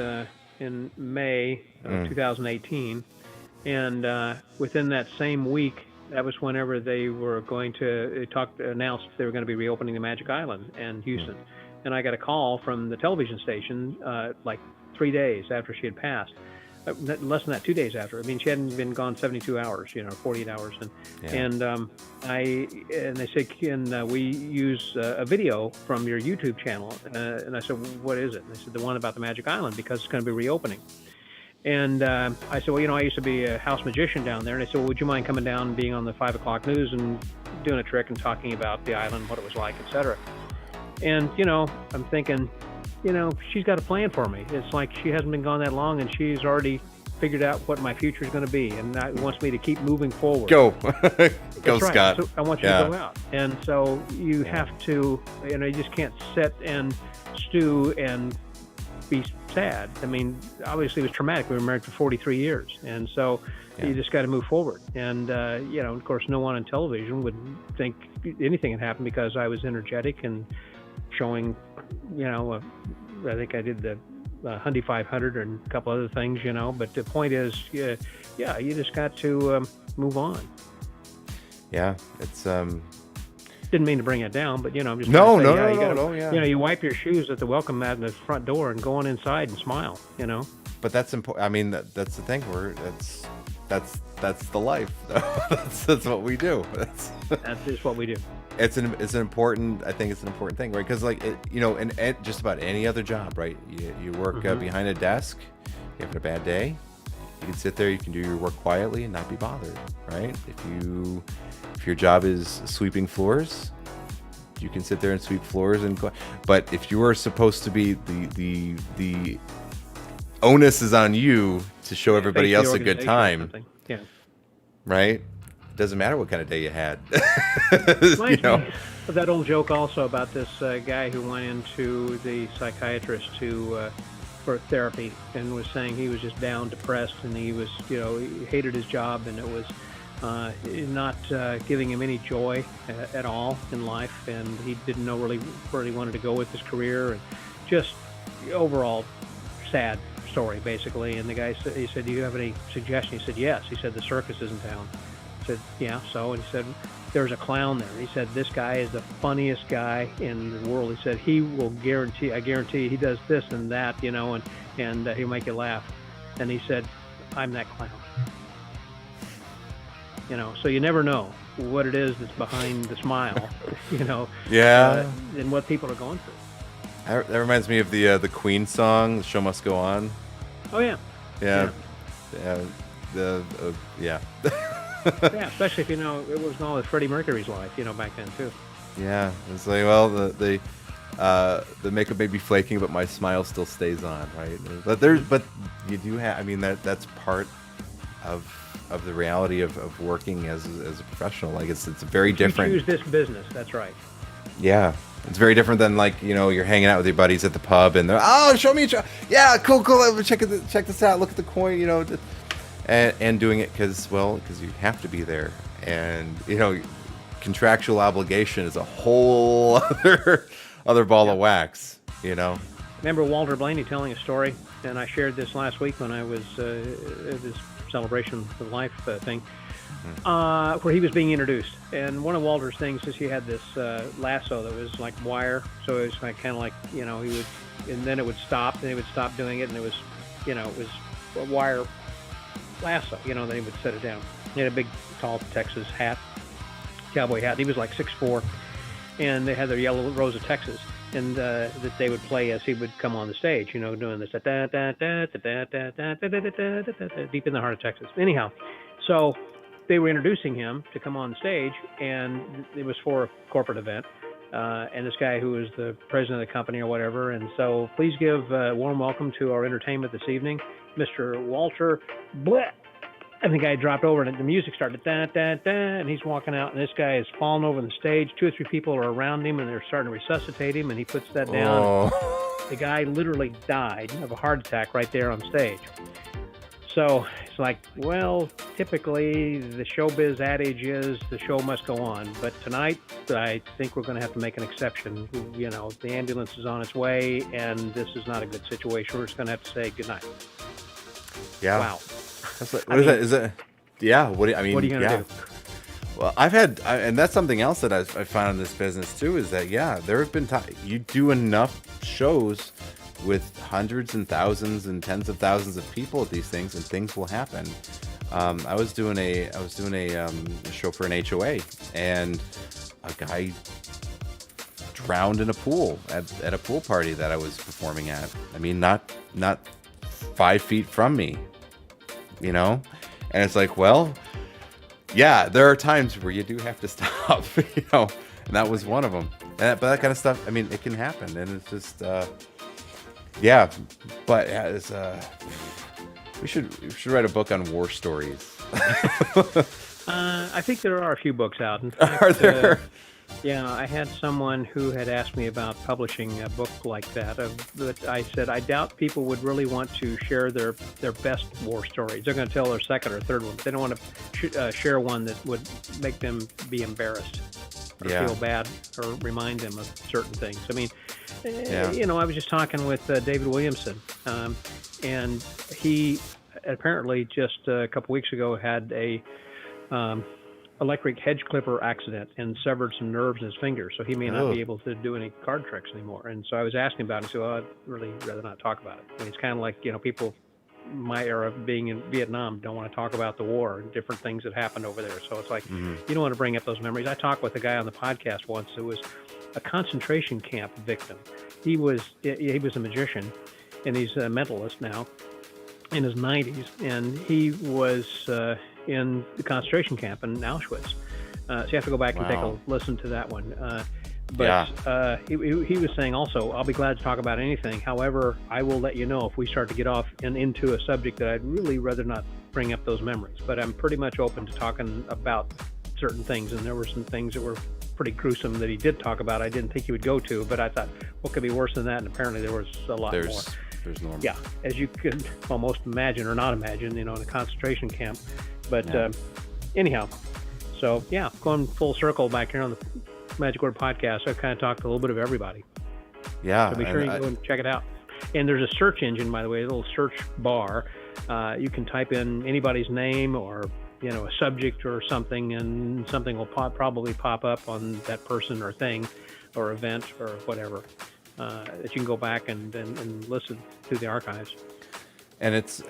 in May of 2018, and within that same week, that was whenever they were going to announce they were going to be reopening the Magic Island in Houston. And I got a call from the television station like 3 days after she had passed. Less than that, 2 days after. I mean, she hadn't been gone 72 hours, 48 hours. And they said, can we use a video from your YouTube channel? And I said, what is it? And they said, the one about the Magic Island, because it's going to be reopening. And I said, well, I used to be a house magician down there. And they said, well, would you mind coming down and being on the 5 o'clock news and doing a trick and talking about the island, what it was like, etc. And, I'm thinking, she's got a plan for me. It's like she hasn't been gone that long, and she's already figured out what my future is going to be, and wants me to keep moving forward. Go, go, right. Scott. So I want you to go out, and so you have to. You just can't sit and stew and be sad. I mean, obviously it was traumatic. We were married for 43 years, and so you just got to move forward. And of course, no one on television would think anything had happened because I was energetic and showing, I think I did the Hundy 500 and a couple other things, but the point is, you just got to move on. Yeah, it's didn't mean to bring it down, but I'm just no, you wipe your shoes at the welcome mat in the front door and go on inside and smile, But that's important. I mean, that's the thing where that's the life. That's what we do. That is what we do. It's an important. I think it's an important thing, right? Because like in just about any other job, right? You work behind a desk. You have a bad day. You can sit there. You can do your work quietly and not be bothered, right? If your job is sweeping floors, you can sit there and sweep floors but if you are supposed to be the onus is on you to show everybody else a good time, right? It doesn't matter what kind of day you had. That old joke also about this guy who went into the psychiatrist for therapy and was saying he was just down, depressed, and he was, he hated his job, and it was not giving him any joy at all in life, and he didn't know really where he wanted to go with his career, and just overall sad story basically. And the guy said, he said, "Do you have any suggestion?" He said, "Yes." He said, "The circus is in town." I said, "Yeah, so?" And he said, "There's a clown there." He said, "This guy is the funniest guy in the world." He said, "He will I guarantee he does this and that, and he'll make you laugh." And he said, "I'm that clown." So you never know what it is that's behind the smile, Yeah. And what people are going through. That reminds me of the Queen song, "The Show Must Go On." Oh yeah. Yeah. Yeah, especially if it was going with Freddie Mercury's life, back then too. Yeah, it's like, well, the makeup may be flaking, but my smile still stays on, right? But you do have, that's part of the reality of working as a professional. Like it's very different. You choose this business, that's right. Yeah. It's very different than you're hanging out with your buddies at the pub and they're, "Oh, show me yeah, cool, check this out, look at the coin," and doing it because you have to be there, and contractual obligation is a whole other ball of wax. Remember Walter Blaney telling a story, and I shared this last week when I was at this celebration of life thing. Where he was being introduced, and one of Walter's things is he had this lasso that was like wire, so it was kind of like he would, and then it would stop, and he would stop doing it, and it was it was a wire lasso, then he would set it down. He had a big tall Texas hat, cowboy hat. He was like 6'4", and they had their Yellow Rose of Texas, and that they would play as he would come on the stage, doing this deep in the heart of Texas. Anyhow, so they were introducing him to come on stage, and it was for a corporate event, and this guy who was the president of the company or whatever, and so please give a warm welcome to our entertainment this evening, Mr. Walter Bleh. And the guy dropped over, and the music started, and he's walking out, and this guy is falling over the stage. 2 or 3 people are around him, and they're starting to resuscitate him, and he puts that down. Oh. The guy literally died of a heart attack right there on stage. So it's like, well, typically the showbiz adage is the show must go on. But tonight, I think we're going to have to make an exception. The ambulance is on its way, and this is not a good situation. We're just going to have to say goodnight. Yeah. Wow. What is that? Is it? Yeah. What are you going to do? Well, and that's something else that I found in this business too, is that, there have been times you do enough shows with hundreds and thousands and tens of thousands of people at these things, and things will happen. I was doing a show for an HOA, and a guy drowned in a pool at a pool party that I was performing at. Not 5 feet from me, and it's like, well, yeah, there are times where you do have to stop, and that was one of them. But that kind of stuff, it can happen, and it's just, but it's we should write a book on war stories. I think there are a few books out. In fact, are there? I had someone who had asked me about publishing a book like that, but I said I doubt people would really want to share their best war stories. They're going to tell their second or third one, but they don't want to share one that would make them be embarrassed or feel bad or remind them of certain things. I was just talking with David Williamson, and he apparently just a couple weeks ago had a electric hedge clipper accident and severed some nerves in his fingers, so he may not be able to do any card tricks anymore. And so I was asking about it, and he said, "Well, I'd really rather not talk about it." It's kind of like, people my era of being in Vietnam. Don't want to talk about the war and different things that happened over there. So it's like, you don't want to bring up those memories. I talked with a guy on the podcast once who was a concentration camp victim. He was a magician, and he's a mentalist now in his 90s, and he was in the concentration camp in Auschwitz. So you have to go back and take a listen to that one. He was saying also, I'll be glad to talk about anything. However, I will let you know if we start to get off and into a subject that I'd really rather not bring up those memories. But I'm pretty much open to talking about certain things, and there were some things that were pretty gruesome that he did talk about. I didn't think he would go to, but I thought, what could be worse than that? And apparently there was a lot more. There's normal. Yeah, as you could almost imagine or not imagine, in a concentration camp. But anyhow, so going full circle back here on the Magic Word Podcast, I've kind of talked to a little bit of everybody. Yeah. So be sure you go and check it out. And there's a search engine, by the way, a little search bar. You can type in anybody's name or a subject or something, and something will probably pop up on that person or thing or event or whatever. That you can go back and listen to the archives. And it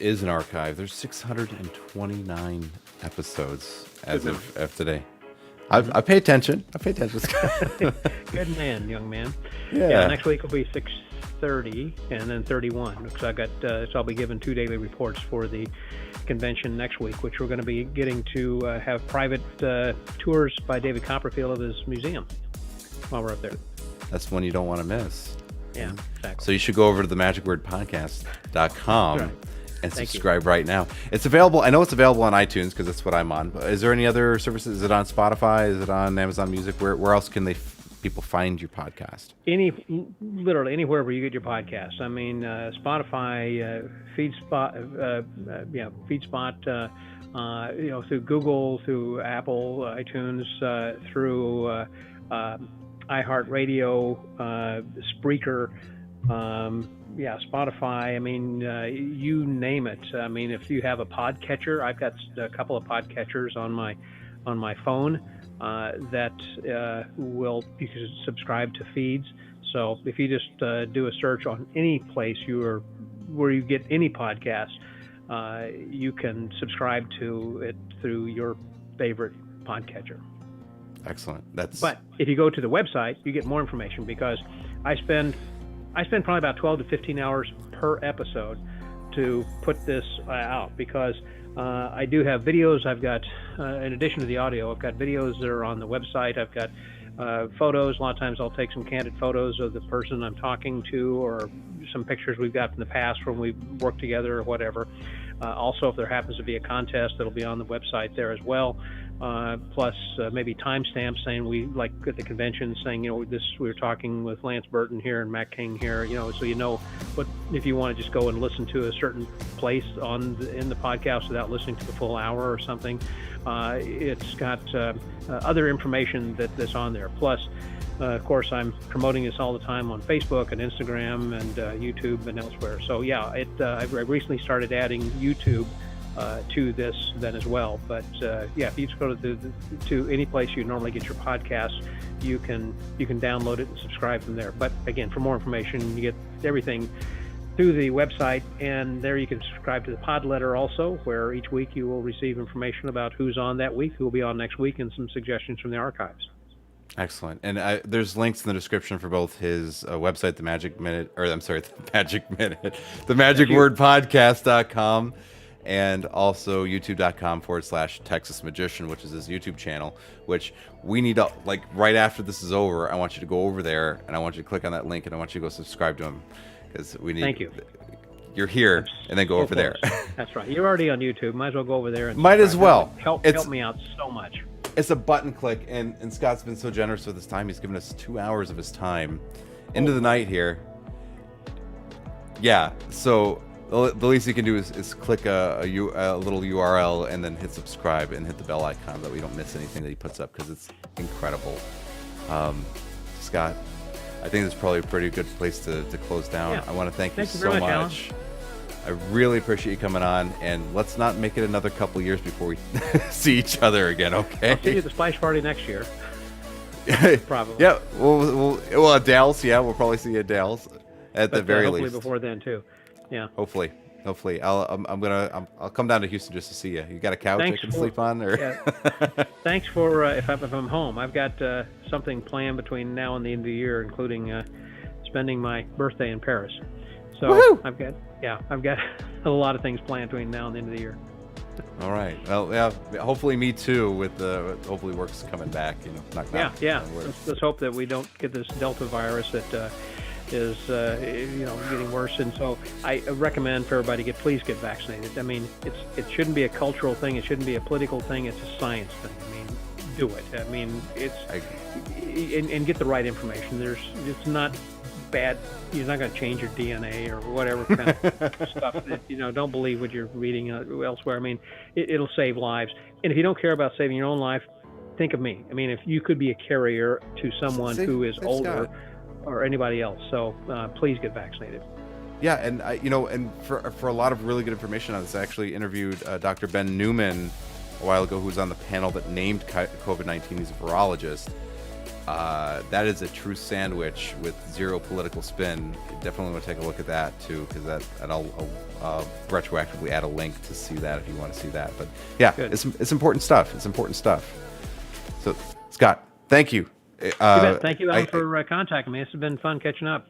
is an archive. There's 629 episodes as of today. I pay attention. Good man, young man. Yeah. Next week will be 630 and then 31 because I got. So I'll be given 2 daily reports for the convention next week, which we're going to be getting to have private tours by David Copperfield of his museum while we're up there. That's one you don't want to miss. Yeah, exactly. So you should go over to the magicwordpodcast.com and subscribe right now. It's available. I know it's available on iTunes because that's what I'm on. But is there any other services? Is it on Spotify? Is it on Amazon Music? Where else can people find your podcast? Literally anywhere where you get your podcast. I mean, Spotify, FeedSpot, through Google, through Apple, iTunes, through iHeartRadio, Spreaker, Spotify. I mean, you name it. I mean, if you have a podcatcher, I've got a couple of podcatchers on my phone that you can subscribe to feeds. So if you just do a search on any place where you get any podcast, you can subscribe to it through your favorite podcatcher. Excellent. But if you go to the website, you get more information because I spend probably about 12 to 15 hours per episode to put this out because I do have videos. I've got, in addition to the audio, I've got videos that are on the website. I've got photos. A lot of times I'll take some candid photos of the person I'm talking to or some pictures we've got from the past when we worked together or whatever. Also, if there happens to be a contest, that'll be on the website there as well. Plus maybe timestamps saying we like at the convention saying, we were talking with Lance Burton here and Matt King here, so what if you want to just go and listen to a certain place in the podcast without listening to the full hour or something. It's got other information that's on there. Plus, of course, I'm promoting this all the time on Facebook and Instagram and YouTube and elsewhere. So I recently started adding YouTube to this then as well. But if you just go to any place you normally get your podcasts, you can download it and subscribe from there. But again, for more information, you get everything through the website, and there you can subscribe to the pod letter also, where each week you will receive information about who's on that week, who will be on next week, and some suggestions from the archives. Excellent. And there's links in the description for both his website, the magicwordpodcast.com, and also youtube.com/Texas Magician, which is his YouTube channel, which we need to, right after this is over, I want you to go over there and I want you to click on that link and I want you to go subscribe to him because we need. Thank you. You're here and then go over there. That's right. You're already on YouTube. Might as well go over there. And might as well. Help me out so much. It's a button click, and Scott's been so generous with his time. He's given us 2 hours of his time into the night here. Yeah, so the least you can do is click a little URL and then hit subscribe and hit the bell icon that we don't miss anything that he puts up because it's incredible. Scott, I think this is probably a pretty good place to close down. Yeah. I want to thank you so much. Alan. I really appreciate you coming on, and let's not make it another couple years before we see each other again, okay? I'll see you at the splash party next year. Probably. Yeah, we'll at Dale's. Yeah, we'll probably see you at Dale's at the very least. Hopefully before then, too. Yeah. Hopefully. Hopefully, I'll come down to Houston just to see you. You got a couch I can sleep on, or? Yeah. Thanks for if I'm home. I've got something planned between now and the end of the year, including spending my birthday in Paris. So Woohoo! I've got a lot of things planned between now and the end of the year. All right. Well, yeah. Hopefully, me too. With hopefully work's coming back. Yeah. Let's hope that we don't get this Delta virus that is getting worse. And so I recommend for everybody please get vaccinated. I mean, it shouldn't be a cultural thing. It shouldn't be a political thing. It's a science thing. I mean, do it. I mean, and get the right information. It's not bad. You're not going to change your DNA or whatever kind of stuff. Don't believe what you're reading elsewhere. I mean, it'll save lives. And if you don't care about saving your own life, think of me. I mean, if you could be a carrier to someone who is older or anybody else, so please get vaccinated. Yeah, and and for a lot of really good information on this, I actually interviewed Dr. Ben Newman a while ago, who was on the panel that named COVID-19. He's a virologist. That is a true sandwich with zero political spin. You definitely want to take a look at that too, because and I'll retroactively add a link to see that if you want to see that. But yeah, it's important stuff. It's important stuff. So Scott, thank you. Thank you, Alan, for contacting me. This has been fun catching up.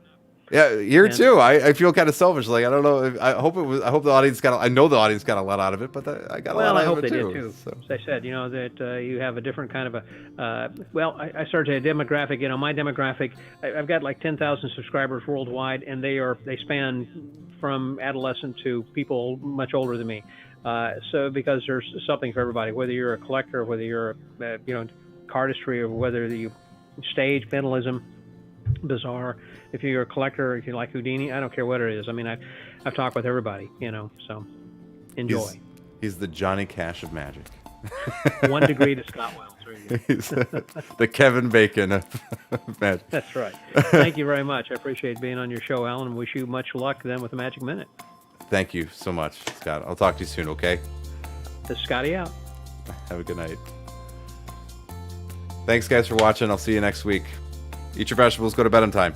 Yeah, here too. I feel kind of selfish. Like, I don't know. I hope the audience got. I know the audience got a lot out of it, but I got a lot out of it too. Well, I hope they did too. So. As I said, that you have a different kind of I started a demographic. My demographic. I've got like 10,000 subscribers worldwide, and they span from adolescent to people much older than me. So because there's something for everybody, whether you're a collector, whether you're cardistry, or whether you stage mentalism, bizarre. If you're a collector, if you like Houdini, I don't care what it is. I mean, I've talked with everybody, so enjoy. He's the Johnny Cash of magic. 1 degree to Scott Wells. He's the Kevin Bacon of magic. That's right. Thank you very much. I appreciate being on your show, Alan, and wish you much luck then with the Magic Minute. Thank you so much, Scott. I'll talk to you soon, okay? This is Scotty out. Have a good night. Thanks, guys, for watching. I'll see you next week. Eat your vegetables. Go to bed on time.